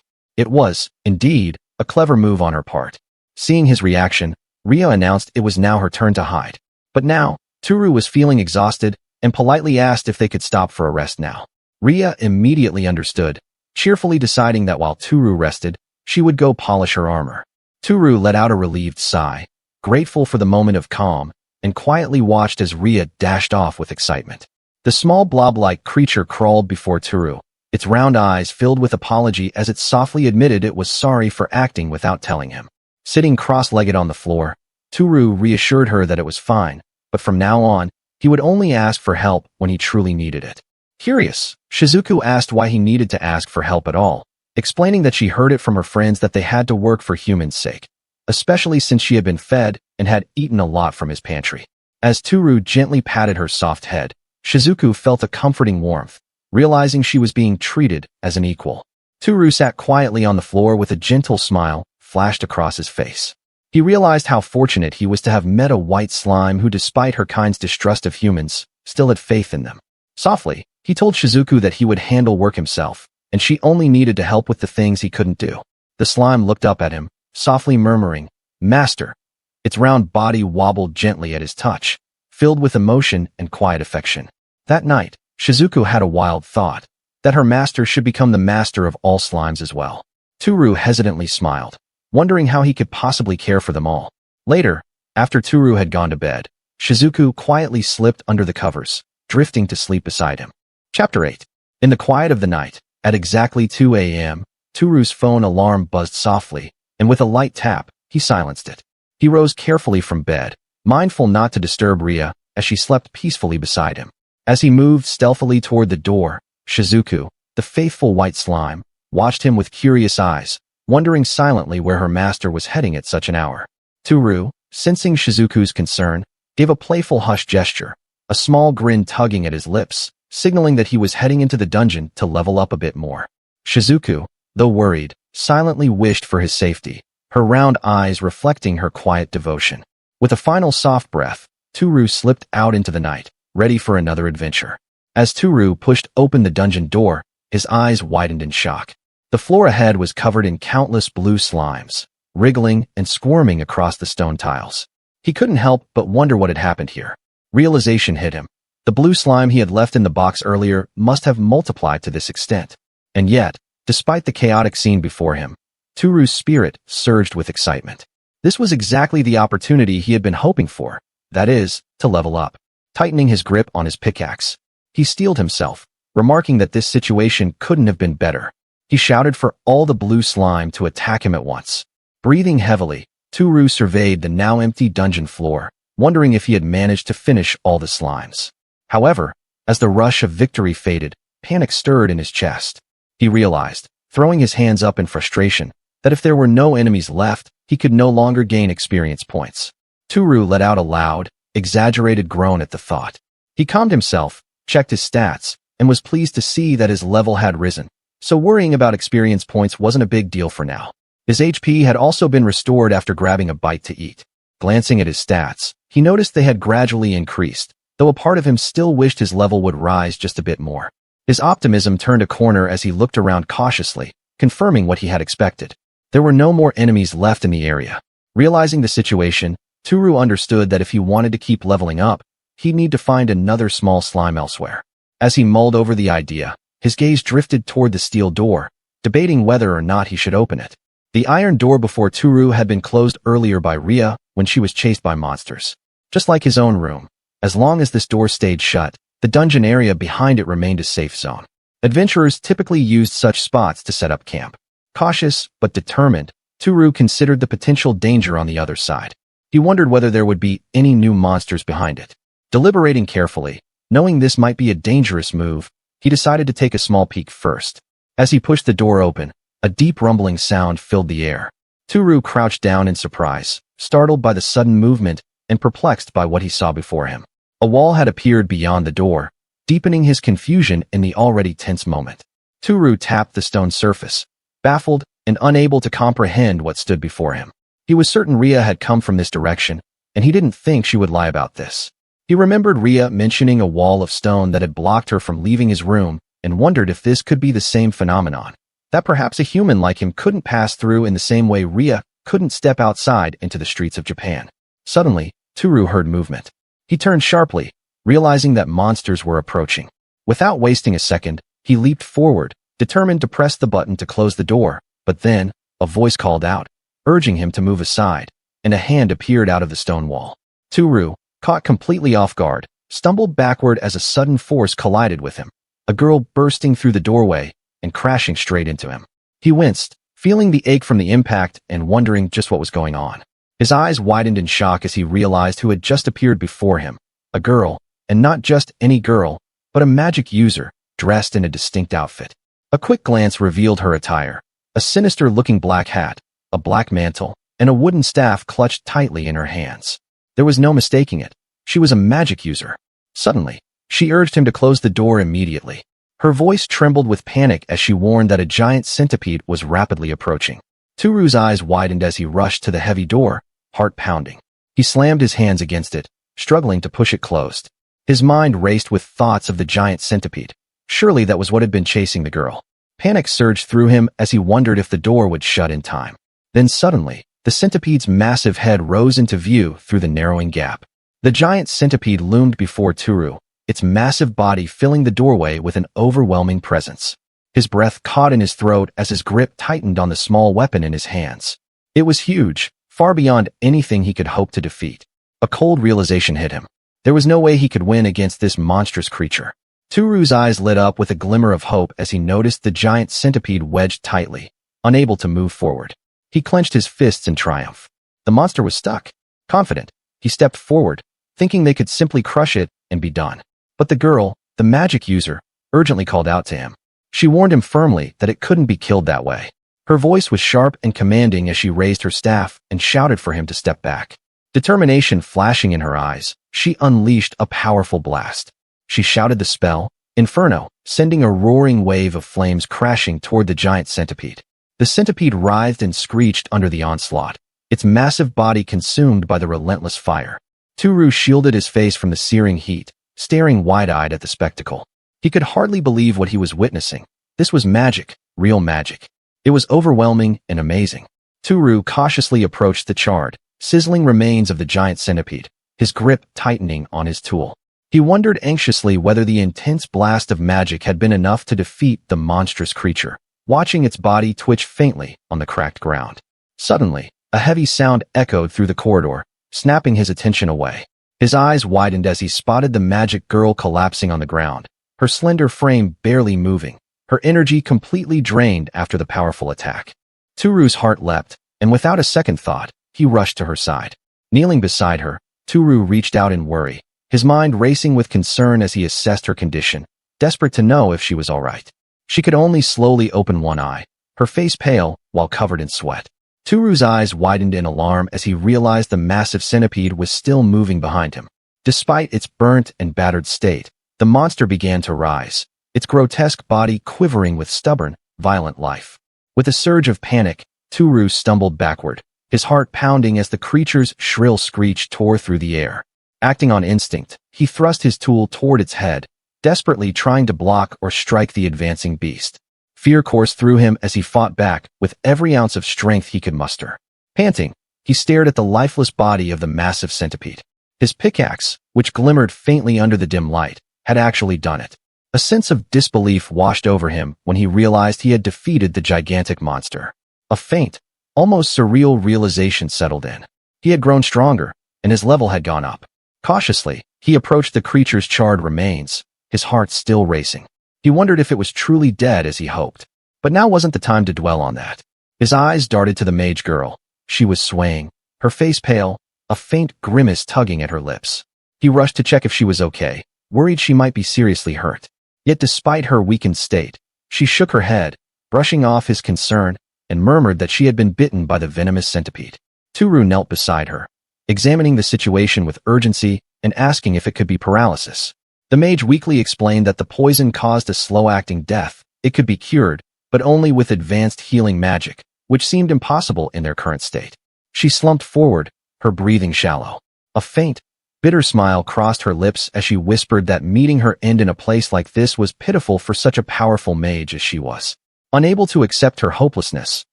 It was, indeed, a clever move on her part. Seeing his reaction, Ria announced it was now her turn to hide. But now, Tooru was feeling exhausted and politely asked if they could stop for a rest now. Ria immediately understood, cheerfully deciding that while Tooru rested, she would go polish her armor. Tooru let out a relieved sigh, grateful for the moment of calm, and quietly watched as Ria dashed off with excitement. The small blob-like creature crawled before Tooru, its round eyes filled with apology as it softly admitted it was sorry for acting without telling him. Sitting cross-legged on the floor, Tooru reassured her that it was fine, but from now on, he would only ask for help when he truly needed it. Curious, Shizuku asked why he needed to ask for help at all, explaining that she heard it from her friends that they had to work for humans' sake, especially since she had been fed and had eaten a lot from his pantry. As Tooru gently patted her soft head, Shizuku felt a comforting warmth, realizing she was being treated as an equal. Tooru sat quietly on the floor with a gentle smile flashed across his face. He realized how fortunate he was to have met a white slime who, despite her kind's distrust of humans, still had faith in them. Softly, he told Shizuku that he would handle work himself, and she only needed to help with the things he couldn't do. The slime looked up at him, softly murmuring, "Master." Its round body wobbled gently at his touch, filled with emotion and quiet affection. That night, Shizuku had a wild thought, that her master should become the master of all slimes as well. Tooru hesitantly smiled, wondering how he could possibly care for them all. Later, after Tooru had gone to bed, Shizuku quietly slipped under the covers, drifting to sleep beside him. Chapter 8. In the quiet of the night, at exactly 2 a.m., Tooru's phone alarm buzzed softly, and with a light tap, he silenced it. He rose carefully from bed, mindful not to disturb Ria, as she slept peacefully beside him. As he moved stealthily toward the door, Shizuku, the faithful white slime, watched him with curious eyes, wondering silently where her master was heading at such an hour. Tooru, sensing Shizuku's concern, gave a playful hush gesture, a small grin tugging at his lips, signaling that he was heading into the dungeon to level up a bit more. Shizuku, though worried, silently wished for his safety, her round eyes reflecting her quiet devotion. With a final soft breath, Tooru slipped out into the night, ready for another adventure. As Tooru pushed open the dungeon door, his eyes widened in shock. The floor ahead was covered in countless blue slimes, wriggling and squirming across the stone tiles. He couldn't help but wonder what had happened here. Realization hit him. The blue slime he had left in the box earlier must have multiplied to this extent. And yet, despite the chaotic scene before him, Tooru's spirit surged with excitement. This was exactly the opportunity he had been hoping for, that is, to level up. Tightening his grip on his pickaxe, he steeled himself, remarking that this situation couldn't have been better. He shouted for all the blue slime to attack him at once. Breathing heavily, Tooru surveyed the now empty dungeon floor, wondering if he had managed to finish all the slimes. However, as the rush of victory faded, panic stirred in his chest. He realized, throwing his hands up in frustration, that if there were no enemies left, he could no longer gain experience points. Tooru let out a loud, exaggerated groan at the thought. He calmed himself, checked his stats, and was pleased to see that his level had risen, so worrying about experience points wasn't a big deal for now. His HP had also been restored after grabbing a bite to eat. Glancing at his stats, he noticed they had gradually increased, though a part of him still wished his level would rise just a bit more. His optimism turned a corner as he looked around cautiously, confirming what he had expected. There were no more enemies left in the area. Realizing the situation, Tooru understood that if he wanted to keep leveling up, he'd need to find another small slime elsewhere. As he mulled over the idea, his gaze drifted toward the steel door, debating whether or not he should open it. The iron door before Tooru had been closed earlier by Ria when she was chased by monsters. Just like his own room, as long as this door stayed shut, the dungeon area behind it remained a safe zone. Adventurers typically used such spots to set up camp. Cautious but determined, Tooru considered the potential danger on the other side. He wondered whether there would be any new monsters behind it. Deliberating carefully, knowing this might be a dangerous move, he decided to take a small peek first. As he pushed the door open, a deep rumbling sound filled the air. Tooru crouched down in surprise, startled by the sudden movement and perplexed by what he saw before him. A wall had appeared beyond the door, deepening his confusion in the already tense moment. Tooru tapped the stone surface, baffled and unable to comprehend what stood before him. He was certain Ria had come from this direction, and he didn't think she would lie about this. He remembered Ria mentioning a wall of stone that had blocked her from leaving his room and wondered if this could be the same phenomenon, that perhaps a human like him couldn't pass through in the same way Ria couldn't step outside into the streets of Japan. Suddenly, Tooru heard movement. He turned sharply, realizing that monsters were approaching. Without wasting a second, he leaped forward, determined to press the button to close the door, but then, a voice called out, urging him to move aside, and a hand appeared out of the stone wall. Tooru, caught completely off guard, stumbled backward as a sudden force collided with him, a girl bursting through the doorway and crashing straight into him. He winced, feeling the ache from the impact and wondering just what was going on. His eyes widened in shock as he realized who had just appeared before him, a girl, and not just any girl, but a magic user, dressed in a distinct outfit. A quick glance revealed her attire, a sinister-looking black hat, a black mantle, and a wooden staff clutched tightly in her hands. There was no mistaking it. She was a magic user. Suddenly, she urged him to close the door immediately. Her voice trembled with panic as she warned that a giant centipede was rapidly approaching. Tooru's eyes widened as he rushed to the heavy door, heart pounding. He slammed his hands against it, struggling to push it closed. His mind raced with thoughts of the giant centipede. Surely that was what had been chasing the girl. Panic surged through him as he wondered if the door would shut in time. Then suddenly, the centipede's massive head rose into view through the narrowing gap. The giant centipede loomed before Tooru, its massive body filling the doorway with an overwhelming presence. His breath caught in his throat as his grip tightened on the small weapon in his hands. It was huge, far beyond anything he could hope to defeat. A cold realization hit him. There was no way he could win against this monstrous creature. Tooru's eyes lit up with a glimmer of hope as he noticed the giant centipede wedged tightly, unable to move forward. He clenched his fists in triumph. The monster was stuck. Confident, he stepped forward, thinking they could simply crush it and be done. But the girl, the magic user, urgently called out to him. She warned him firmly that it couldn't be killed that way. Her voice was sharp and commanding as she raised her staff and shouted for him to step back. Determination flashing in her eyes, she unleashed a powerful blast. She shouted the spell, Inferno, sending a roaring wave of flames crashing toward the giant centipede. The centipede writhed and screeched under the onslaught, its massive body consumed by the relentless fire. Tooru shielded his face from the searing heat, staring wide-eyed at the spectacle. He could hardly believe what he was witnessing. This was magic, real magic. It was overwhelming and amazing. Tooru cautiously approached the charred, sizzling remains of the giant centipede, his grip tightening on his tool. He wondered anxiously whether the intense blast of magic had been enough to defeat the monstrous creature, watching its body twitch faintly on the cracked ground. Suddenly, a heavy sound echoed through the corridor, snapping his attention away. His eyes widened as he spotted the magic girl collapsing on the ground, her slender frame barely moving, her energy completely drained after the powerful attack. Tooru's heart leapt, and without a second thought, he rushed to her side. Kneeling beside her, Tooru reached out in worry, his mind racing with concern as he assessed her condition, desperate to know if she was all right. She could only slowly open one eye, her face pale, while covered in sweat. Tooru's eyes widened in alarm as he realized the massive centipede was still moving behind him. Despite its burnt and battered state, the monster began to rise, its grotesque body quivering with stubborn, violent life. With a surge of panic, Tooru stumbled backward, his heart pounding as the creature's shrill screech tore through the air. Acting on instinct, he thrust his tool toward its head, desperately trying to block or strike the advancing beast. Fear coursed through him as he fought back with every ounce of strength he could muster. Panting, he stared at the lifeless body of the massive centipede. His pickaxe, which glimmered faintly under the dim light, had actually done it. A sense of disbelief washed over him when he realized he had defeated the gigantic monster. A faint, almost surreal realization settled in. He had grown stronger, and his level had gone up. Cautiously, he approached the creature's charred remains, his heart still racing. He wondered if it was truly dead as he hoped. But now wasn't the time to dwell on that. His eyes darted to the mage girl. She was swaying, her face pale, a faint grimace tugging at her lips. He rushed to check if she was okay, worried she might be seriously hurt. Yet despite her weakened state, she shook her head, brushing off his concern, and murmured that she had been bitten by the venomous centipede. Tooru knelt beside her, examining the situation with urgency and asking if it could be paralysis. The mage weakly explained that the poison caused a slow-acting death. It could be cured, but only with advanced healing magic, which seemed impossible in their current state. She slumped forward, her breathing shallow. A faint, bitter smile crossed her lips as she whispered that meeting her end in a place like this was pitiful for such a powerful mage as she was. Unable to accept her hopelessness,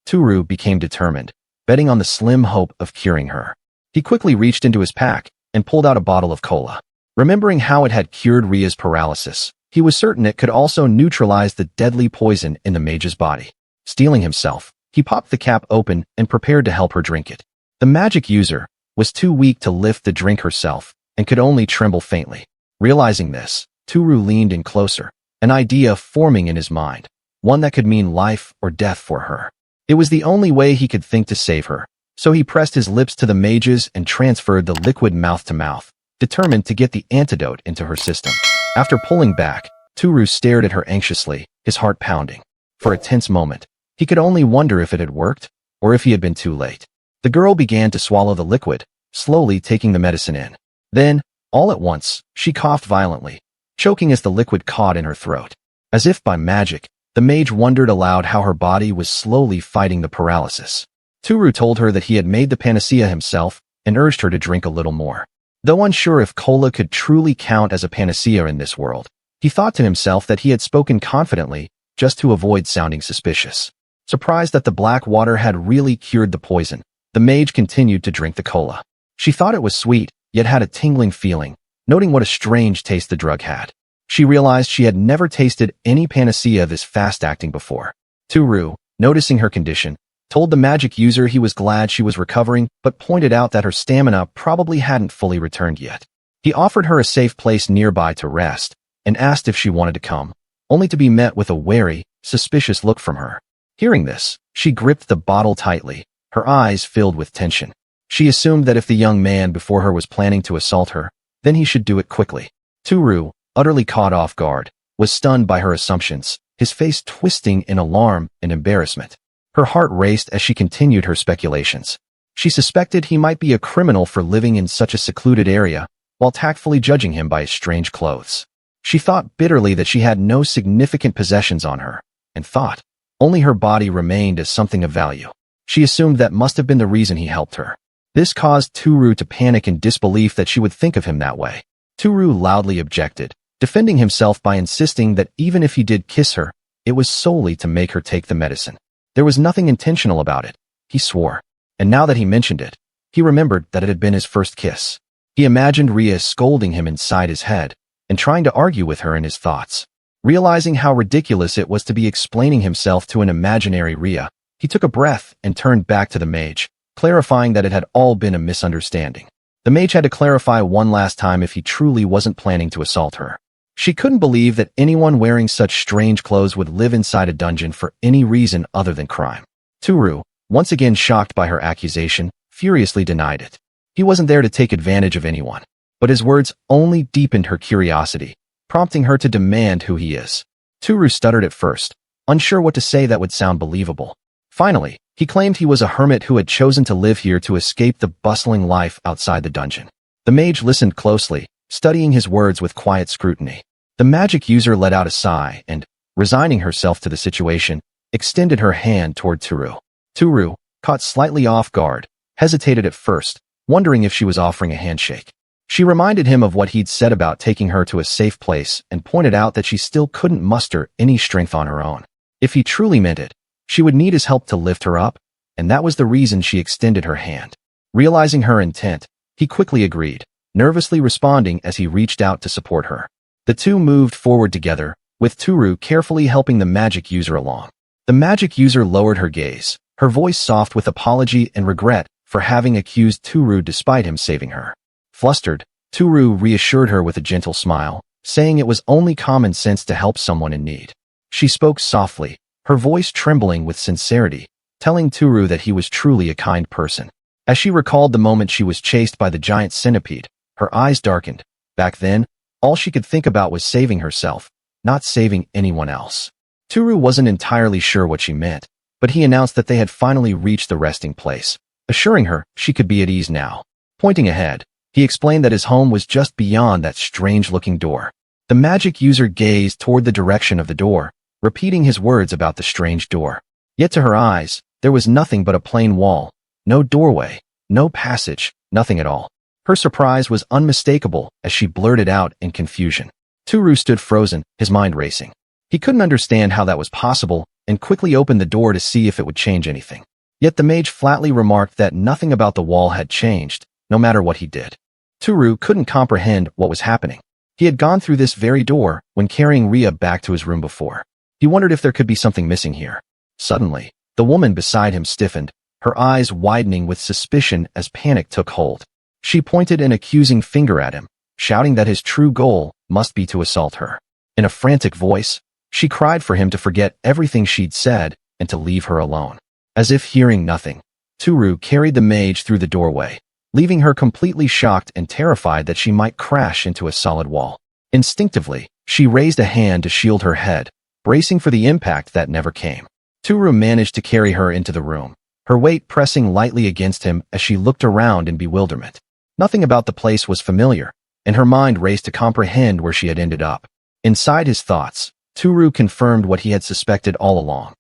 Tooru became determined, betting on the slim hope of curing her. He quickly reached into his pack and pulled out a bottle of cola. Remembering how it had cured Ria's paralysis, he was certain it could also neutralize the deadly poison in the mage's body. Steeling himself, he popped the cap open and prepared to help her drink it. The magic user was too weak to lift the drink herself and could only tremble faintly. Realizing this, Tooru leaned in closer, an idea forming in his mind, one that could mean life or death for her. It was the only way he could think to save her, so he pressed his lips to the mage's and transferred the liquid mouth to mouth, determined to get the antidote into her system. After pulling back, Tooru stared at her anxiously, his heart pounding. For a tense moment, he could only wonder if it had worked, or if he had been too late. The girl began to swallow the liquid, slowly taking the medicine in. Then, all at once, she coughed violently, choking as the liquid caught in her throat. As if by magic, the mage wondered aloud how her body was slowly fighting the paralysis. Tooru told her that he had made the panacea himself and urged her to drink a little more. Though unsure if cola could truly count as a panacea in this world, he thought to himself that he had spoken confidently just to avoid sounding suspicious. Surprised that the black water had really cured the poison, the mage continued to drink the cola. She thought it was sweet, yet had a tingling feeling, noting what a strange taste the drug had. She realized she had never tasted any panacea this fast-acting before. Tooru, noticing her condition, told the magic user he was glad she was recovering, but pointed out that her stamina probably hadn't fully returned yet. He offered her a safe place nearby to rest, and asked if she wanted to come, only to be met with a wary, suspicious look from her. Hearing this, she gripped the bottle tightly, her eyes filled with tension. She assumed that if the young man before her was planning to assault her, then he should do it quickly. Tooru, utterly caught off guard, was stunned by her assumptions, his face twisting in alarm and embarrassment. Her heart raced as she continued her speculations. She suspected he might be a criminal for living in such a secluded area, while tactfully judging him by his strange clothes. She thought bitterly that she had no significant possessions on her, and thought only her body remained as something of value. She assumed that must have been the reason he helped her. This caused Tooru to panic in disbelief that she would think of him that way. Tooru loudly objected, defending himself by insisting that even if he did kiss her, it was solely to make her take the medicine. There was nothing intentional about it, he swore. And now that he mentioned it, he remembered that it had been his first kiss. He imagined Ria scolding him inside his head and trying to argue with her in his thoughts. Realizing how ridiculous it was to be explaining himself to an imaginary Ria, he took a breath and turned back to the mage, clarifying that it had all been a misunderstanding. The mage had to clarify one last time if he truly wasn't planning to assault her. She couldn't believe that anyone wearing such strange clothes would live inside a dungeon for any reason other than crime. Tooru, once again shocked by her accusation, furiously denied it. He wasn't there to take advantage of anyone, but his words only deepened her curiosity, prompting her to demand who he is. Tooru stuttered at first, unsure what to say that would sound believable. Finally, he claimed he was a hermit who had chosen to live here to escape the bustling life outside the dungeon. The mage listened closely, studying his words with quiet scrutiny. The magic user let out a sigh and, resigning herself to the situation, extended her hand toward Tooru. Tooru, caught slightly off guard, hesitated at first, wondering if she was offering a handshake. She reminded him of what he'd said about taking her to a safe place and pointed out that she still couldn't muster any strength on her own. If he truly meant it, she would need his help to lift her up, and that was the reason she extended her hand. Realizing her intent, he quickly agreed, nervously responding as he reached out to support her. The two moved forward together, with Tooru carefully helping the magic user along. The magic user lowered her gaze, her voice soft with apology and regret for having accused Tooru despite him saving her. Flustered, Tooru reassured her with a gentle smile, saying it was only common sense to help someone in need. She spoke softly, her voice trembling with sincerity, telling Tooru that he was truly a kind person. As she recalled the moment she was chased by the giant centipede, her eyes darkened. Back then, all she could think about was saving herself, not saving anyone else. Tooru wasn't entirely sure what she meant, but he announced that they had finally reached the resting place, assuring her she could be at ease now. Pointing ahead, he explained that his home was just beyond that strange-looking door. The magic user gazed toward the direction of the door, repeating his words about the strange door. Yet to her eyes, there was nothing but a plain wall, no doorway, no passage, nothing at all. Her surprise was unmistakable as she blurted out in confusion. Tooru stood frozen, his mind racing. He couldn't understand how that was possible and quickly opened the door to see if it would change anything. Yet the mage flatly remarked that nothing about the wall had changed, no matter what he did. Tooru couldn't comprehend what was happening. He had gone through this very door when carrying Ria back to his room before. He wondered if there could be something missing here. Suddenly, the woman beside him stiffened, her eyes widening with suspicion as panic took hold. She pointed an accusing finger at him, shouting that his true goal must be to assault her. In a frantic voice, she cried for him to forget everything she'd said and to leave her alone. As if hearing nothing, Tooru carried the mage through the doorway, leaving her completely shocked and terrified that she might crash into a solid wall. Instinctively, she raised a hand to shield her head, bracing for the impact that never came. Tooru managed to carry her into the room, her weight pressing lightly against him as she looked around in bewilderment. Nothing about the place was familiar, and her mind raced to comprehend where she had ended up. Inside his thoughts, Tooru confirmed what he had suspected all along.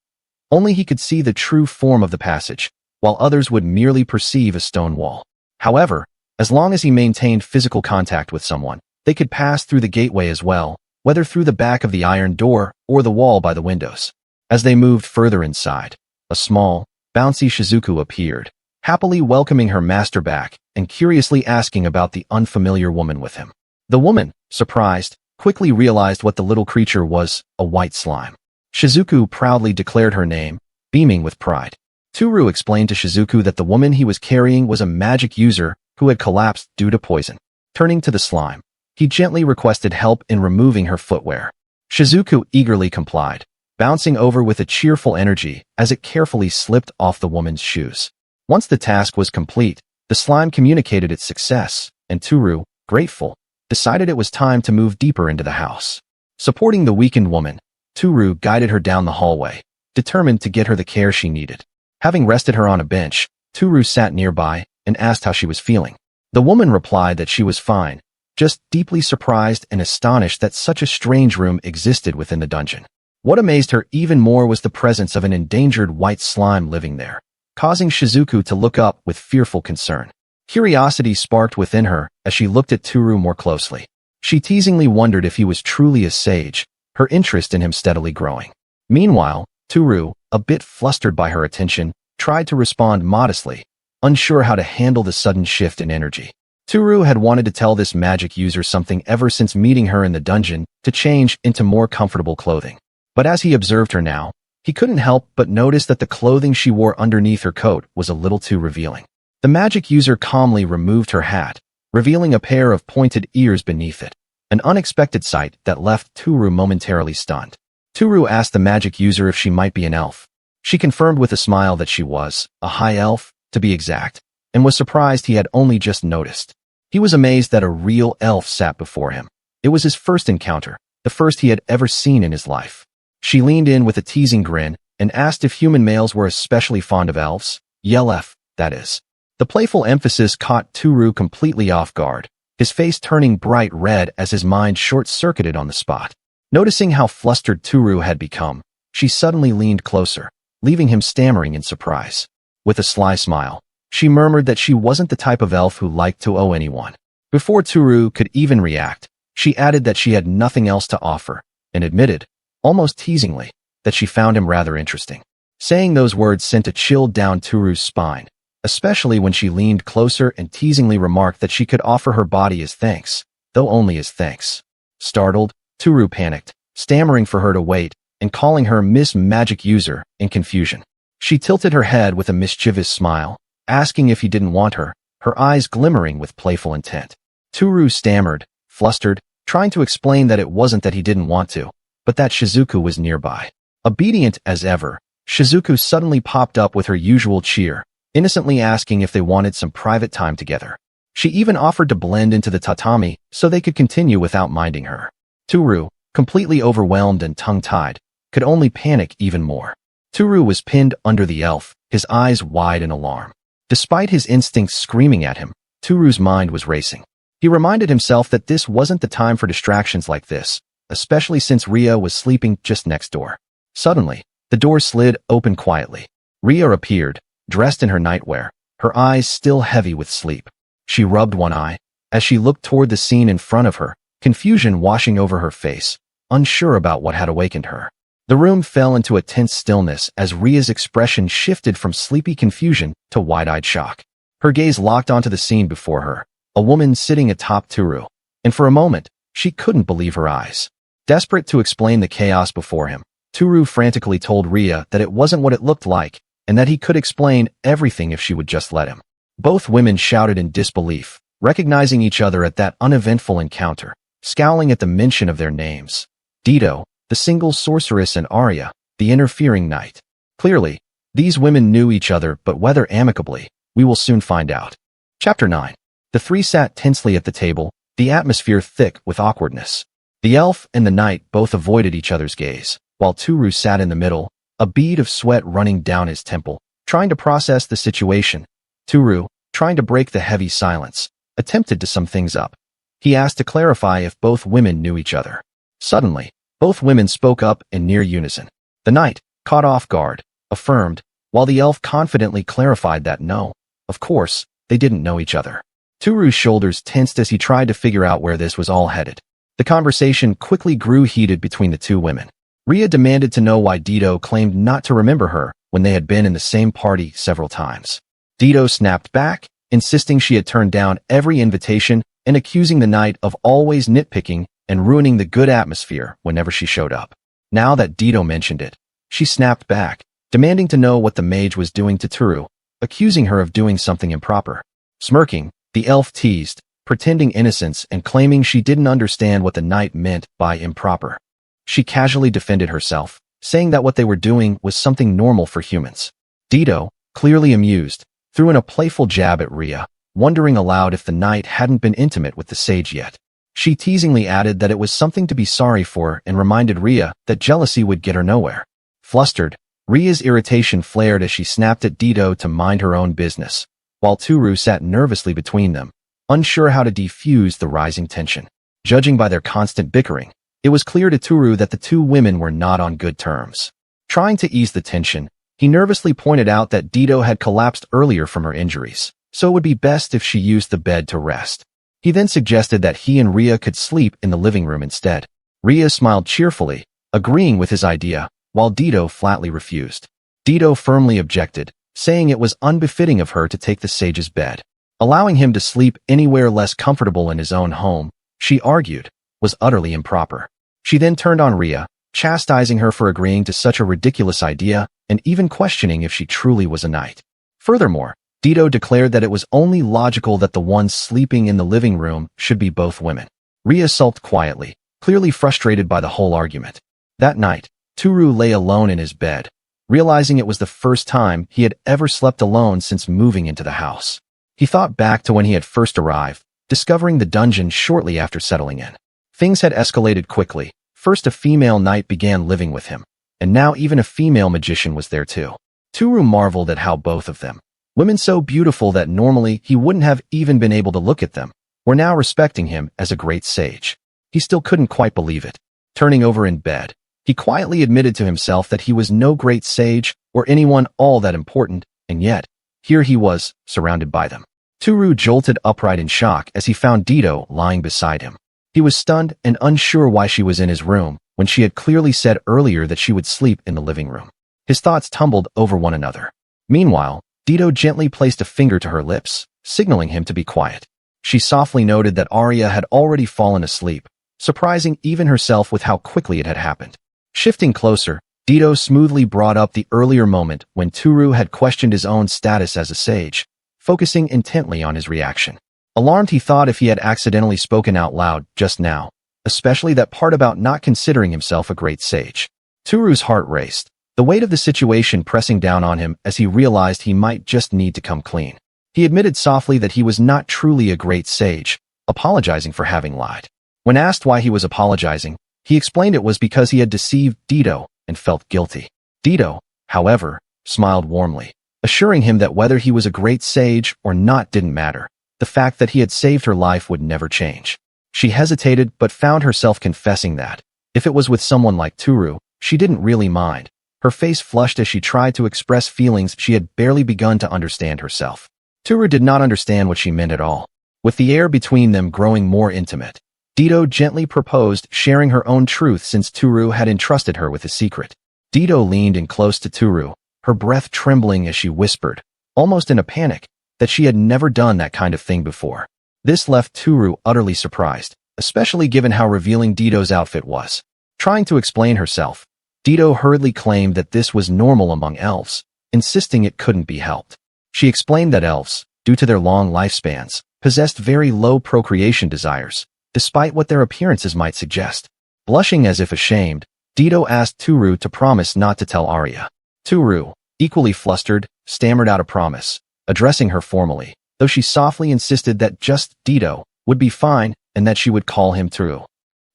Only he could see the true form of the passage, while others would merely perceive a stone wall. However, as long as he maintained physical contact with someone, they could pass through the gateway as well, whether through the back of the iron door or the wall by the windows. As they moved further inside, a small, bouncy Shizuku appeared, happily welcoming her master back and curiously asking about the unfamiliar woman with him. The woman, surprised, quickly realized what the little creature was, a white slime. Shizuku proudly declared her name, beaming with pride. Tooru explained to Shizuku that the woman he was carrying was a magic user who had collapsed due to poison. Turning to the slime, he gently requested help in removing her footwear. Shizuku eagerly complied, bouncing over with a cheerful energy as it carefully slipped off the woman's shoes. Once the task was complete, the slime communicated its success, and Tooru, grateful, decided it was time to move deeper into the house. Supporting the weakened woman, Tooru guided her down the hallway, determined to get her the care she needed. Having rested her on a bench, Tooru sat nearby and asked how she was feeling. The woman replied that she was fine, just deeply surprised and astonished that such a strange room existed within the dungeon. What amazed her even more was the presence of an endangered white slime living there, causing Shizuku to look up with fearful concern. Curiosity sparked within her as she looked at Tooru more closely. She teasingly wondered if he was truly a sage, her interest in him steadily growing. Meanwhile, Tooru, a bit flustered by her attention, tried to respond modestly, unsure how to handle the sudden shift in energy. Tooru had wanted to tell this magic user something ever since meeting her in the dungeon to change into more comfortable clothing. But as he observed her now, he couldn't help but notice that the clothing she wore underneath her coat was a little too revealing. The magic user calmly removed her hat, revealing a pair of pointed ears beneath it, an unexpected sight that left Tooru momentarily stunned. Tooru asked the magic user if she might be an elf. She confirmed with a smile that she was, a high elf, to be exact, and was surprised he had only just noticed. He was amazed that a real elf sat before him. It was his first encounter, the first he had ever seen in his life. She leaned in with a teasing grin, and asked if human males were especially fond of elves. Yelf, that is. The playful emphasis caught Tooru completely off guard, his face turning bright red as his mind short-circuited on the spot. Noticing how flustered Tooru had become, she suddenly leaned closer, leaving him stammering in surprise. With a sly smile, she murmured that she wasn't the type of elf who liked to owe anyone. Before Tooru could even react, she added that she had nothing else to offer, and admitted, almost teasingly, that she found him rather interesting. Saying those words sent a chill down Tooru's spine, especially when she leaned closer and teasingly remarked that she could offer her body as thanks, though only as thanks. Startled, Tooru panicked, stammering for her to wait, and calling her Miss Magic User in confusion. She tilted her head with a mischievous smile, asking if he didn't want her, her eyes glimmering with playful intent. Tooru stammered, flustered, trying to explain that it wasn't that he didn't want to, but that Shizuku was nearby. Obedient as ever, Shizuku suddenly popped up with her usual cheer, innocently asking if they wanted some private time together. She even offered to blend into the tatami so they could continue without minding her. Tooru, completely overwhelmed and tongue-tied, could only panic even more. Tooru was pinned under the elf, his eyes wide in alarm. Despite his instincts screaming at him, Tooru's mind was racing. He reminded himself that this wasn't the time for distractions like this, especially since Ria was sleeping just next door. Suddenly, the door slid open quietly. Ria appeared, dressed in her nightwear, her eyes still heavy with sleep. She rubbed one eye, as she looked toward the scene in front of her, confusion washing over her face, unsure about what had awakened her. The room fell into a tense stillness as Ria's expression shifted from sleepy confusion to wide-eyed shock. Her gaze locked onto the scene before her, a woman sitting atop Tooru, and for a moment, she couldn't believe her eyes. Desperate to explain the chaos before him, Tooru frantically told Ria that it wasn't what it looked like, and that he could explain everything if she would just let him. Both women shouted in disbelief, recognizing each other at that uneventful encounter, scowling at the mention of their names. Dido, the single sorceress, and Arya, the interfering knight. Clearly, these women knew each other, but whether amicably, we will soon find out. Chapter 9. The three sat tensely at the table, the atmosphere thick with awkwardness. The elf and the knight both avoided each other's gaze, while Tooru sat in the middle, a bead of sweat running down his temple, trying to process the situation. Tooru, trying to break the heavy silence, attempted to sum things up. He asked to clarify if both women knew each other. Suddenly, both women spoke up in near unison. The knight, caught off guard, affirmed, while the elf confidently clarified that no, of course, they didn't know each other. Tooru's shoulders tensed as he tried to figure out where this was all headed. The conversation quickly grew heated between the two women. Ria demanded to know why Dido claimed not to remember her when they had been in the same party several times. Dido snapped back, insisting she had turned down every invitation and accusing the knight of always nitpicking and ruining the good atmosphere whenever she showed up. Now that Dido mentioned it, she snapped back, demanding to know what the mage was doing to Tooru, accusing her of doing something improper. Smirking, the elf teased, pretending innocence and claiming she didn't understand what the knight meant by improper. She casually defended herself, saying that what they were doing was something normal for humans. Dido, clearly amused, threw in a playful jab at Ria, wondering aloud if the knight hadn't been intimate with the sage yet. She teasingly added that it was something to be sorry for and reminded Ria that jealousy would get her nowhere. Flustered, Ria's irritation flared as she snapped at Dido to mind her own business, while Tooru sat nervously between them, unsure how to defuse the rising tension. Judging by their constant bickering, it was clear to Tooru that the two women were not on good terms. Trying to ease the tension, he nervously pointed out that Dido had collapsed earlier from her injuries, so it would be best if she used the bed to rest. He then suggested that he and Ria could sleep in the living room instead. Ria smiled cheerfully, agreeing with his idea, while Dido flatly refused. Dido firmly objected, saying it was unbefitting of her to take the sage's bed. Allowing him to sleep anywhere less comfortable in his own home, she argued, was utterly improper. She then turned on Ria, chastising her for agreeing to such a ridiculous idea and even questioning if she truly was a knight. Furthermore, Dido declared that it was only logical that the ones sleeping in the living room should be both women. Ria sulked quietly, clearly frustrated by the whole argument. That night, Tooru lay alone in his bed, realizing it was the first time he had ever slept alone since moving into the house. He thought back to when he had first arrived, discovering the dungeon shortly after settling in. Things had escalated quickly. First, a female knight began living with him, and now even a female magician was there too. Tooru marveled at how both of them, women so beautiful that normally he wouldn't have even been able to look at them, were now respecting him as a great sage. He still couldn't quite believe it. Turning over in bed, he quietly admitted to himself that he was no great sage or anyone all that important, and yet, here he was, surrounded by them. Tooru jolted upright in shock as he found Dito lying beside him. He was stunned and unsure why she was in his room when she had clearly said earlier that she would sleep in the living room. His thoughts tumbled over one another. Meanwhile, Dito gently placed a finger to her lips, signaling him to be quiet. She softly noted that Arya had already fallen asleep, surprising even herself with how quickly it had happened. Shifting closer, Dito smoothly brought up the earlier moment when Tooru had questioned his own status as a sage, focusing intently on his reaction. Alarmed, he thought if he had accidentally spoken out loud just now, especially that part about not considering himself a great sage. Tooru's heart raced, the weight of the situation pressing down on him as he realized he might just need to come clean. He admitted softly that he was not truly a great sage, apologizing for having lied. When asked why he was apologizing, he explained it was because he had deceived Dito and felt guilty. Dito, however, smiled warmly, assuring him that whether he was a great sage or not didn't matter. The fact that he had saved her life would never change. She hesitated but found herself confessing that, if it was with someone like Tooru, she didn't really mind. Her face flushed as she tried to express feelings she had barely begun to understand herself. Tooru did not understand what she meant at all. With the air between them growing more intimate, Dito gently proposed sharing her own truth since Tooru had entrusted her with a secret. Dito leaned in close to Tooru, her breath trembling as she whispered, almost in a panic, that she had never done that kind of thing before. This left Tooru utterly surprised, especially given how revealing Dito's outfit was. Trying to explain herself, Dito hurriedly claimed that this was normal among elves, insisting it couldn't be helped. She explained that elves, due to their long lifespans, possessed very low procreation desires, despite what their appearances might suggest. Blushing as if ashamed, Dito asked Tooru to promise not to tell Arya. Tooru, equally flustered, stammered out a promise, addressing her formally, though she softly insisted that just Dito would be fine and that she would call him Tooru.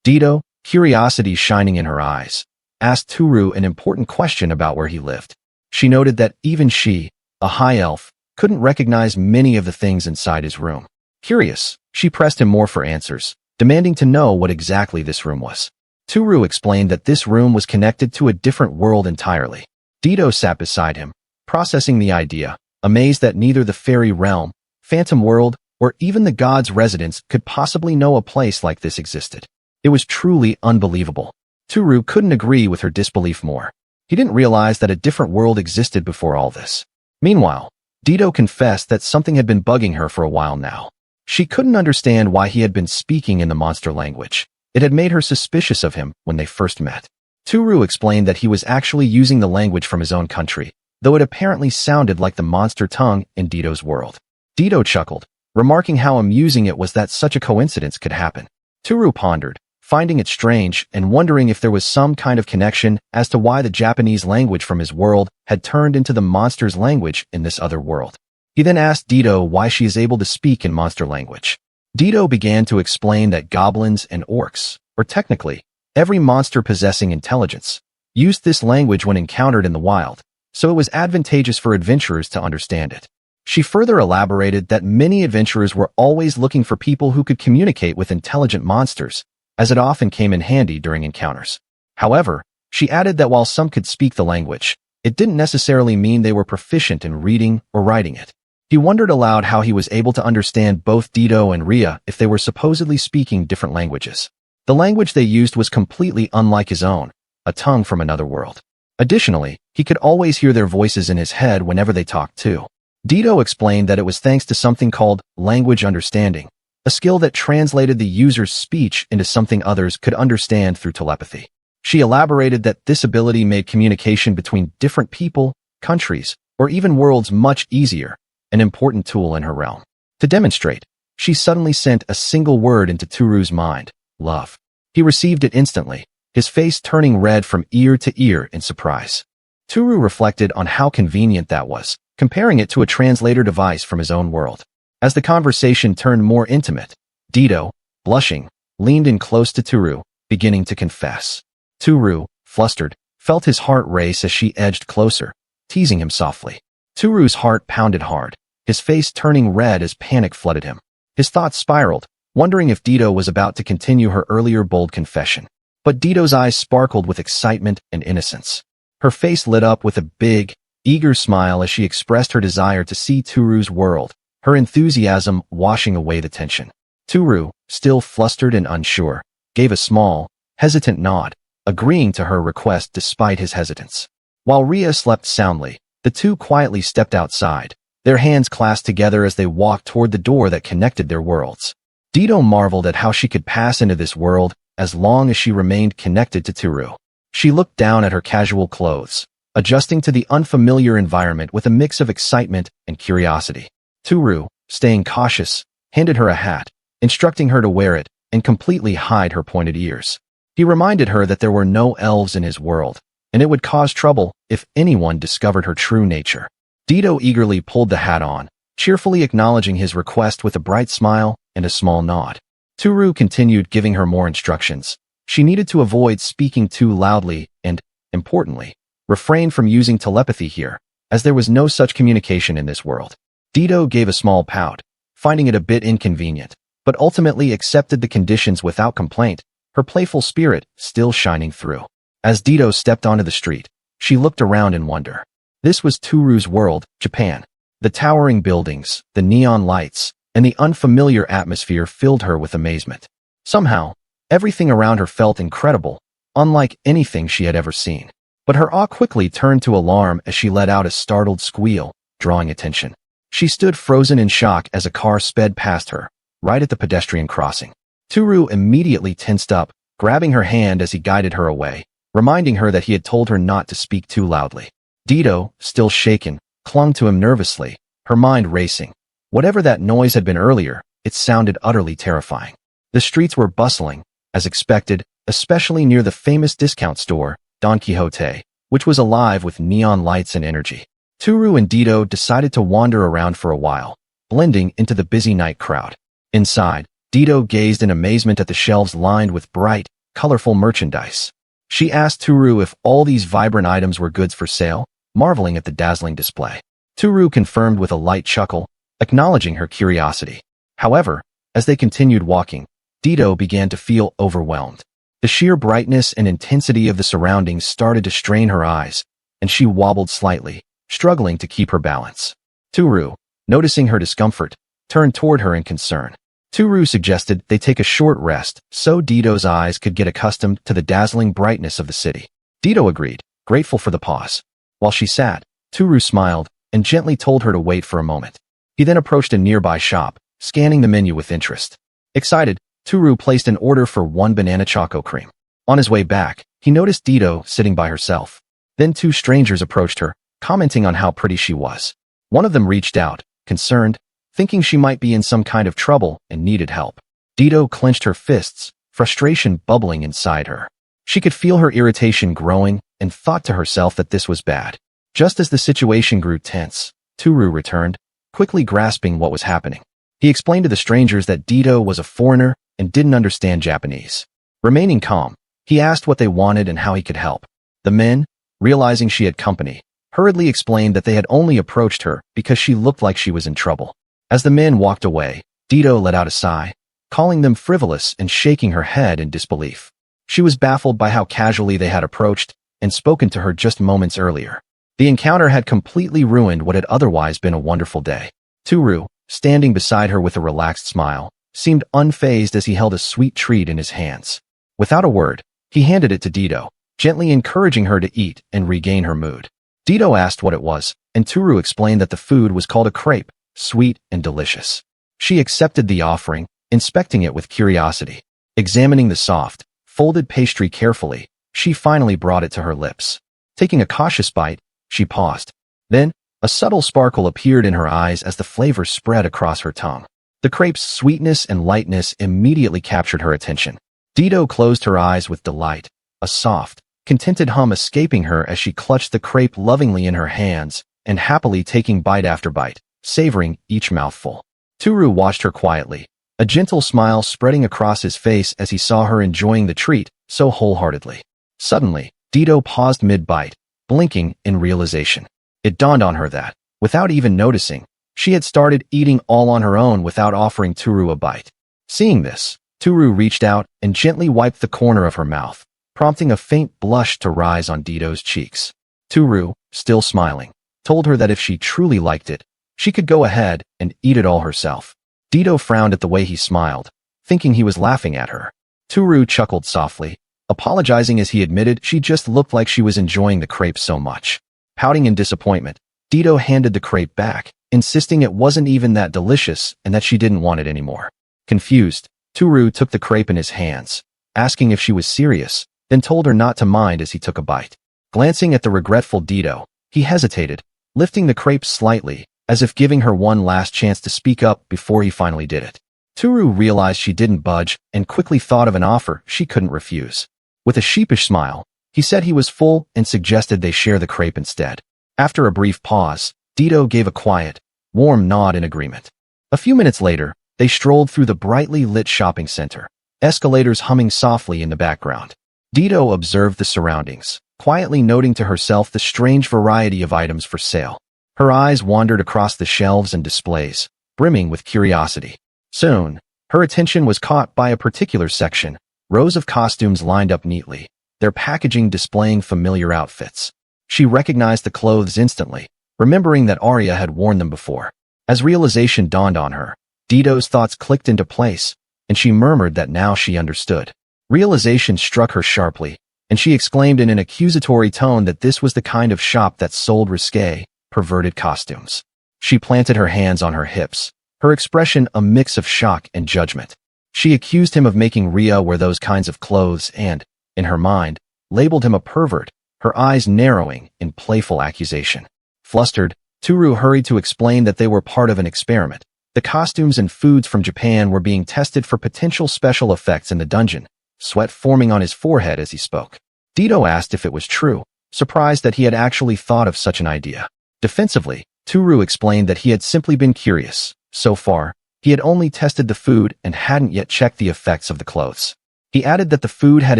Dito, curiosity shining in her eyes, asked Tooru an important question about where he lived. She noted that even she, a high elf, couldn't recognize many of the things inside his room. Curious, she pressed him more for answers, demanding to know what exactly this room was. Tooru explained that this room was connected to a different world entirely. Dito sat beside him, processing the idea, amazed that neither the fairy realm, phantom world, or even the gods' residence could possibly know a place like this existed. It was truly unbelievable. Tooru couldn't agree with her disbelief more. He didn't realize that a different world existed before all this. Meanwhile, Dito confessed that something had been bugging her for a while now. She couldn't understand why he had been speaking in the monster language. It had made her suspicious of him when they first met. Tooru explained that he was actually using the language from his own country, though it apparently sounded like the monster tongue in Dito's world. Dito chuckled, remarking how amusing it was that such a coincidence could happen. Tooru pondered, finding it strange and wondering if there was some kind of connection as to why the Japanese language from his world had turned into the monster's language in this other world. He then asked Dito why she is able to speak in monster language. Dito began to explain that goblins and orcs, or technically, every monster possessing intelligence, used this language when encountered in the wild, so it was advantageous for adventurers to understand it. She further elaborated that many adventurers were always looking for people who could communicate with intelligent monsters, as it often came in handy during encounters. However, she added that while some could speak the language, it didn't necessarily mean they were proficient in reading or writing it. He wondered aloud how he was able to understand both Dito and Rhea if they were supposedly speaking different languages. The language they used was completely unlike his own, a tongue from another world. Additionally, he could always hear their voices in his head whenever they talked too. Dito explained that it was thanks to something called language understanding, a skill that translated the user's speech into something others could understand through telepathy. She elaborated that this ability made communication between different people, countries, or even worlds much easier, an important tool in her realm. To demonstrate, she suddenly sent a single word into Tooru's mind, love. He received it instantly, his face turning red from ear to ear in surprise. Tooru reflected on how convenient that was, comparing it to a translator device from his own world. As the conversation turned more intimate, Dito, blushing, leaned in close to Tooru, beginning to confess. Tooru, flustered, felt his heart race as she edged closer, teasing him softly. Tooru's heart pounded hard, his face turning red as panic flooded him. His thoughts spiraled, wondering if Dido was about to continue her earlier bold confession. But Dido's eyes sparkled with excitement and innocence. Her face lit up with a big, eager smile as she expressed her desire to see Tooru's world, her enthusiasm washing away the tension. Tooru, still flustered and unsure, gave a small, hesitant nod, agreeing to her request despite his hesitance. While Ria slept soundly, the two quietly stepped outside, their hands clasped together as they walked toward the door that connected their worlds. Dido marveled at how she could pass into this world as long as she remained connected to Tooru. She looked down at her casual clothes, adjusting to the unfamiliar environment with a mix of excitement and curiosity. Tooru, staying cautious, handed her a hat, instructing her to wear it and completely hide her pointed ears. He reminded her that there were no elves in his world, and it would cause trouble if anyone discovered her true nature. Dido eagerly pulled the hat on, cheerfully acknowledging his request with a bright smile and a small nod. Tooru continued giving her more instructions. She needed to avoid speaking too loudly and, importantly, refrain from using telepathy here, as there was no such communication in this world. Dido gave a small pout, finding it a bit inconvenient, but ultimately accepted the conditions without complaint, her playful spirit still shining through. As Dido stepped onto the street, she looked around in wonder. This was Tooru's world, Japan. The towering buildings, the neon lights, and the unfamiliar atmosphere filled her with amazement. Somehow, everything around her felt incredible, unlike anything she had ever seen. But her awe quickly turned to alarm as she let out a startled squeal, drawing attention. She stood frozen in shock as a car sped past her, right at the pedestrian crossing. Tooru immediately tensed up, grabbing her hand as he guided her away, reminding her that he had told her not to speak too loudly. Dido, still shaken, clung to him nervously, her mind racing. Whatever that noise had been earlier, it sounded utterly terrifying. The streets were bustling, as expected, especially near the famous discount store, Don Quixote, which was alive with neon lights and energy. Tooru and Dido decided to wander around for a while, blending into the busy night crowd. Inside, Dido gazed in amazement at the shelves lined with bright, colorful merchandise. She asked Tooru if all these vibrant items were goods for sale, marveling at the dazzling display. Tooru confirmed with a light chuckle, acknowledging her curiosity. However, as they continued walking, Dido began to feel overwhelmed. The sheer brightness and intensity of the surroundings started to strain her eyes, and she wobbled slightly, struggling to keep her balance. Tooru, noticing her discomfort, turned toward her in concern. Tooru suggested they take a short rest so Dido's eyes could get accustomed to the dazzling brightness of the city. Dido agreed, grateful for the pause. While she sat, Tooru smiled and gently told her to wait for a moment. He then approached a nearby shop, scanning the menu with interest. Excited, Tooru placed an order for 1 banana choco cream. On his way back, he noticed Dido sitting by herself. Then 2 strangers approached her, commenting on how pretty she was. One of them reached out, concerned, thinking she might be in some kind of trouble and needed help. Dido clenched her fists, frustration bubbling inside her. She could feel her irritation growing and thought to herself that this was bad. Just as the situation grew tense, Tooru returned, quickly grasping what was happening. He explained to the strangers that Dido was a foreigner and didn't understand Japanese. Remaining calm, he asked what they wanted and how he could help. The men, realizing she had company, hurriedly explained that they had only approached her because she looked like she was in trouble. As the men walked away, Dido let out a sigh, calling them frivolous and shaking her head in disbelief. She was baffled by how casually they had approached and spoken to her just moments earlier. The encounter had completely ruined what had otherwise been a wonderful day. Tooru, standing beside her with a relaxed smile, seemed unfazed as he held a sweet treat in his hands. Without a word, he handed it to Dido, gently encouraging her to eat and regain her mood. Dido asked what it was, and Tooru explained that the food was called a crepe, sweet and delicious. She accepted the offering, inspecting it with curiosity. Examining the soft, folded pastry carefully, she finally brought it to her lips. Taking a cautious bite, she paused. Then, a subtle sparkle appeared in her eyes as the flavor spread across her tongue. The crepe's sweetness and lightness immediately captured her attention. Dido closed her eyes with delight, a soft, contented hum escaping her as she clutched the crepe lovingly in her hands and happily taking bite after bite, savoring each mouthful. Tooru watched her quietly, a gentle smile spreading across his face as he saw her enjoying the treat so wholeheartedly. Suddenly, Dito paused mid-bite, blinking in realization. It dawned on her that, without even noticing, she had started eating all on her own without offering Tooru a bite. Seeing this, Tooru reached out and gently wiped the corner of her mouth, prompting a faint blush to rise on Dito's cheeks. Tooru, still smiling, told her that if she truly liked it, she could go ahead and eat it all herself. Dito frowned at the way he smiled, thinking he was laughing at her. Tooru chuckled softly, apologizing as he admitted she just looked like she was enjoying the crepe so much. Pouting in disappointment, Dito handed the crepe back, insisting it wasn't even that delicious and that she didn't want it anymore. Confused, Tooru took the crepe in his hands, asking if she was serious, then told her not to mind as he took a bite. Glancing at the regretful Dito, he hesitated, lifting the crepe slightly, as if giving her one last chance to speak up before he finally did it. Tooru realized she didn't budge and quickly thought of an offer she couldn't refuse. With a sheepish smile, he said he was full and suggested they share the crepe instead. After a brief pause, Dito gave a quiet, warm nod in agreement. A few minutes later, they strolled through the brightly lit shopping center, escalators humming softly in the background. Dito observed the surroundings, quietly noting to herself the strange variety of items for sale. Her eyes wandered across the shelves and displays, brimming with curiosity. Soon, her attention was caught by a particular section, rows of costumes lined up neatly, their packaging displaying familiar outfits. She recognized the clothes instantly, remembering that Arya had worn them before. As realization dawned on her, Dito's thoughts clicked into place, and she murmured that now she understood. Realization struck her sharply, and she exclaimed in an accusatory tone that this was the kind of shop that sold risque, perverted costumes. She planted her hands on her hips, her expression a mix of shock and judgment. She accused him of making Rhea wear those kinds of clothes and, in her mind, labeled him a pervert, her eyes narrowing in playful accusation. Flustered, Tooru hurried to explain that they were part of an experiment. The costumes and foods from Japan were being tested for potential special effects in the dungeon, sweat forming on his forehead as he spoke. Dito asked if it was true, surprised that he had actually thought of such an idea. Defensively, Tooru explained that he had simply been curious. So far, he had only tested the food and hadn't yet checked the effects of the clothes. He added that the food had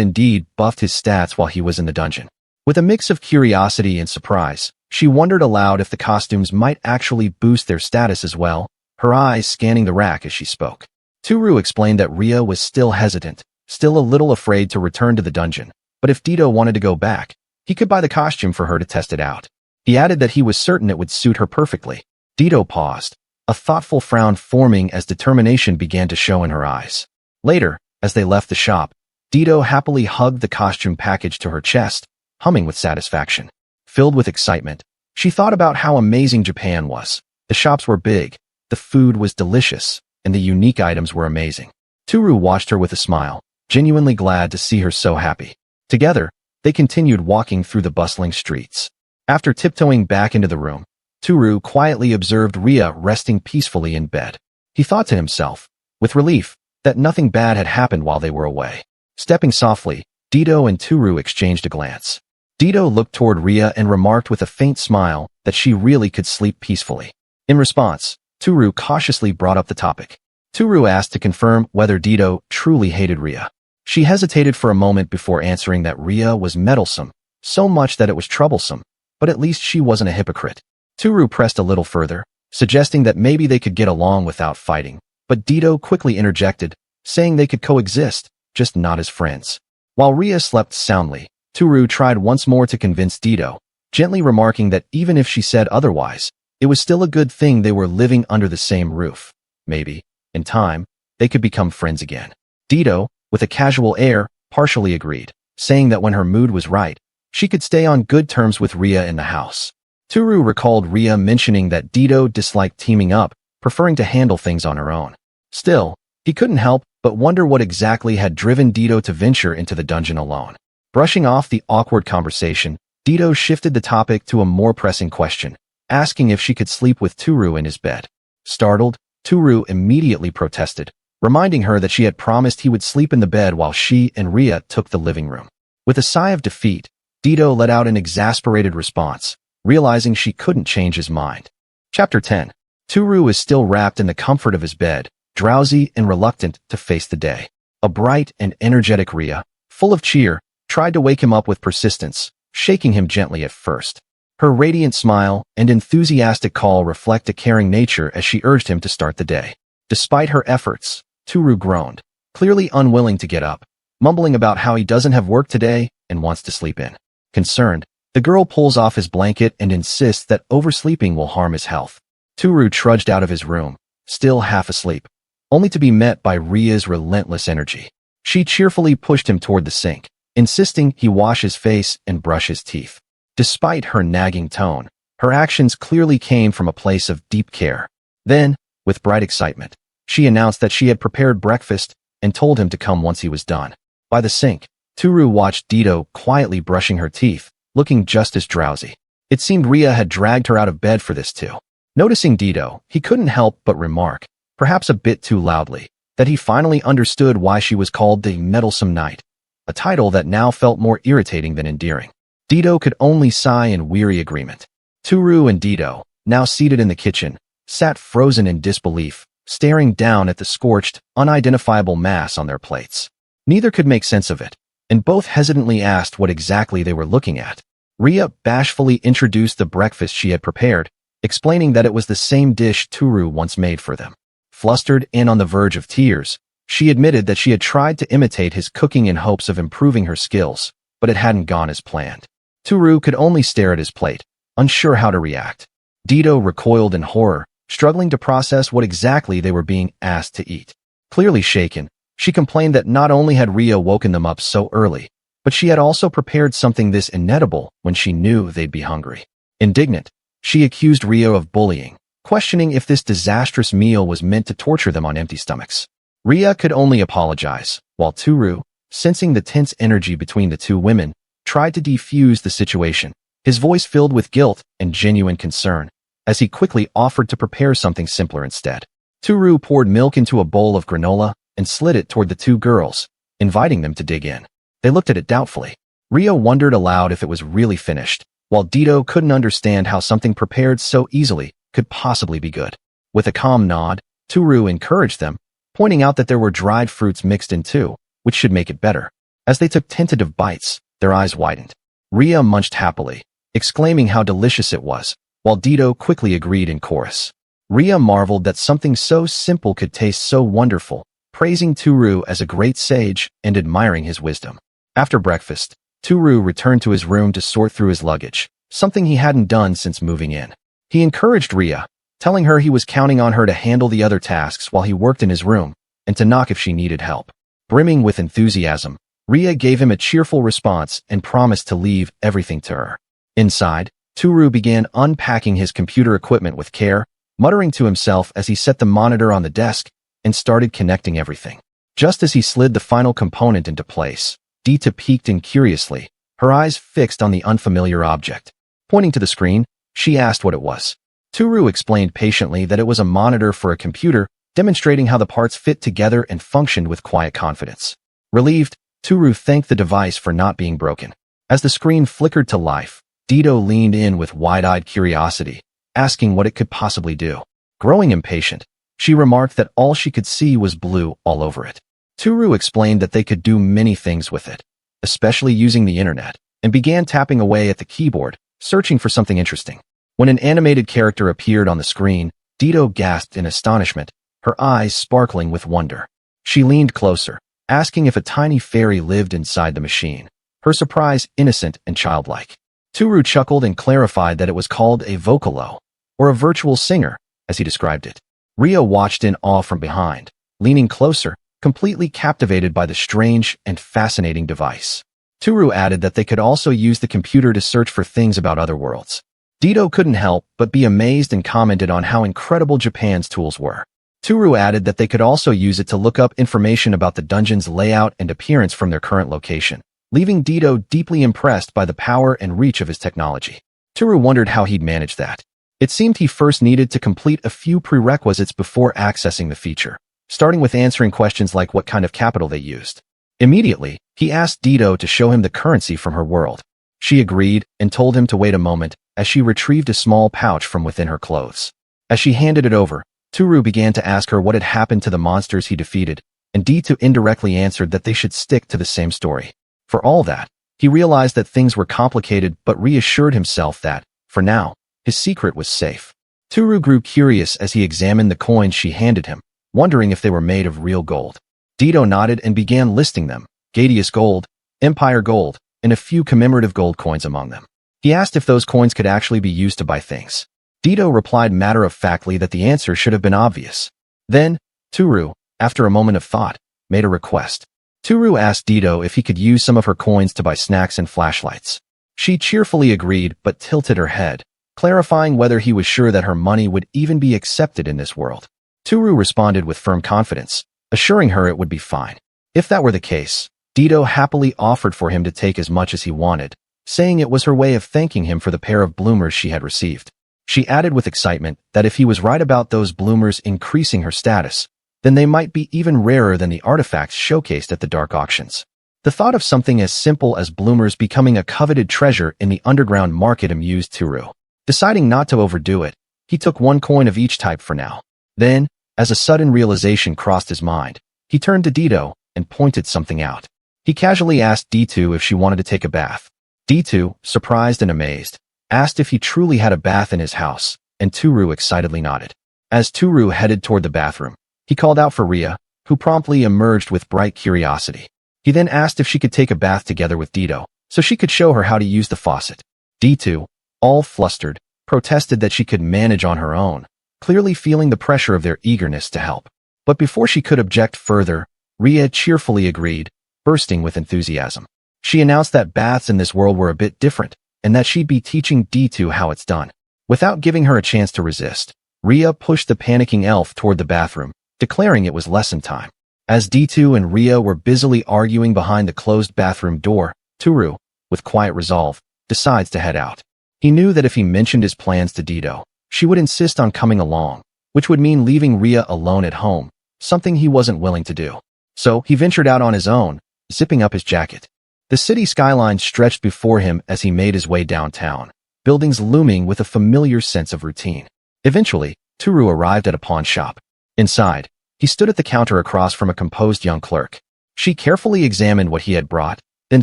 indeed buffed his stats while he was in the dungeon. With a mix of curiosity and surprise, she wondered aloud if the costumes might actually boost their status as well, her eyes scanning the rack as she spoke. Tooru explained that Rhea was still hesitant, still a little afraid to return to the dungeon, but if Dito wanted to go back, he could buy the costume for her to test it out. He added that he was certain it would suit her perfectly. Dito paused, a thoughtful frown forming as determination began to show in her eyes. Later, as they left the shop, Dito happily hugged the costume package to her chest, humming with satisfaction. Filled with excitement, she thought about how amazing Japan was. The shops were big, the food was delicious, and the unique items were amazing. Tooru watched her with a smile, genuinely glad to see her so happy. Together, they continued walking through the bustling streets. After tiptoeing back into the room, Tooru quietly observed Rhea resting peacefully in bed. He thought to himself, with relief, that nothing bad had happened while they were away. Stepping softly, Dito and Tooru exchanged a glance. Dito looked toward Rhea and remarked with a faint smile that she really could sleep peacefully. In response, Tooru cautiously brought up the topic. Tooru asked to confirm whether Dito truly hated Rhea. She hesitated for a moment before answering that Rhea was meddlesome, so much that it was troublesome, but at least she wasn't a hypocrite. Tooru pressed a little further, suggesting that maybe they could get along without fighting, but Dito quickly interjected, saying they could coexist, just not as friends. While Rhea slept soundly, Tooru tried once more to convince Dito, gently remarking that even if she said otherwise, it was still a good thing they were living under the same roof. Maybe, in time, they could become friends again. Dito, with a casual air, partially agreed, saying that when her mood was right, she could stay on good terms with Rhea in the house. Tooru recalled Rhea mentioning that Dito disliked teaming up, preferring to handle things on her own. Still, he couldn't help but wonder what exactly had driven Dito to venture into the dungeon alone. Brushing off the awkward conversation, Dito shifted the topic to a more pressing question, asking if she could sleep with Tooru in his bed. Startled, Tooru immediately protested, reminding her that she had promised he would sleep in the bed while she and Rhea took the living room. With a sigh of defeat, Dito let out an exasperated response, realizing she couldn't change his mind. Chapter 10. Tooru is still wrapped in the comfort of his bed, drowsy and reluctant to face the day. A bright and energetic Rhea, full of cheer, tried to wake him up with persistence, shaking him gently at first. Her radiant smile and enthusiastic call reflect a caring nature as she urged him to start the day. Despite her efforts, Tooru groaned, clearly unwilling to get up, mumbling about how he doesn't have work today and wants to sleep in. Concerned, the girl pulls off his blanket and insists that oversleeping will harm his health. Tooru trudged out of his room, still half asleep, only to be met by Ria's relentless energy. She cheerfully pushed him toward the sink, insisting he wash his face and brush his teeth. Despite her nagging tone, her actions clearly came from a place of deep care. Then, with bright excitement, she announced that she had prepared breakfast and told him to come once he was done. By the sink, Tooru watched Dito quietly brushing her teeth, looking just as drowsy. It seemed Ria had dragged her out of bed for this too. Noticing Dito, he couldn't help but remark, perhaps a bit too loudly, that he finally understood why she was called the Meddlesome Knight, a title that now felt more irritating than endearing. Dito could only sigh in weary agreement. Tooru and Dito, now seated in the kitchen, sat frozen in disbelief, staring down at the scorched, unidentifiable mass on their plates. Neither could make sense of it, and both hesitantly asked what exactly they were looking at. Ria bashfully introduced the breakfast she had prepared, explaining that it was the same dish Tooru once made for them. Flustered and on the verge of tears, she admitted that she had tried to imitate his cooking in hopes of improving her skills, but it hadn't gone as planned. Tooru could only stare at his plate, unsure how to react. Dito recoiled in horror, struggling to process what exactly they were being asked to eat. Clearly shaken, she complained that not only had Ria woken them up so early, but she had also prepared something this inedible when she knew they'd be hungry. Indignant, she accused Ria of bullying, questioning if this disastrous meal was meant to torture them on empty stomachs. Ria could only apologize, while Tooru, sensing the tense energy between the two women, tried to defuse the situation, his voice filled with guilt and genuine concern, as he quickly offered to prepare something simpler instead. Tooru poured milk into a bowl of granola and slid it toward the two girls, inviting them to dig in. They looked at it doubtfully. Ria wondered aloud if it was really finished, while Dito couldn't understand how something prepared so easily could possibly be good. With a calm nod, Tooru encouraged them, pointing out that there were dried fruits mixed in too, which should make it better. As they took tentative bites, their eyes widened. Ria munched happily, exclaiming how delicious it was, while Dito quickly agreed in chorus. Ria marveled that something so simple could taste so wonderful, praising Tooru as a great sage and admiring his wisdom. After breakfast, Tooru returned to his room to sort through his luggage, something he hadn't done since moving in. He encouraged Ria, telling her he was counting on her to handle the other tasks while he worked in his room, and to knock if she needed help. Brimming with enthusiasm, Ria gave him a cheerful response and promised to leave everything to her. Inside, Tooru began unpacking his computer equipment with care, muttering to himself as he set the monitor on the desk and started connecting everything. Just as he slid the final component into place, Dita peeked in curiously, her eyes fixed on the unfamiliar object. Pointing to the screen, she asked what it was. Tooru explained patiently that it was a monitor for a computer, demonstrating how the parts fit together and functioned with quiet confidence. Relieved, Tooru thanked the device for not being broken. As the screen flickered to life, Dito leaned in with wide-eyed curiosity, asking what it could possibly do. Growing impatient, she remarked that all she could see was blue all over it. Tooru explained that they could do many things with it, especially using the internet, and began tapping away at the keyboard, searching for something interesting. When an animated character appeared on the screen, Dito gasped in astonishment, her eyes sparkling with wonder. She leaned closer, asking if a tiny fairy lived inside the machine, her surprise innocent and childlike. Tooru chuckled and clarified that it was called a vocalo, or a virtual singer, as he described it. Ria watched in awe from behind, leaning closer, completely captivated by the strange and fascinating device. Tooru added that they could also use the computer to search for things about other worlds. Dito couldn't help but be amazed and commented on how incredible Japan's tools were. Tooru added that they could also use it to look up information about the dungeon's layout and appearance from their current location, leaving Dito deeply impressed by the power and reach of his technology. Tooru wondered how he'd manage that. It seemed he first needed to complete a few prerequisites before accessing the feature, starting with answering questions like what kind of capital they used. Immediately, he asked Dito to show him the currency from her world. She agreed and told him to wait a moment as she retrieved a small pouch from within her clothes. As she handed it over, Tooru began to ask her what had happened to the monsters he defeated, and Dito indirectly answered that they should stick to the same story. For all that, He realized that things were complicated but reassured himself that, for now, his secret was safe. Tooru grew curious as he examined the coins she handed him, wondering if they were made of real gold. Dito nodded and began listing them: Gadius gold, Empire gold, and a few commemorative gold coins among them. He asked if those coins could actually be used to buy things. Dito replied matter-of-factly that the answer should have been obvious. Then, Tooru, after a moment of thought, made a request. Tooru asked Dito if he could use some of her coins to buy snacks and flashlights. She cheerfully agreed but tilted her head, clarifying whether he was sure that her money would even be accepted in this world. Tooru responded with firm confidence, assuring her it would be fine. If that were the case, Dito happily offered for him to take as much as he wanted, saying it was her way of thanking him for the pair of bloomers she had received. She added with excitement that if he was right about those bloomers increasing her status, then they might be even rarer than the artifacts showcased at the dark auctions. The thought of something as simple as bloomers becoming a coveted treasure in the underground market amused Tooru. Deciding not to overdo it, he took one coin of each type for now. Then, as a sudden realization crossed his mind, he turned to Dito and pointed something out. He casually asked Dito if she wanted to take a bath. Dito, surprised and amazed, asked if he truly had a bath in his house, and Tooru excitedly nodded. As Tooru headed toward the bathroom, he called out for Ria, who promptly emerged with bright curiosity. He then asked if she could take a bath together with Dito, so she could show her how to use the faucet. Dito, all flustered, protested that she could manage on her own, clearly feeling the pressure of their eagerness to help. But before she could object further, Ria cheerfully agreed, bursting with enthusiasm. She announced that baths in this world were a bit different, and that she'd be teaching Dito how it's done. Without giving her a chance to resist, Ria pushed the panicking elf toward the bathroom, declaring it was lesson time. As Dito and Ria were busily arguing behind the closed bathroom door, Tooru, with quiet resolve, decides to head out. He knew that if he mentioned his plans to Dito, she would insist on coming along, which would mean leaving Ria alone at home, something he wasn't willing to do. So he ventured out on his own, zipping up his jacket. The city skyline stretched before him as he made his way downtown, buildings looming with a familiar sense of routine. Eventually, Tooru arrived at a pawn shop. Inside, he stood at the counter across from a composed young clerk. She carefully examined what he had brought, then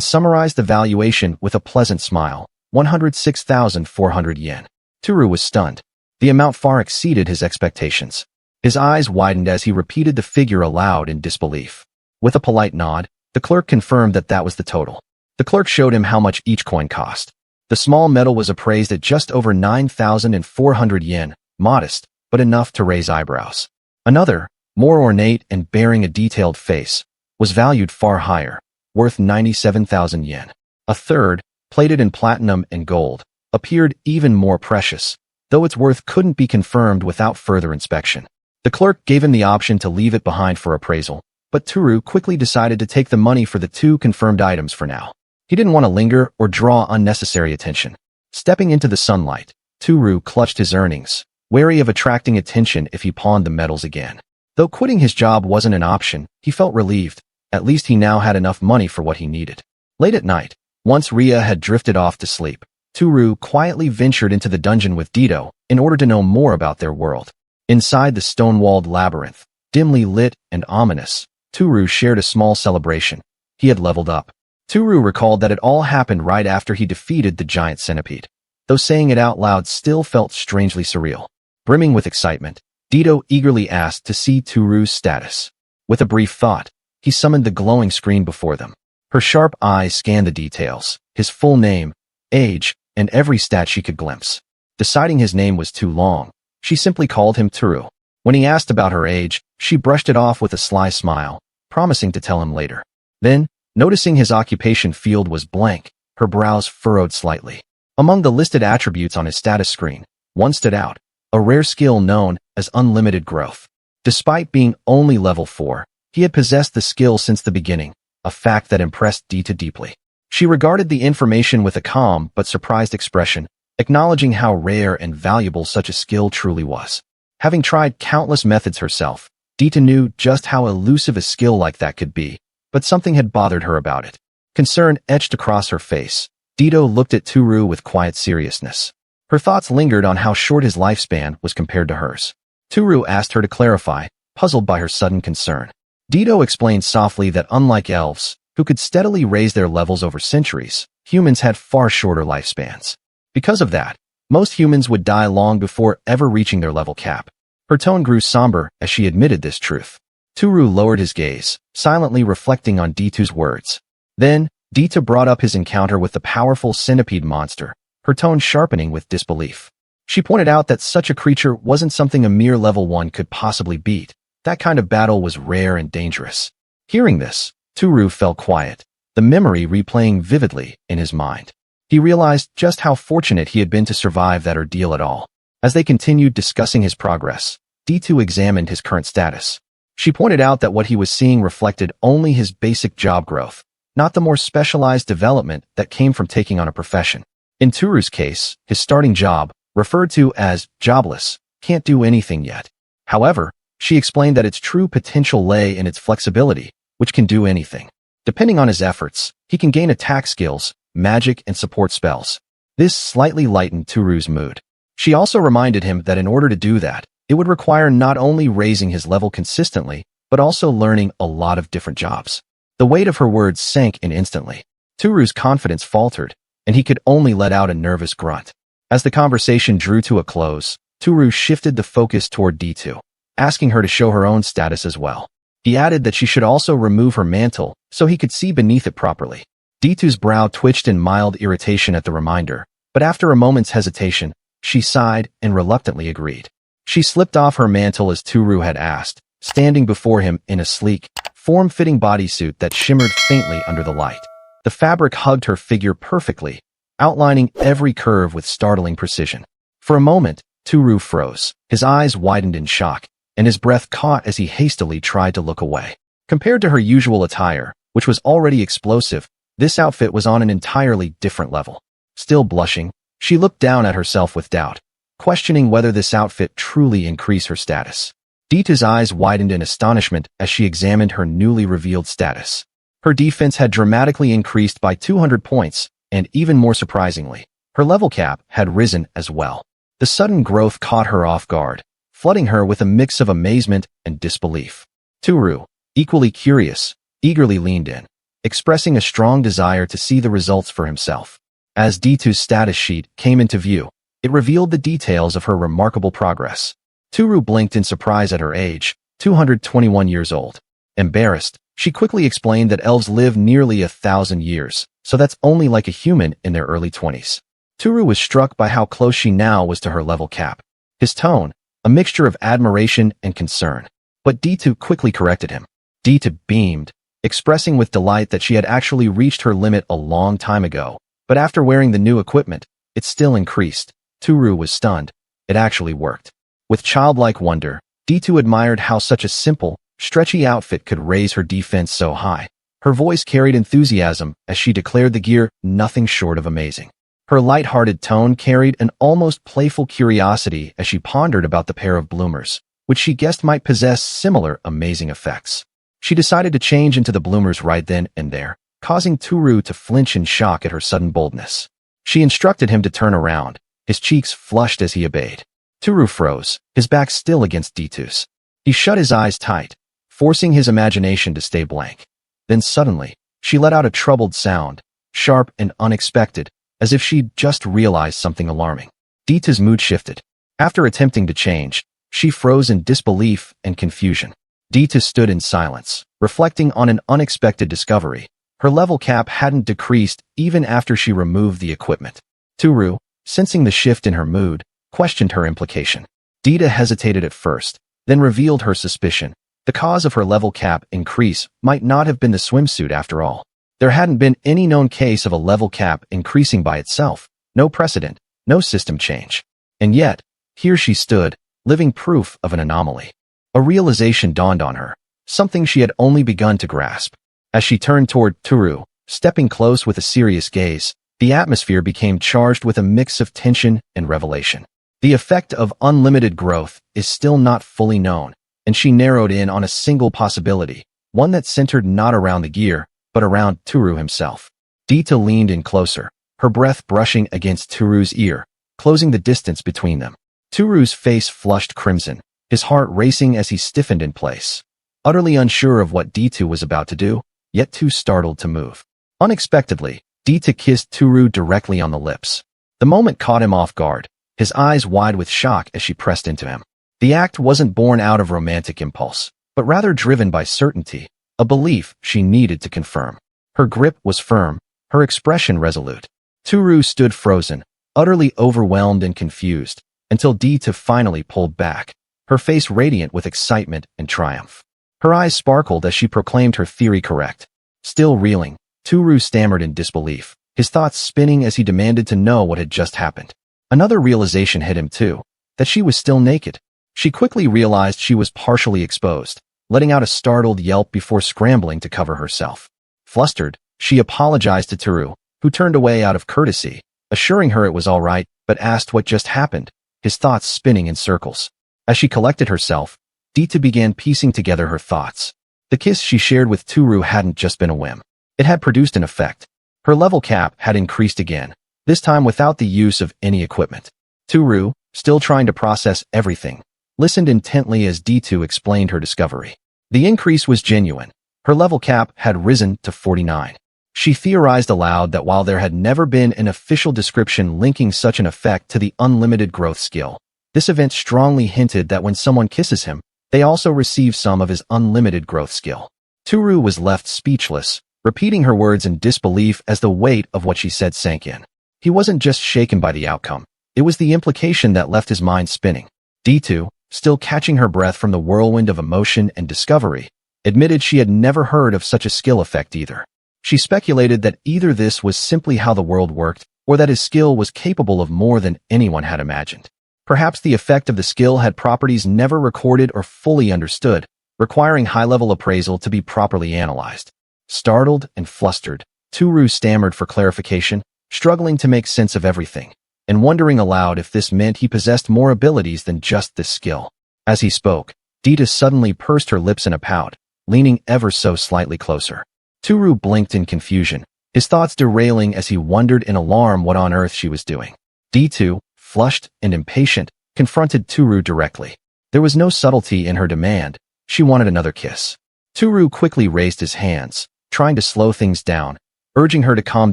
summarized the valuation with a pleasant smile: 106,400 yen. Tooru was stunned. The amount far exceeded his expectations. His eyes widened as he repeated the figure aloud in disbelief. With a polite nod, the clerk confirmed that that was the total. The clerk showed him how much each coin cost. The small metal was appraised at just over 9,400 yen, modest, but enough to raise eyebrows. Another, more ornate and bearing a detailed face, was valued far higher, worth 97,000 yen. A third, plated in platinum and gold, appeared even more precious, though its worth couldn't be confirmed without further inspection. The clerk gave him the option to leave it behind for appraisal, but Tooru quickly decided to take the money for the two confirmed items for now. He didn't want to linger or draw unnecessary attention. Stepping into the sunlight, Tooru clutched his earnings, wary of attracting attention if he pawned the metals again. Though quitting his job wasn't an option, he felt relieved. At least he now had enough money for what he needed. Late at night, once Ria had drifted off to sleep, Tooru quietly ventured into the dungeon with Dito in order to know more about their world. Inside the stone-walled labyrinth, dimly lit and ominous, Tooru shared a small celebration. He had leveled up. Tooru recalled that it all happened right after he defeated the giant centipede, though saying it out loud still felt strangely surreal. Brimming with excitement, Dito eagerly asked to see Tooru's status. With a brief thought, he summoned the glowing screen before them. Her sharp eyes scanned the details: his full name, age, and every stat she could glimpse. Deciding his name was too long, she simply called him Tooru. When he asked about her age, she brushed it off with a sly smile, promising to tell him later. Then, noticing his occupation field was blank, her brows furrowed slightly. Among the listed attributes on his status screen, one stood out: a rare skill known as unlimited growth. Despite being only level 4, he had possessed the skill since the beginning, a fact that impressed Dita deeply. She regarded the information with a calm but surprised expression, acknowledging how rare and valuable such a skill truly was. Having tried countless methods herself, Dita knew just how elusive a skill like that could be, but something had bothered her about it. Concern etched across her face. Dito looked at Tooru with quiet seriousness. Her thoughts lingered on how short his lifespan was compared to hers. Tooru asked her to clarify, puzzled by her sudden concern. Dito explained softly that unlike elves, who could steadily raise their levels over centuries, humans had far shorter lifespans. Because of that, most humans would die long before ever reaching their level cap. Her tone grew somber as she admitted this truth. Tooru lowered his gaze, silently reflecting on D2's words. Then, D2 brought up his encounter with the powerful centipede monster, her tone sharpening with disbelief. She pointed out that such a creature wasn't something a mere level 1 could possibly beat. That kind of battle was rare and dangerous. Hearing this, Tooru fell quiet, the memory replaying vividly in his mind. He realized just how fortunate he had been to survive that ordeal at all. As they continued discussing his progress, D2 examined his current status. She pointed out that what he was seeing reflected only his basic job growth, not the more specialized development that came from taking on a profession. In Tooru's case, his starting job, referred to as jobless, can't do anything yet. However, she explained that its true potential lay in its flexibility, which can do anything. Depending on his efforts, he can gain attack skills, magic, and support spells. This slightly lightened Tooru's mood. She also reminded him that in order to do that, it would require not only raising his level consistently, but also learning a lot of different jobs. The weight of her words sank in instantly. Tooru's confidence faltered, and he could only let out a nervous grunt. As the conversation drew to a close, Tooru shifted the focus toward D2, asking her to show her own status as well. He added that she should also remove her mantle so he could see beneath it properly. D2's brow twitched in mild irritation at the reminder, but after a moment's hesitation, she sighed and reluctantly agreed. She slipped off her mantle as Tooru had asked, standing before him in a sleek, form-fitting bodysuit that shimmered faintly under the light. The fabric hugged her figure perfectly, outlining every curve with startling precision. For a moment, Tooru froze. His eyes widened in shock, and his breath caught as he hastily tried to look away. Compared to her usual attire, which was already explosive, this outfit was on an entirely different level. Still blushing, she looked down at herself with doubt, questioning whether this outfit truly increased her status. D2's eyes widened in astonishment as she examined her newly revealed status. Her defense had dramatically increased by 200 points, and even more surprisingly, her level cap had risen as well. The sudden growth caught her off guard, flooding her with a mix of amazement and disbelief. Tooru, equally curious, eagerly leaned in, expressing a strong desire to see the results for himself. As D2's status sheet came into view, it revealed the details of her remarkable progress. Tooru blinked in surprise at her age, 221 years old. Embarrassed, she quickly explained that elves live nearly 1,000 years, so that's only like a human in their early 20s. Tooru was struck by how close she now was to her level cap. His tone, a mixture of admiration and concern. But D2 quickly corrected him. D2 beamed, expressing with delight that she had actually reached her limit a long time ago. But after wearing the new equipment, it still increased. Tooru was stunned. It actually worked. With childlike wonder, D2 admired how such a simple, stretchy outfit could raise her defense so high. Her voice carried enthusiasm as she declared the gear nothing short of amazing. Her light-hearted tone carried an almost playful curiosity as she pondered about the pair of bloomers, which she guessed might possess similar amazing effects. She decided to change into the bloomers right then and there, causing Tooru to flinch in shock at her sudden boldness. She instructed him to turn around, his cheeks flushed as he obeyed. Tooru froze, his back still against D2's. He shut his eyes tight, forcing his imagination to stay blank. Then suddenly, she let out a troubled sound, sharp and unexpected, as if she'd just realized something alarming. D2's mood shifted. After attempting to change, she froze in disbelief and confusion. D2 stood in silence, reflecting on an unexpected discovery. Her level cap hadn't decreased even after she removed the equipment. Tooru, sensing the shift in her mood, questioned her implication. D2 hesitated at first, then revealed her suspicion. The cause of her level cap increase might not have been the swimsuit after all. There hadn't been any known case of a level cap increasing by itself, no precedent, no system change. And yet, here she stood, living proof of an anomaly. A realization dawned on her, something she had only begun to grasp. As she turned toward Tooru, stepping close with a serious gaze, the atmosphere became charged with a mix of tension and revelation. The effect of unlimited growth is still not fully known, and she narrowed in on a single possibility, one that centered not around the gear, but around Tooru himself. D2 leaned in closer, her breath brushing against Tooru's ear, closing the distance between them. Tooru's face flushed crimson, his heart racing as he stiffened in place. Utterly unsure of what D2 was about to do, yet too startled to move. Unexpectedly, Dita kissed Tooru directly on the lips. The moment caught him off guard, his eyes wide with shock as she pressed into him. The act wasn't born out of romantic impulse, but rather driven by certainty, a belief she needed to confirm. Her grip was firm, her expression resolute. Tooru stood frozen, utterly overwhelmed and confused, until Dita finally pulled back, her face radiant with excitement and triumph. Her eyes sparkled as she proclaimed her theory correct. Still reeling, Tooru stammered in disbelief, his thoughts spinning as he demanded to know what had just happened. Another realization hit him too, that she was still naked. She quickly realized she was partially exposed, letting out a startled yelp before scrambling to cover herself. Flustered, she apologized to Tooru, who turned away out of courtesy, assuring her it was all right, but asked what just happened, his thoughts spinning in circles. As she collected herself, Dita began piecing together her thoughts. The kiss she shared with Tooru hadn't just been a whim. It had produced an effect. Her level cap had increased again, this time without the use of any equipment. Tooru, still trying to process everything, listened intently as Dita explained her discovery. The increase was genuine. Her level cap had risen to 49. She theorized aloud that while there had never been an official description linking such an effect to the unlimited growth skill, this event strongly hinted that when someone kisses him, they also receive some of his unlimited growth skill. Tooru was left speechless, repeating her words in disbelief as the weight of what she said sank in. He wasn't just shaken by the outcome. It was the implication that left his mind spinning. Dita, still catching her breath from the whirlwind of emotion and discovery, admitted she had never heard of such a skill effect either. She speculated that either this was simply how the world worked, or that his skill was capable of more than anyone had imagined. Perhaps the effect of the skill had properties never recorded or fully understood, requiring high-level appraisal to be properly analyzed. Startled and flustered, Tooru stammered for clarification, struggling to make sense of everything, and wondering aloud if this meant he possessed more abilities than just this skill. As he spoke, Dita suddenly pursed her lips in a pout, leaning ever so slightly closer. Tooru blinked in confusion, his thoughts derailing as he wondered in alarm what on earth she was doing. Dita, flushed and impatient, confronted Tooru directly. There was no subtlety in her demand. She wanted another kiss. Tooru quickly raised his hands, trying to slow things down, urging her to calm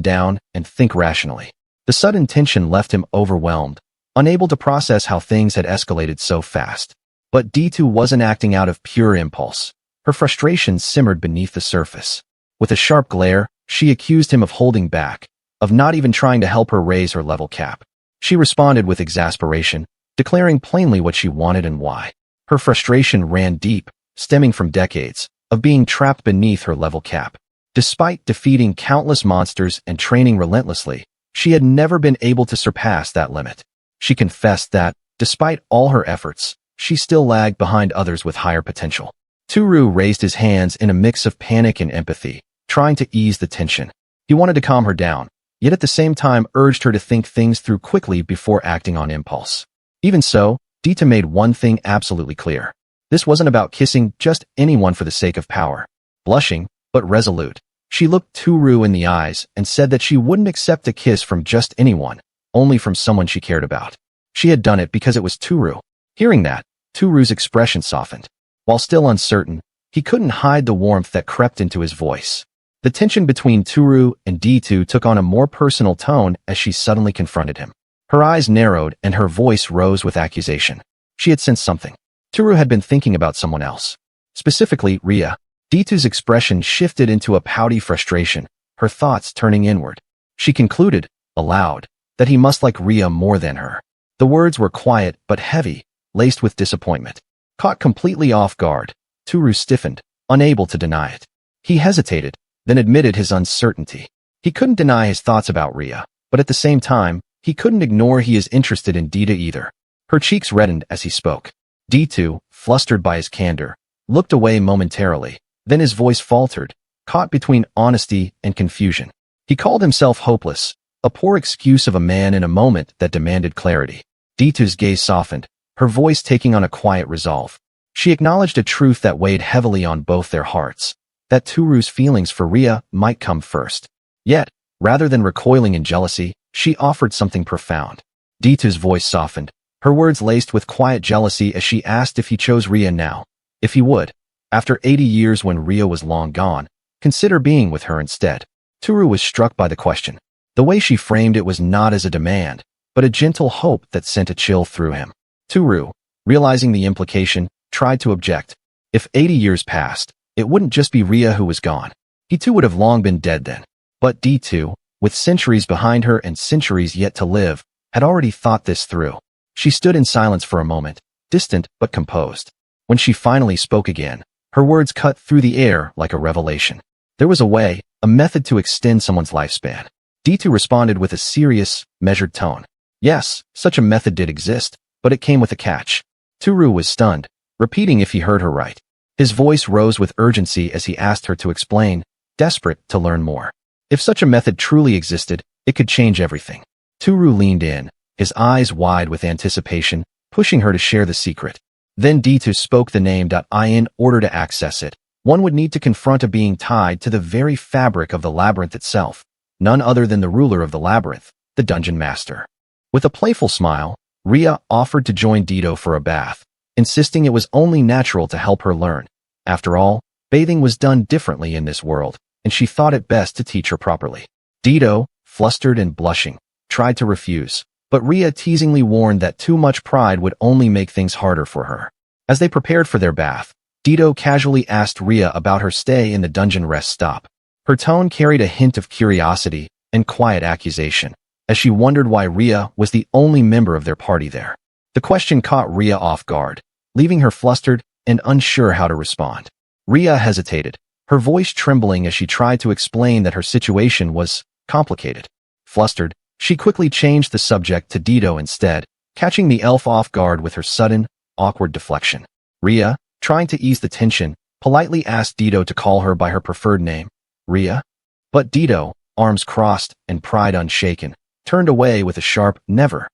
down and think rationally. The sudden tension left him overwhelmed, unable to process how things had escalated so fast. But Dita wasn't acting out of pure impulse. Her frustration simmered beneath the surface. With a sharp glare, she accused him of holding back, of not even trying to help her raise her level cap. She responded with exasperation, declaring plainly what she wanted and why. Her frustration ran deep, stemming from decades of being trapped beneath her level cap. Despite defeating countless monsters and training relentlessly, she had never been able to surpass that limit. She confessed that, despite all her efforts, she still lagged behind others with higher potential. Tooru raised his hands in a mix of panic and empathy, trying to ease the tension. He wanted to calm her down, yet at the same time urged her to think things through quickly before acting on impulse. Even so, Dita made one thing absolutely clear. This wasn't about kissing just anyone for the sake of power. Blushing, but resolute, she looked Tooru in the eyes and said that she wouldn't accept a kiss from just anyone, only from someone she cared about. She had done it because it was Tooru. Hearing that, Tooru's expression softened. While still uncertain, he couldn't hide the warmth that crept into his voice. The tension between Tooru and Dita took on a more personal tone as she suddenly confronted him. Her eyes narrowed and her voice rose with accusation. She had sensed something. Tooru had been thinking about someone else. Specifically, Ria. Dita's expression shifted into a pouty frustration, her thoughts turning inward. She concluded, aloud, that he must like Ria more than her. The words were quiet but heavy, laced with disappointment. Caught completely off guard, Tooru stiffened, unable to deny it. He hesitated, then admitted his uncertainty. He couldn't deny his thoughts about Ria, but at the same time, he couldn't ignore he is interested in Dita either. Her cheeks reddened as he spoke. Dita, flustered by his candor, looked away momentarily. Then his voice faltered, caught between honesty and confusion. He called himself hopeless, a poor excuse of a man in a moment that demanded clarity. Dita's gaze softened, her voice taking on a quiet resolve. She acknowledged a truth that weighed heavily on both their hearts, that Tooru's feelings for Ria might come first. Yet, rather than recoiling in jealousy, she offered something profound. Dita's voice softened, her words laced with quiet jealousy as she asked if he chose Ria now. If he would. After 80 years when Ria was long gone, consider being with her instead. Tooru was struck by the question. The way she framed it was not as a demand, but a gentle hope that sent a chill through him. Tooru, realizing the implication, tried to object. If 80 years passed, it wouldn't just be Ria who was gone. He too would have long been dead then. But D2, with centuries behind her and centuries yet to live, had already thought this through. She stood in silence for a moment, distant but composed. When she finally spoke again, her words cut through the air like a revelation. There was a way, a method to extend someone's lifespan. D2 responded with a serious, measured tone. Yes, such a method did exist, but it came with a catch. Tooru was stunned, repeating if he heard her right. His voice rose with urgency as he asked her to explain, desperate to learn more. If such a method truly existed, it could change everything. Tooru leaned in, his eyes wide with anticipation, pushing her to share the secret. Then D2 spoke the name. In order to access it, one would need to confront a being tied to the very fabric of the labyrinth itself, none other than the ruler of the labyrinth, the dungeon master. With a playful smile, Ria offered to join Dido for a bath, insisting it was only natural to help her learn. After all, bathing was done differently in this world, and she thought it best to teach her properly. Dido, flustered and blushing, tried to refuse, but Ria teasingly warned that too much pride would only make things harder for her. As they prepared for their bath, Dido casually asked Ria about her stay in the dungeon rest stop. Her tone carried a hint of curiosity and quiet accusation, as she wondered why Ria was the only member of their party there. The question caught Ria off guard, leaving her flustered and unsure how to respond. Ria hesitated, her voice trembling as she tried to explain that her situation was complicated. Flustered, she quickly changed the subject to Dido instead, catching the elf off guard with her sudden, awkward deflection. Ria, trying to ease the tension, politely asked Dido to call her by her preferred name, Ria. But Dido, arms crossed and pride unshaken, turned away with a sharp never.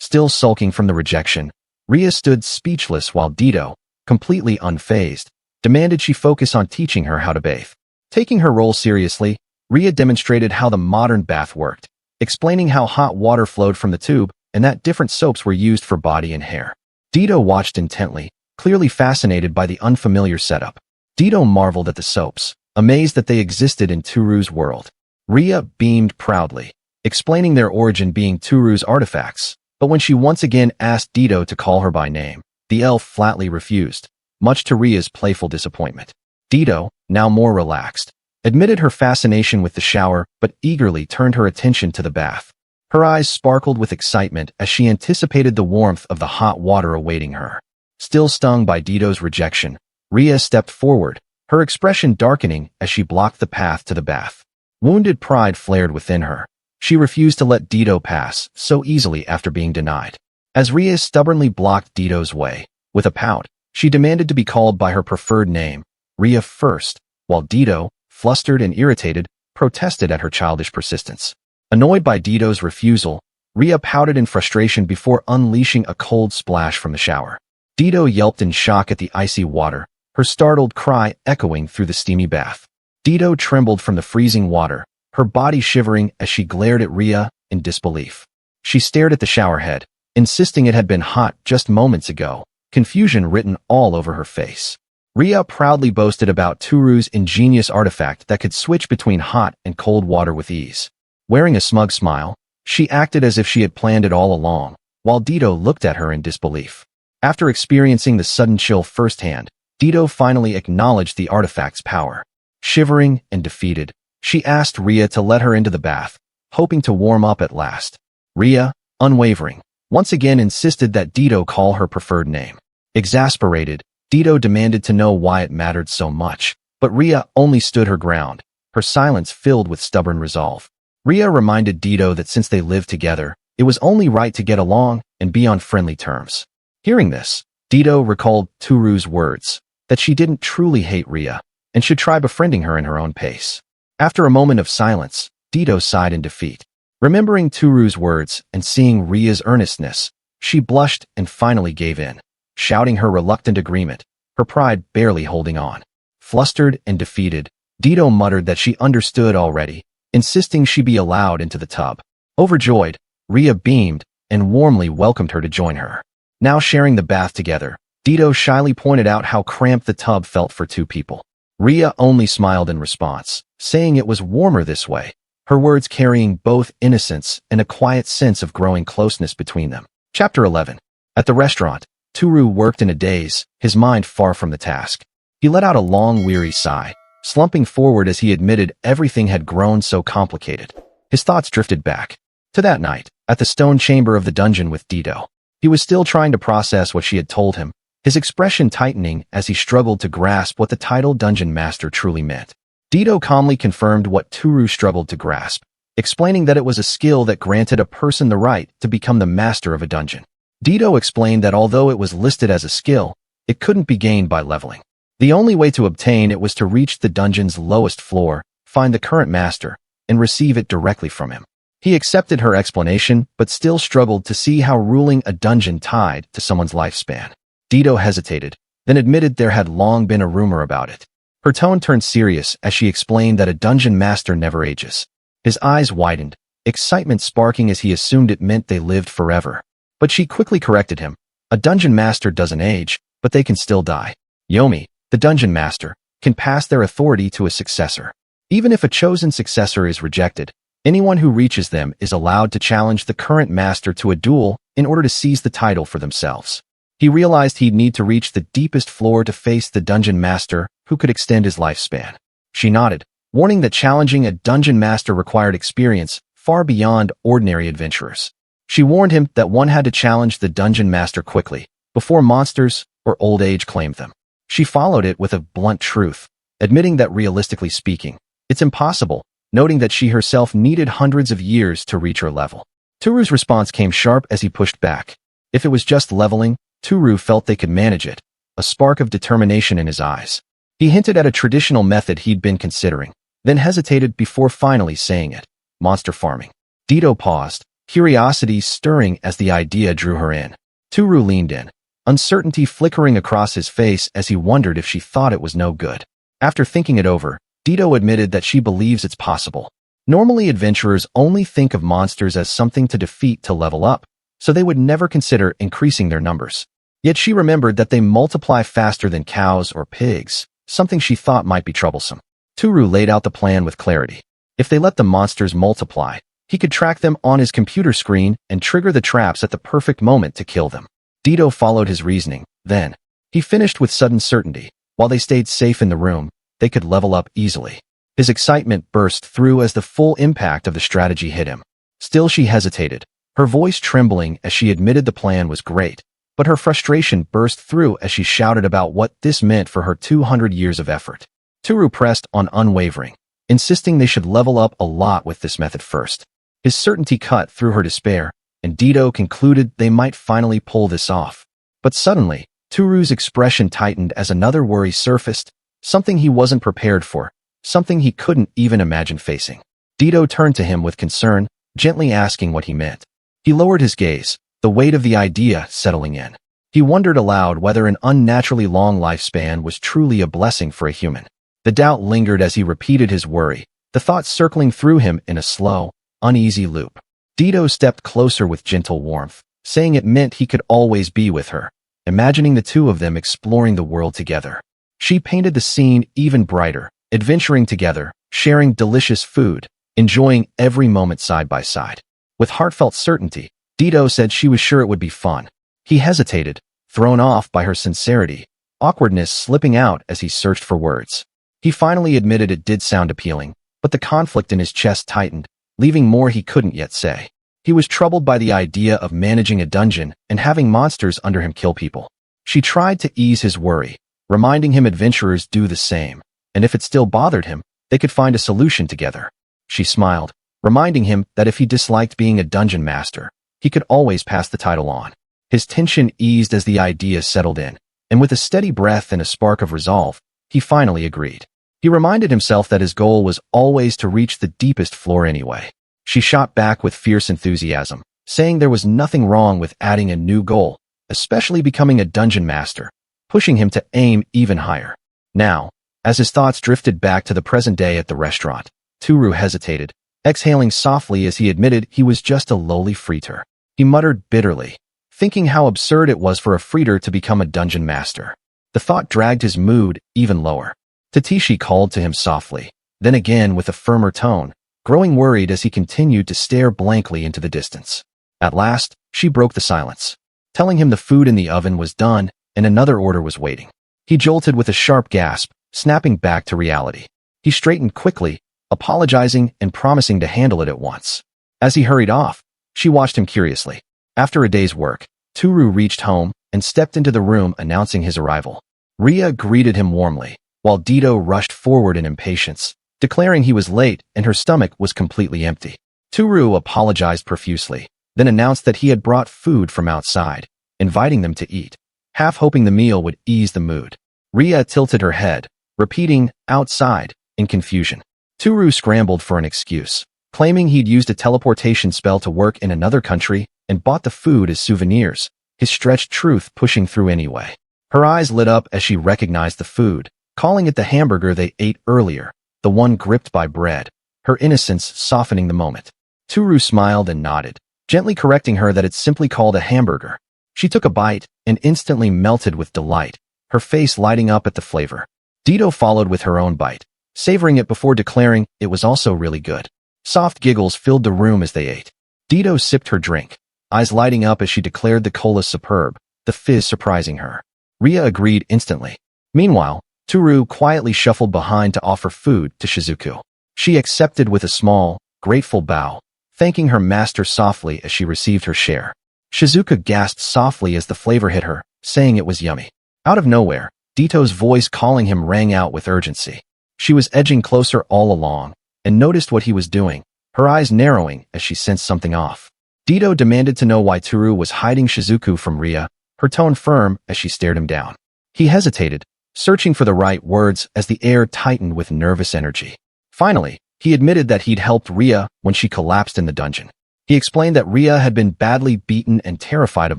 Still sulking from the rejection, Ria stood speechless while Dido, completely unfazed, demanded she focus on teaching her how to bathe. Taking her role seriously, Ria demonstrated how the modern bath worked, explaining how hot water flowed from the tube and that different soaps were used for body and hair. Dido watched intently, clearly fascinated by the unfamiliar setup. Dido marveled at the soaps, amazed that they existed in Tooru's world. Ria beamed proudly, explaining their origin being Tooru's artifacts, but when she once again asked Dido to call her by name, the elf flatly refused, much to Ria's playful disappointment. Dido, now more relaxed, admitted her fascination with the shower but eagerly turned her attention to the bath. Her eyes sparkled with excitement as she anticipated the warmth of the hot water awaiting her. Still stung by Dido's rejection, Ria stepped forward, her expression darkening as she blocked the path to the bath. Wounded pride flared within her. She refused to let Dido pass so easily after being denied. As Ria stubbornly blocked Dido's way, with a pout, she demanded to be called by her preferred name, Ria first, while Dido, flustered and irritated, protested at her childish persistence. Annoyed by Dido's refusal, Ria pouted in frustration before unleashing a cold splash from the shower. Dido yelped in shock at the icy water, her startled cry echoing through the steamy bath. Dido trembled from the freezing water, her body shivering as she glared at Ria in disbelief. She stared at the shower head, insisting it had been hot just moments ago, confusion written all over her face. Ria proudly boasted about Tooru's ingenious artifact that could switch between hot and cold water with ease. Wearing a smug smile, she acted as if she had planned it all along, while Dido looked at her in disbelief. After experiencing the sudden chill firsthand, Dido finally acknowledged the artifact's power. Shivering and defeated, she asked Ria to let her into the bath, hoping to warm up at last. Ria, unwavering, once again insisted that Dido call her preferred name. Exasperated, Dido demanded to know why it mattered so much, but Ria only stood her ground, her silence filled with stubborn resolve. Ria reminded Dido that since they lived together, it was only right to get along and be on friendly terms. Hearing this, Dido recalled Tooru's words, that she didn't truly hate Ria, and should try befriending her in her own pace. After a moment of silence, Dido sighed in defeat. Remembering Tooru's words and seeing Ria's earnestness, she blushed and finally gave in, shouting her reluctant agreement, her pride barely holding on. Flustered and defeated, Dido muttered that she understood already, insisting she be allowed into the tub. Overjoyed, Ria beamed and warmly welcomed her to join her. Now sharing the bath together, Dido shyly pointed out how cramped the tub felt for two people. Ria only smiled in response, saying it was warmer this way, her words carrying both innocence and a quiet sense of growing closeness between them. Chapter 11. At the restaurant, Tooru worked in a daze, his mind far from the task. He let out a long, weary sigh, slumping forward as he admitted everything had grown so complicated. His thoughts drifted back to that night, at the stone chamber of the dungeon with Dido. He was still trying to process what she had told him, his expression tightening as he struggled to grasp what the title Dungeon Master truly meant. Dido calmly confirmed what Tooru struggled to grasp, explaining that it was a skill that granted a person the right to become the master of a dungeon. Dido explained that although it was listed as a skill, it couldn't be gained by leveling. The only way to obtain it was to reach the dungeon's lowest floor, find the current master, and receive it directly from him. He accepted her explanation, but still struggled to see how ruling a dungeon tied to someone's lifespan. Dido hesitated, then admitted there had long been a rumor about it. Her tone turned serious as she explained that a dungeon master never ages. His eyes widened, excitement sparking as he assumed it meant they lived forever. But she quickly corrected him. A dungeon master doesn't age, but they can still die. Yomi, the dungeon master, can pass their authority to a successor. Even if a chosen successor is rejected, anyone who reaches them is allowed to challenge the current master to a duel in order to seize the title for themselves. He realized he'd need to reach the deepest floor to face the dungeon master who could extend his lifespan. She nodded, warning that challenging a dungeon master required experience far beyond ordinary adventurers. She warned him that one had to challenge the dungeon master quickly, before monsters or old age claimed them. She followed it with a blunt truth, admitting that realistically speaking, it's impossible, noting that she herself needed hundreds of years to reach her level. Tooru's response came sharp as he pushed back. If it was just leveling, Tooru felt they could manage it, a spark of determination in his eyes. He hinted at a traditional method he'd been considering, then hesitated before finally saying it: monster farming. Dido paused, curiosity stirring as the idea drew her in. Tooru leaned in, uncertainty flickering across his face as he wondered if she thought it was no good. After thinking it over, Dido admitted that she believes it's possible. Normally, adventurers only think of monsters as something to defeat to level up, so they would never consider increasing their numbers. Yet she remembered that they multiply faster than cows or pigs, something she thought might be troublesome. Tooru laid out the plan with clarity. If they let the monsters multiply, he could track them on his computer screen and trigger the traps at the perfect moment to kill them. Dido followed his reasoning. Then, he finished with sudden certainty. While they stayed safe in the room, they could level up easily. His excitement burst through as the full impact of the strategy hit him. Still she hesitated, her voice trembling as she admitted the plan was great, but her frustration burst through as she shouted about what this meant for her 200 years of effort. Tooru pressed on unwavering, insisting they should level up a lot with this method first. His certainty cut through her despair, and Dido concluded they might finally pull this off. But suddenly, Tooru's expression tightened as another worry surfaced, something he wasn't prepared for, something he couldn't even imagine facing. Dido turned to him with concern, gently asking what he meant. He lowered his gaze, the weight of the idea settling in. He wondered aloud whether an unnaturally long lifespan was truly a blessing for a human. The doubt lingered as he repeated his worry, the thoughts circling through him in a slow, uneasy loop. Dido stepped closer with gentle warmth, saying it meant he could always be with her, imagining the two of them exploring the world together. She painted the scene even brighter, adventuring together, sharing delicious food, enjoying every moment side by side. With heartfelt certainty, Dido said she was sure it would be fun. He hesitated, thrown off by her sincerity, awkwardness slipping out as he searched for words. He finally admitted it did sound appealing, but the conflict in his chest tightened, leaving more he couldn't yet say. He was troubled by the idea of managing a dungeon and having monsters under him kill people. She tried to ease his worry, reminding him adventurers do the same, and if it still bothered him, they could find a solution together. She smiled, reminding him that if he disliked being a dungeon master, he could always pass the title on. His tension eased as the idea settled in, and with a steady breath and a spark of resolve, he finally agreed. He reminded himself that his goal was always to reach the deepest floor anyway. She shot back with fierce enthusiasm, saying there was nothing wrong with adding a new goal, especially becoming a dungeon master, pushing him to aim even higher. Now, as his thoughts drifted back to the present day at the restaurant, Tooru hesitated, exhaling softly as he admitted he was just a lowly freeter. He muttered bitterly, thinking how absurd it was for a freeter to become a dungeon master. The thought dragged his mood even lower. Tatishi called to him softly, then again with a firmer tone, growing worried as he continued to stare blankly into the distance. At last, she broke the silence, telling him the food in the oven was done and another order was waiting. He jolted with a sharp gasp, snapping back to reality. He straightened quickly, apologizing and promising to handle it at once. As he hurried off, she watched him curiously. After a day's work, Tooru reached home and stepped into the room announcing his arrival. Ria greeted him warmly, while Dito rushed forward in impatience, declaring he was late and her stomach was completely empty. Tooru apologized profusely, then announced that he had brought food from outside, inviting them to eat, half hoping the meal would ease the mood. Ria tilted her head, repeating, outside, in confusion. Tooru scrambled for an excuse, claiming he'd used a teleportation spell to work in another country and bought the food as souvenirs, his stretched truth pushing through anyway. Her eyes lit up as she recognized the food, calling it the hamburger they ate earlier, the one gripped by bread, her innocence softening the moment. Tooru smiled and nodded, gently correcting her that it's simply called a hamburger. She took a bite and instantly melted with delight, her face lighting up at the flavor. Dito followed with her own bite, savoring it before declaring it was also really good. Soft giggles filled the room as they ate. Dito sipped her drink, eyes lighting up as she declared the cola superb, the fizz surprising her. Ria agreed instantly. Meanwhile, Tooru quietly shuffled behind to offer food to Shizuku. She accepted with a small, grateful bow, thanking her master softly as she received her share. Shizuka gasped softly as the flavor hit her, saying it was yummy. Out of nowhere, Dito's voice calling him rang out with urgency. She was edging closer all along, and noticed what he was doing, her eyes narrowing as she sensed something off. Dito demanded to know why Tooru was hiding Shizuku from Ria, her tone firm as she stared him down. He hesitated, searching for the right words as the air tightened with nervous energy. Finally, he admitted that he'd helped Ria when she collapsed in the dungeon. He explained that Ria had been badly beaten and terrified of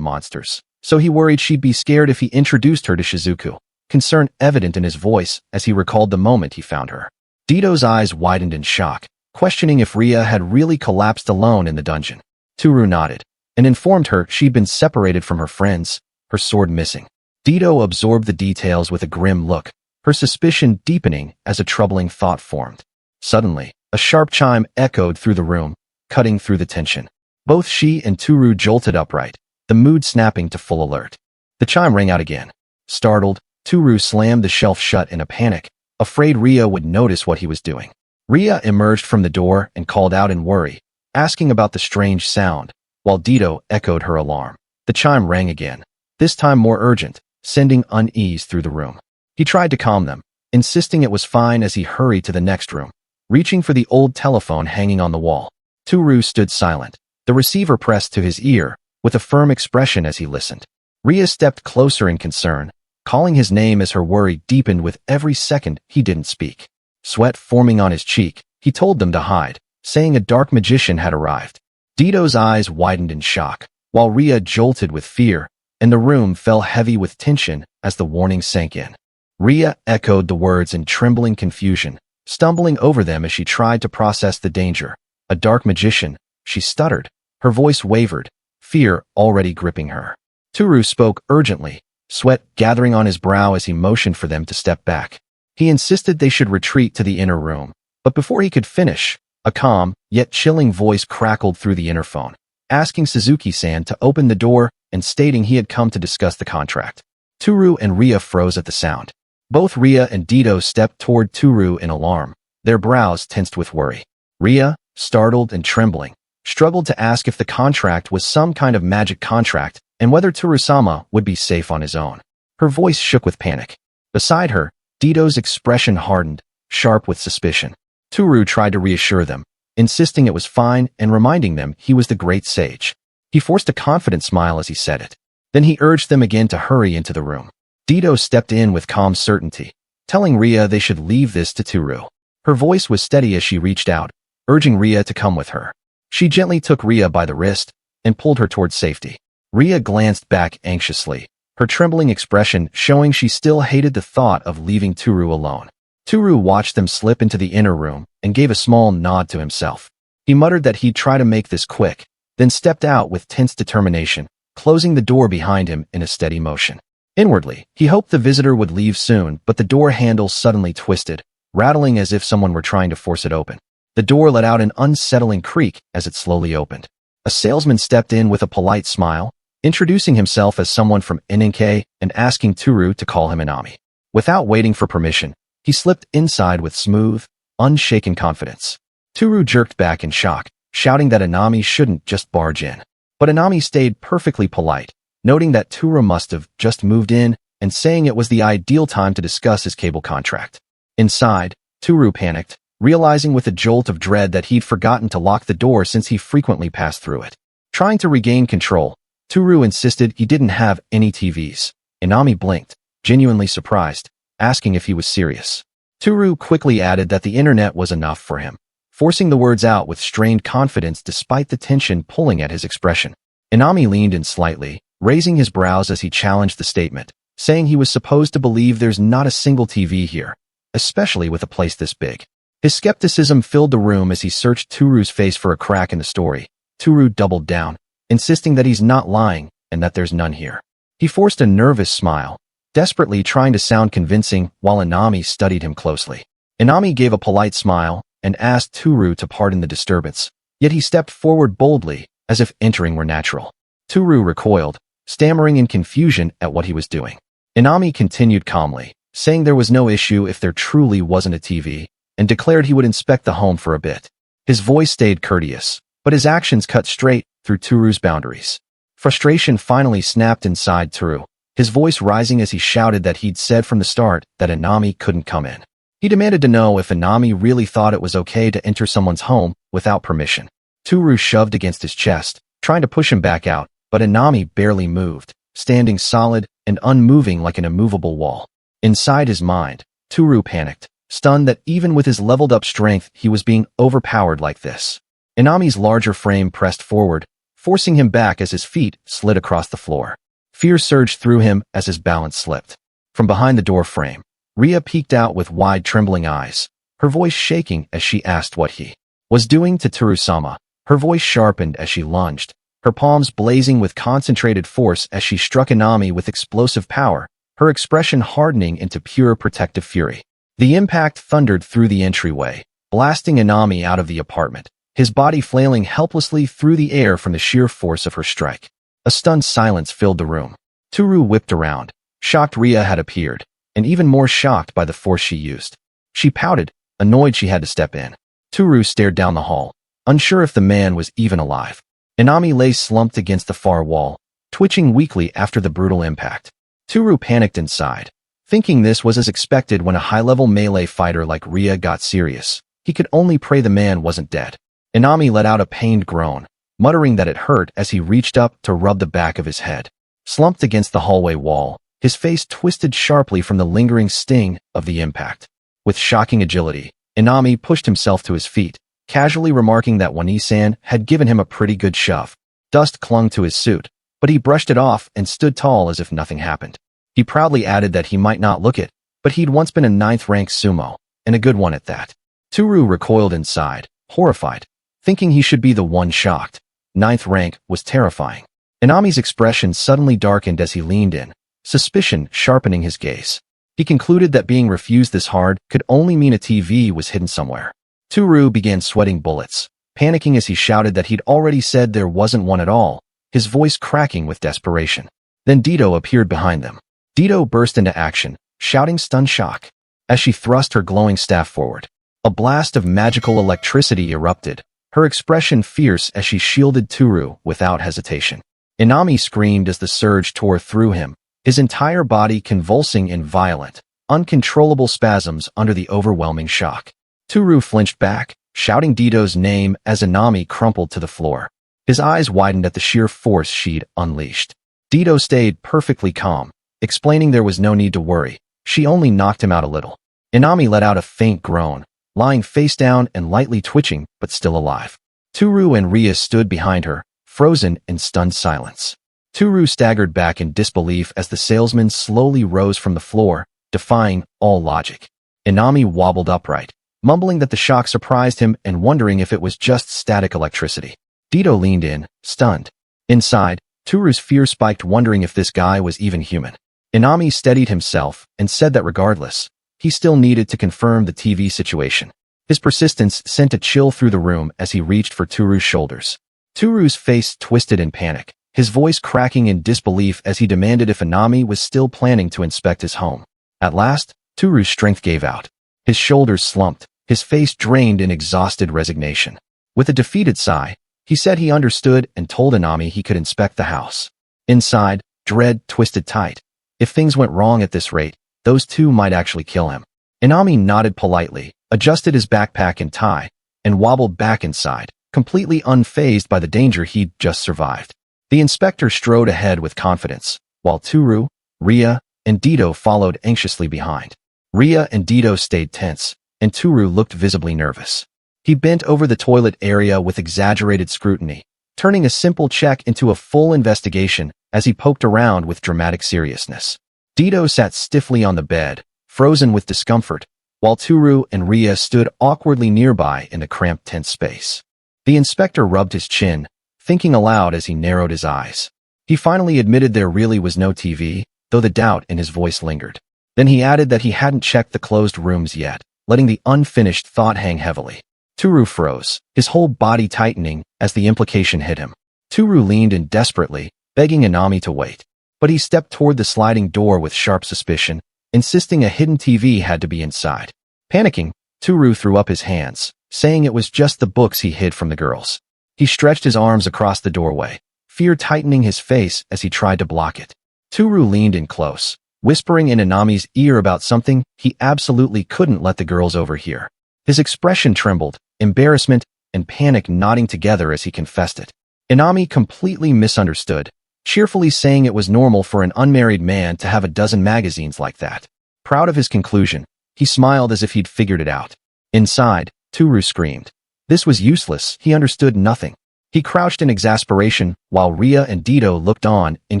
monsters, so he worried she'd be scared if he introduced her to Shizuku, concern evident in his voice as he recalled the moment he found her. Dito's eyes widened in shock, questioning if Ria had really collapsed alone in the dungeon. Tooru nodded, and informed her she'd been separated from her friends, her sword missing. Dito absorbed the details with a grim look, her suspicion deepening as a troubling thought formed. Suddenly, a sharp chime echoed through the room, cutting through the tension. Both she and Tooru jolted upright, the mood snapping to full alert. The chime rang out again. Startled, Tooru slammed the shelf shut in a panic, afraid Ria would notice what he was doing. Ria emerged from the door and called out in worry, asking about the strange sound, while Dito echoed her alarm. The chime rang again, this time more urgent, sending unease through the room. He tried to calm them, insisting it was fine as he hurried to the next room, reaching for the old telephone hanging on the wall. Tooru stood silent, the receiver pressed to his ear, with a firm expression as he listened. Ria stepped closer in concern, calling his name as her worry deepened with every second he didn't speak. Sweat forming on his cheek, he told them to hide, saying a dark magician had arrived. Dito's eyes widened in shock, while Ria jolted with fear, and the room fell heavy with tension as the warning sank in. Ria echoed the words in trembling confusion, stumbling over them as she tried to process the danger. A dark magician, she stuttered, her voice wavered, fear already gripping her. Tooru spoke urgently, sweat gathering on his brow as he motioned for them to step back. He insisted they should retreat to the inner room, but before he could finish, a calm, yet chilling voice crackled through the interphone, asking Suzuki-san to open the door and stating he had come to discuss the contract. Tooru and Ria froze at the sound. Both Ria and Dito stepped toward Tooru in alarm, their brows tensed with worry. Ria, startled and trembling, struggled to ask if the contract was some kind of magic contract and whether Tooru-sama would be safe on his own. Her voice shook with panic. Beside her, Dito's expression hardened, sharp with suspicion. Tooru tried to reassure them, insisting it was fine and reminding them he was the great sage. He forced a confident smile as he said it. Then he urged them again to hurry into the room. Dito stepped in with calm certainty, telling Ria they should leave this to Tooru. Her voice was steady as she reached out, urging Ria to come with her. She gently took Ria by the wrist and pulled her towards safety. Ria glanced back anxiously, her trembling expression showing she still hated the thought of leaving Tooru alone. Tooru watched them slip into the inner room and gave a small nod to himself. He muttered that he'd try to make this quick, then stepped out with tense determination, closing the door behind him in a steady motion. Inwardly, he hoped the visitor would leave soon, but the door handle suddenly twisted, rattling as if someone were trying to force it open. The door let out an unsettling creak as it slowly opened. A salesman stepped in with a polite smile, introducing himself as someone from NNK and asking Tooru to call him Inami. Without waiting for permission, he slipped inside with smooth, unshaken confidence. Tooru jerked back in shock, shouting that Inami shouldn't just barge in. But Inami stayed perfectly polite, noting that Tooru must have just moved in and saying it was the ideal time to discuss his cable contract. Inside, Tooru panicked, realizing with a jolt of dread that he'd forgotten to lock the door since he frequently passed through it. Trying to regain control, Tooru insisted he didn't have any TVs. Inami blinked, genuinely surprised, asking if he was serious. Tooru quickly added that the internet was enough for him, forcing the words out with strained confidence despite the tension pulling at his expression. Inami leaned in slightly, raising his brows as he challenged the statement, saying he was supposed to believe there's not a single TV here, especially with a place this big. His skepticism filled the room as he searched Tooru's face for a crack in the story. Tooru doubled down, insisting that he's not lying and that there's none here. He forced a nervous smile, desperately trying to sound convincing while Inami studied him closely. Inami gave a polite smile and asked Tooru to pardon the disturbance, yet he stepped forward boldly, as if entering were natural. Tooru recoiled, stammering in confusion at what he was doing. Inami continued calmly, saying there was no issue if there truly wasn't a TV, and declared he would inspect the home for a bit. His voice stayed courteous, but his actions cut straight through Tooru's boundaries. Frustration finally snapped inside Tooru, his voice rising as he shouted that he'd said from the start that Inami couldn't come in. He demanded to know if Inami really thought it was okay to enter someone's home without permission. Tooru shoved against his chest, trying to push him back out, but Inami barely moved, standing solid and unmoving like an immovable wall. Inside his mind, Tooru panicked, stunned that even with his leveled-up strength he was being overpowered like this. Inami's larger frame pressed forward, forcing him back as his feet slid across the floor. Fear surged through him as his balance slipped. From behind the door frame, Ria peeked out with wide, trembling eyes, her voice shaking as she asked what he was doing to Tooru-sama. Her voice sharpened as she lunged, her palms blazing with concentrated force as she struck Inami with explosive power, her expression hardening into pure protective fury. The impact thundered through the entryway, blasting Inami out of the apartment, his body flailing helplessly through the air from the sheer force of her strike. A stunned silence filled the room. Tooru whipped around, shocked Ria had appeared, and even more shocked by the force she used. She pouted, annoyed she had to step in. Tooru stared down the hall, unsure if the man was even alive. Inami lay slumped against the far wall, twitching weakly after the brutal impact. Tooru panicked inside, thinking this was as expected when a high-level melee fighter like Ria got serious. He could only pray the man wasn't dead. Inami let out a pained groan, muttering that it hurt as he reached up to rub the back of his head. Slumped against the hallway wall, his face twisted sharply from the lingering sting of the impact. With shocking agility, Inami pushed himself to his feet, casually remarking that Wani-san had given him a pretty good shove. Dust clung to his suit, but he brushed it off and stood tall as if nothing happened. He proudly added that he might not look it, but he'd once been a 9th-rank sumo, and a good one at that. Tooru recoiled inside, horrified, thinking he should be the one shocked. 9th rank was terrifying. Inami's expression suddenly darkened as he leaned in, suspicion sharpening his gaze. He concluded that being refused this hard could only mean a TV was hidden somewhere. Tooru began sweating bullets, panicking as he shouted that he'd already said there wasn't one at all, his voice cracking with desperation. Then Dito appeared behind them. Dito burst into action, shouting stunned shock. As she thrust her glowing staff forward, a blast of magical electricity erupted, her expression fierce as she shielded Tooru without hesitation. Inami screamed as the surge tore through him, his entire body convulsing in violent, uncontrollable spasms under the overwhelming shock. Tooru flinched back, shouting Dito's name as Inami crumpled to the floor. His eyes widened at the sheer force she'd unleashed. Dito stayed perfectly calm, explaining there was no need to worry. She only knocked him out a little. Inami let out a faint groan, lying face down and lightly twitching, but still alive. Tooru and Ria stood behind her, frozen in stunned silence. Tooru staggered back in disbelief as the salesman slowly rose from the floor, defying all logic. Inami wobbled upright, mumbling that the shock surprised him and wondering if it was just static electricity. Dito leaned in, stunned. Inside, Tooru's fear spiked, wondering if this guy was even human. Inami steadied himself and said that regardless, he still needed to confirm the TV situation. His persistence sent a chill through the room as he reached for Tooru's shoulders. Tooru's face twisted in panic, his voice cracking in disbelief as he demanded if Inami was still planning to inspect his home. At last, Tooru's strength gave out. His shoulders slumped, his face drained in exhausted resignation. With a defeated sigh, he said he understood and told Inami he could inspect the house. Inside, dread twisted tight. If things went wrong at this rate, those two might actually kill him. Inami nodded politely, adjusted his backpack and tie, and wobbled back inside, completely unfazed by the danger he'd just survived. The inspector strode ahead with confidence, while Tooru, Ria, and Dito followed anxiously behind. Ria and Dito stayed tense, and Tooru looked visibly nervous. He bent over the toilet area with exaggerated scrutiny, turning a simple check into a full investigation as he poked around with dramatic seriousness. Dito sat stiffly on the bed, frozen with discomfort, while Tooru and Ria stood awkwardly nearby in the cramped tense space. The inspector rubbed his chin, thinking aloud as he narrowed his eyes. He finally admitted there really was no TV, though the doubt in his voice lingered. Then he added that he hadn't checked the closed rooms yet, letting the unfinished thought hang heavily. Tooru froze, his whole body tightening as the implication hit him. Tooru leaned in desperately, begging Inami to wait. But he stepped toward the sliding door with sharp suspicion, insisting a hidden TV had to be inside. Panicking, Tooru threw up his hands, saying it was just the books he hid from the girls. He stretched his arms across the doorway, fear tightening his face as he tried to block it. Tooru leaned in close, whispering in Inami's ear about something he absolutely couldn't let the girls overhear. His expression trembled, embarrassment and panic knotting together as he confessed it. Inami completely misunderstood, cheerfully saying it was normal for an unmarried man to have a dozen magazines like that. Proud of his conclusion, he smiled as if he'd figured it out. Inside, Tooru screamed. This was useless, he understood nothing. He crouched in exasperation while Ria and Dito looked on in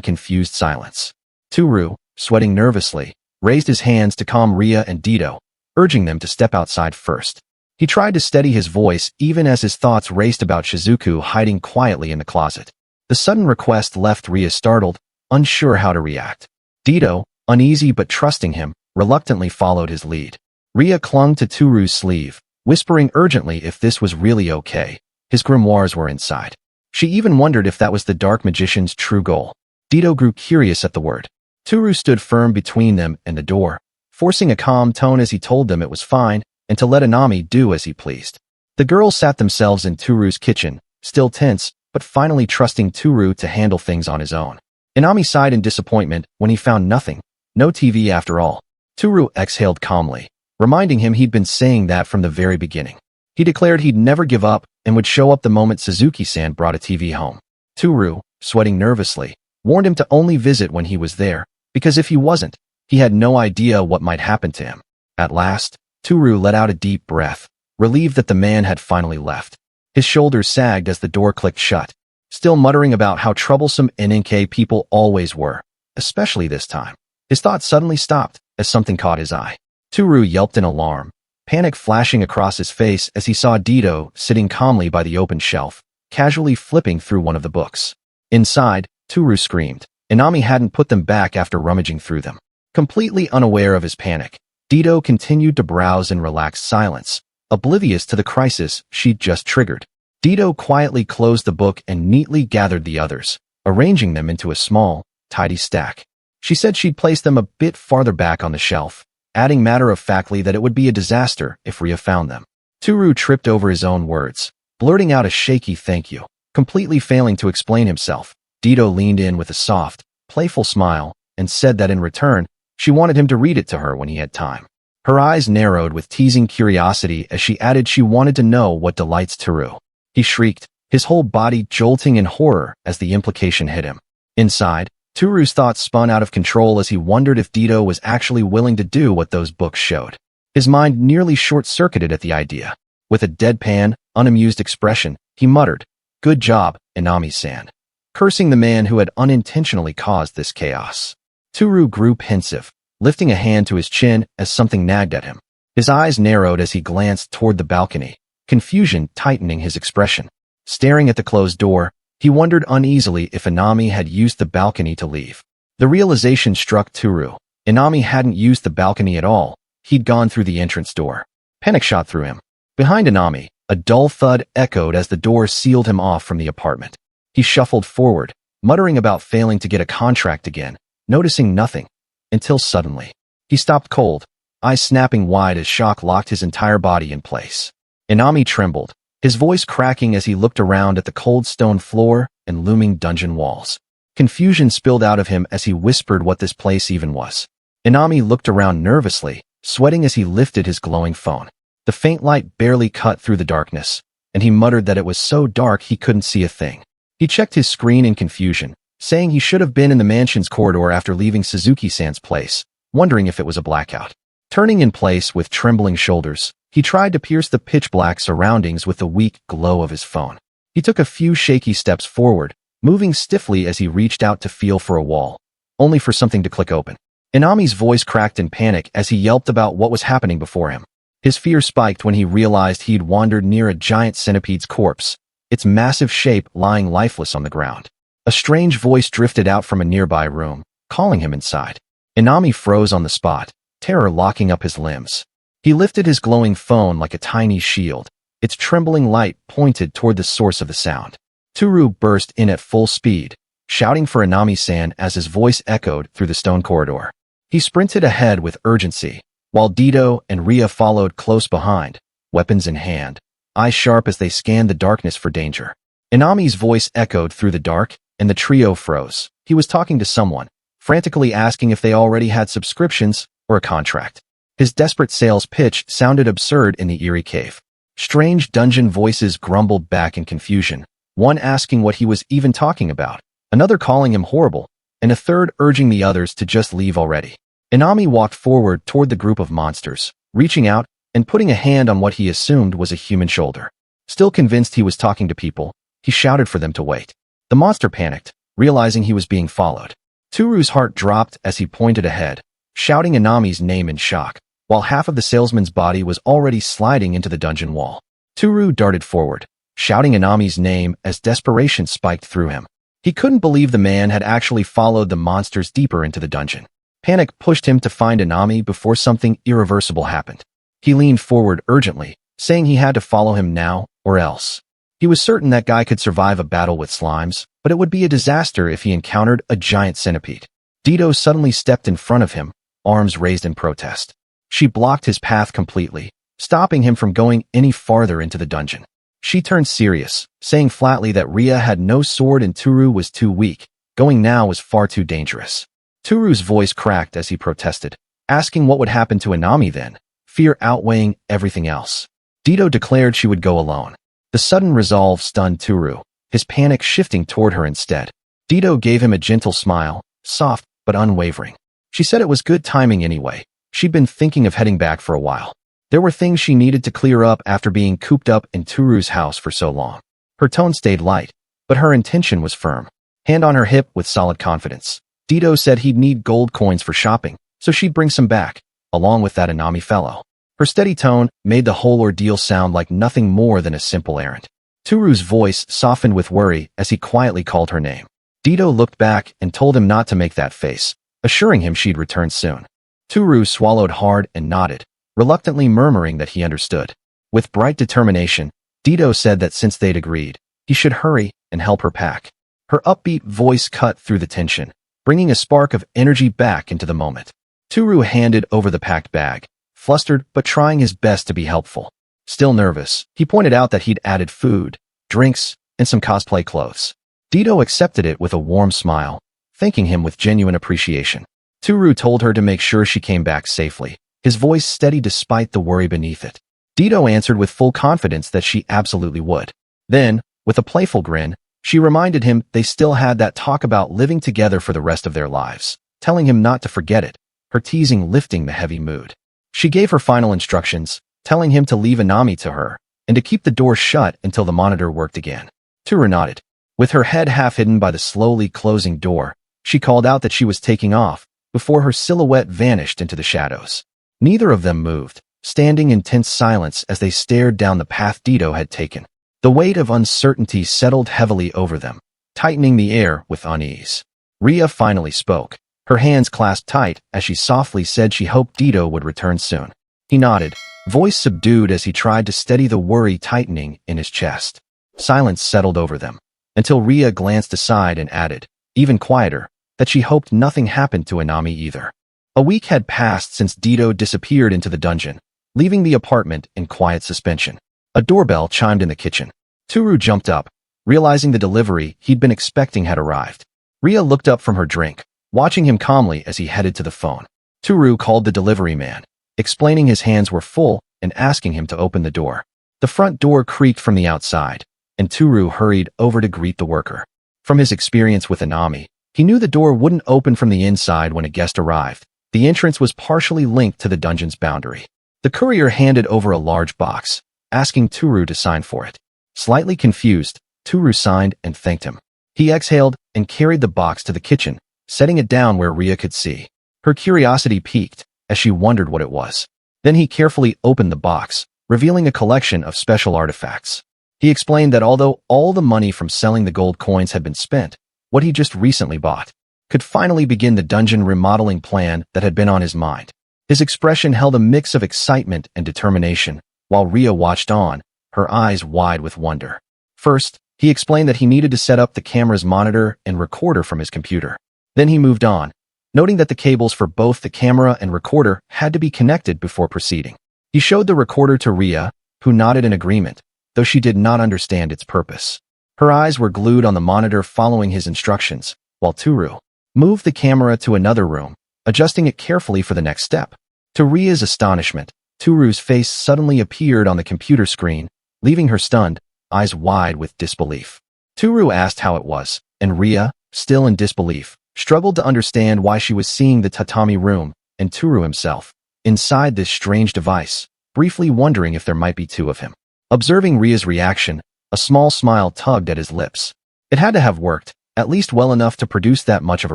confused silence. Tooru, sweating nervously, raised his hands to calm Ria and Dito, urging them to step outside first. He tried to steady his voice even as his thoughts raced about Shizuku hiding quietly in the closet. The sudden request left Ria startled, unsure how to react. Dito, uneasy but trusting him, reluctantly followed his lead. Ria clung to Tooru's sleeve, whispering urgently if this was really okay. His grimoires were inside. She even wondered if that was the dark magician's true goal. Dito grew curious at the word. Tooru stood firm between them and the door, forcing a calm tone as he told them it was fine and to let Inami do as he pleased. The girls sat themselves in Tooru's kitchen, still tense, but finally trusting Tooru to handle things on his own. Inami sighed in disappointment when he found nothing, no TV after all. Tooru exhaled calmly, reminding him he'd been saying that from the very beginning. He declared he'd never give up and would show up the moment Suzuki-san brought a TV home. Tooru, sweating nervously, warned him to only visit when he was there, because if he wasn't, he had no idea what might happen to him. At last, Tooru let out a deep breath, relieved that the man had finally left. His shoulders sagged as the door clicked shut, still muttering about how troublesome NNK people always were, especially this time. His thoughts suddenly stopped as something caught his eye. Tooru yelped in alarm, panic flashing across his face as he saw Dito sitting calmly by the open shelf, casually flipping through one of the books. Inside, Tooru screamed. Inami hadn't put them back after rummaging through them. Completely unaware of his panic, Dito continued to browse in relaxed silence, oblivious to the crisis she'd just triggered. Dito quietly closed the book and neatly gathered the others, arranging them into a small, tidy stack. She said she'd place them a bit farther back on the shelf, adding matter-of-factly that it would be a disaster if Ria found them. Tooru tripped over his own words, blurting out a shaky thank you. Completely failing to explain himself, Dito leaned in with a soft, playful smile and said that in return, she wanted him to read it to her when he had time. Her eyes narrowed with teasing curiosity as she added she wanted to know what delights Tooru. He shrieked, his whole body jolting in horror as the implication hit him. Inside, Tooru's thoughts spun out of control as he wondered if Dito was actually willing to do what those books showed. His mind nearly short-circuited at the idea. With a deadpan, unamused expression, he muttered, "Good job, Inami-san," cursing the man who had unintentionally caused this chaos. Tooru grew pensive, lifting a hand to his chin as something nagged at him. His eyes narrowed as he glanced toward the balcony, confusion tightening his expression. Staring at the closed door, he wondered uneasily if Inami had used the balcony to leave. The realization struck Tooru. Inami hadn't used the balcony at all. He'd gone through the entrance door. Panic shot through him. Behind Inami, a dull thud echoed as the door sealed him off from the apartment. He shuffled forward, muttering about failing to get a contract again, noticing nothing, until suddenly, he stopped cold, eyes snapping wide as shock locked his entire body in place. Inami trembled, his voice cracking as he looked around at the cold stone floor and looming dungeon walls. Confusion spilled out of him as he whispered what this place even was. Inami looked around nervously, sweating as he lifted his glowing phone. The faint light barely cut through the darkness, and he muttered that it was so dark he couldn't see a thing. He checked his screen in confusion, saying he should have been in the mansion's corridor after leaving Suzuki-san's place, wondering if it was a blackout. Turning in place with trembling shoulders, he tried to pierce the pitch-black surroundings with the weak glow of his phone. He took a few shaky steps forward, moving stiffly as he reached out to feel for a wall, only for something to click open. Inami's voice cracked in panic as he yelped about what was happening before him. His fear spiked when he realized he'd wandered near a giant centipede's corpse, its massive shape lying lifeless on the ground. A strange voice drifted out from a nearby room, calling him inside. Inami froze on the spot, terror locking up his limbs. He lifted his glowing phone like a tiny shield, its trembling light pointed toward the source of the sound. Tooru burst in at full speed, shouting for Inami-san as his voice echoed through the stone corridor. He sprinted ahead with urgency, while Dito and Ria followed close behind, weapons in hand, eyes sharp as they scanned the darkness for danger. Inami's voice echoed through the dark, and the trio froze. He was talking to someone, frantically asking if they already had subscriptions or a contract. His desperate sales pitch sounded absurd in the eerie cave. Strange dungeon voices grumbled back in confusion, one asking what he was even talking about, another calling him horrible, and a third urging the others to just leave already. Inami walked forward toward the group of monsters, reaching out and putting a hand on what he assumed was a human shoulder. Still convinced he was talking to people, he shouted for them to wait. The monster panicked, realizing he was being followed. Tooru's heart dropped as he pointed ahead, shouting Inami's name in shock, while half of the salesman's body was already sliding into the dungeon wall. Tooru darted forward, shouting Inami's name as desperation spiked through him. He couldn't believe the man had actually followed the monsters deeper into the dungeon. Panic pushed him to find Inami before something irreversible happened. He leaned forward urgently, saying he had to follow him now or else. He was certain that guy could survive a battle with slimes, but it would be a disaster if he encountered a giant centipede. Dito suddenly stepped in front of him, arms raised in protest. She blocked his path completely, stopping him from going any farther into the dungeon. She turned serious, saying flatly that Ria had no sword and Tooru was too weak. Going now was far too dangerous. Tooru's voice cracked as he protested, asking what would happen to Inami then, fear outweighing everything else. Dito declared she would go alone. The sudden resolve stunned Tooru, his panic shifting toward her instead. Dito gave him a gentle smile, soft but unwavering. She said it was good timing anyway. She'd been thinking of heading back for a while. There were things she needed to clear up after being cooped up in Tooru's house for so long. Her tone stayed light, but her intention was firm. Hand on her hip with solid confidence. Dito said he'd need gold coins for shopping, so she'd bring some back, along with that Inami fellow. Her steady tone made the whole ordeal sound like nothing more than a simple errand. Tooru's voice softened with worry as he quietly called her name. Dito looked back and told him not to make that face, assuring him she'd return soon. Tooru swallowed hard and nodded, reluctantly murmuring that he understood. With bright determination, Dito said that since they'd agreed, he should hurry and help her pack. Her upbeat voice cut through the tension, bringing a spark of energy back into the moment. Tooru handed over the packed bag, flustered but trying his best to be helpful. Still nervous, he pointed out that he'd added food, drinks, and some cosplay clothes. Dito accepted it with a warm smile, thanking him with genuine appreciation. Tooru told her to make sure she came back safely, his voice steady despite the worry beneath it. Dito answered with full confidence that she absolutely would. Then, with a playful grin, she reminded him they still had that talk about living together for the rest of their lives, telling him not to forget it, her teasing lifting the heavy mood. She gave her final instructions, telling him to leave Inami to her, and to keep the door shut until the monitor worked again. Tooru nodded. With her head half hidden by the slowly closing door, she called out that she was taking off, before her silhouette vanished into the shadows. Neither of them moved, standing in tense silence as they stared down the path Dito had taken. The weight of uncertainty settled heavily over them, tightening the air with unease. Ria finally spoke, Her hands clasped tight as she softly said she hoped Dito would return soon. He nodded, voice subdued as he tried to steady the worry tightening in his chest. Silence settled over them, until Ria glanced aside and added, even quieter, that she hoped nothing happened to Inami either. A week had passed since Dito disappeared into the dungeon, leaving the apartment in quiet suspension. A doorbell chimed in the kitchen. Tooru jumped up, realizing the delivery he'd been expecting had arrived. Ria looked up from her drink, watching him calmly as he headed to the phone. Tooru called the delivery man, explaining his hands were full and asking him to open the door. The front door creaked from the outside, and Tooru hurried over to greet the worker. From his experience with Inami, he knew the door wouldn't open from the inside when a guest arrived. The entrance was partially linked to the dungeon's boundary. The courier handed over a large box, asking Tooru to sign for it. Slightly confused, Tooru signed and thanked him. He exhaled and carried the box to the kitchen, setting it down where Ria could see. Her curiosity piqued as she wondered what it was. Then he carefully opened the box, revealing a collection of special artifacts. He explained that although all the money from selling the gold coins had been spent, what he just recently bought could finally begin the dungeon remodeling plan that had been on his mind. His expression held a mix of excitement and determination, while Ria watched on, her eyes wide with wonder. First, he explained that he needed to set up the camera's monitor and recorder from his computer. Then he moved on, noting that the cables for both the camera and recorder had to be connected before proceeding. He showed the recorder to Ria, who nodded in agreement, though she did not understand its purpose. Her eyes were glued on the monitor following his instructions, while Tooru moved the camera to another room, adjusting it carefully for the next step. To Ria's astonishment, Tooru's face suddenly appeared on the computer screen, leaving her stunned, eyes wide with disbelief. Tooru asked how it was, and Ria, still in disbelief, struggled to understand why she was seeing the tatami room and Tooru himself inside this strange device, briefly wondering if there might be two of him. Observing Ria's reaction, a small smile tugged at his lips. It had to have worked, at least well enough to produce that much of a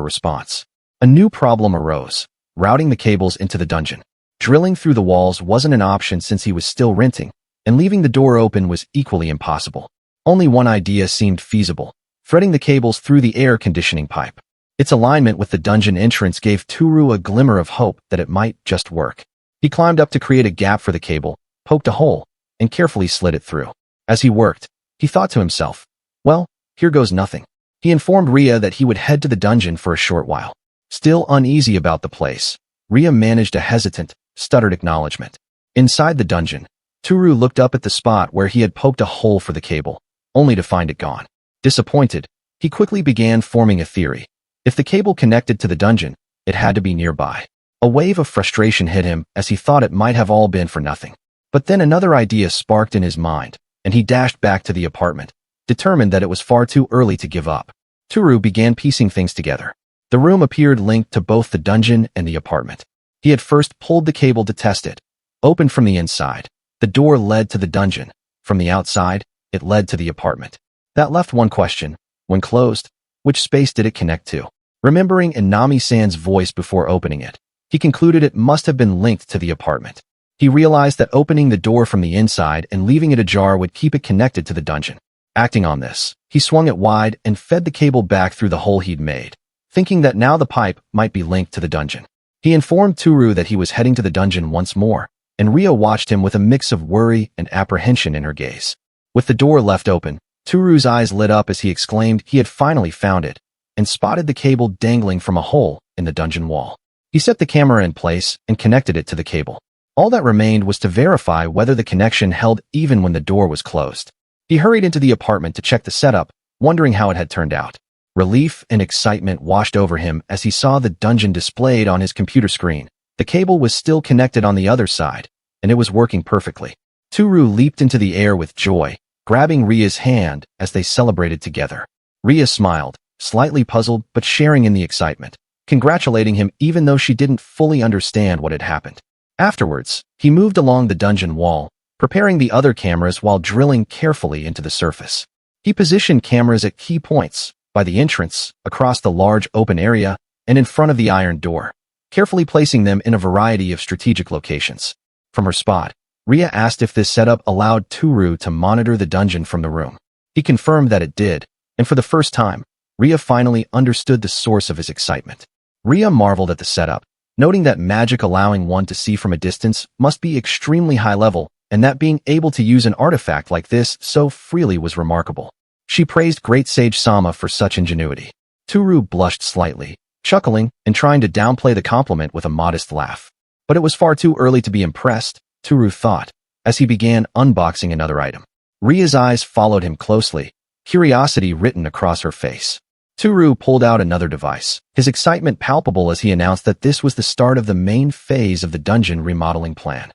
response. A new problem arose, routing the cables into the dungeon. Drilling through the walls wasn't an option since he was still renting, and leaving the door open was equally impossible. Only one idea seemed feasible, threading the cables through the air conditioning pipe. Its alignment with the dungeon entrance gave Tooru a glimmer of hope that it might just work. He climbed up to create a gap for the cable, poked a hole, and carefully slid it through. As he worked, he thought to himself, well, here goes nothing. He informed Ria that he would head to the dungeon for a short while. Still uneasy about the place, Ria managed a hesitant, stuttered acknowledgement. Inside the dungeon, Tooru looked up at the spot where he had poked a hole for the cable, only to find it gone. Disappointed, he quickly began forming a theory. If the cable connected to the dungeon, it had to be nearby. A wave of frustration hit him as he thought it might have all been for nothing. But then another idea sparked in his mind, and he dashed back to the apartment, determined that it was far too early to give up. Tooru began piecing things together. The room appeared linked to both the dungeon and the apartment. He had first pulled the cable to test it. Opened from the inside, the door led to the dungeon. From the outside, it led to the apartment. That left one question. When closed, which space did it connect to? Remembering Inami-san's voice before opening it, he concluded it must have been linked to the apartment. He realized that opening the door from the inside and leaving it ajar would keep it connected to the dungeon. Acting on this, he swung it wide and fed the cable back through the hole he'd made, thinking that now the pipe might be linked to the dungeon. He informed Tooru that he was heading to the dungeon once more, and Ria watched him with a mix of worry and apprehension in her gaze. With the door left open, Tooru's eyes lit up as he exclaimed he had finally found it, and spotted the cable dangling from a hole in the dungeon wall. He set the camera in place and connected it to the cable. All that remained was to verify whether the connection held even when the door was closed. He hurried into the apartment to check the setup, wondering how it had turned out. Relief and excitement washed over him as he saw the dungeon displayed on his computer screen. The cable was still connected on the other side, and it was working perfectly. Tooru leaped into the air with joy, grabbing Ria's hand as they celebrated together. Ria smiled, slightly puzzled but sharing in the excitement, congratulating him even though she didn't fully understand what had happened. Afterwards, he moved along the dungeon wall, preparing the other cameras while drilling carefully into the surface. He positioned cameras at key points, by the entrance, across the large open area, and in front of the iron door, carefully placing them in a variety of strategic locations. From her spot, Ria asked if this setup allowed Tooru to monitor the dungeon from the room. He confirmed that it did, and for the first time, Ria finally understood the source of his excitement. Ria marveled at the setup, noting that magic allowing one to see from a distance must be extremely high level, and that being able to use an artifact like this so freely was remarkable. She praised Great Sage Sama for such ingenuity. Tooru blushed slightly, chuckling and trying to downplay the compliment with a modest laugh. But it was far too early to be impressed, Tooru thought, as he began unboxing another item. Ria's eyes followed him closely, curiosity written across her face. Tooru pulled out another device, his excitement palpable as he announced that this was the start of the main phase of the dungeon remodeling plan.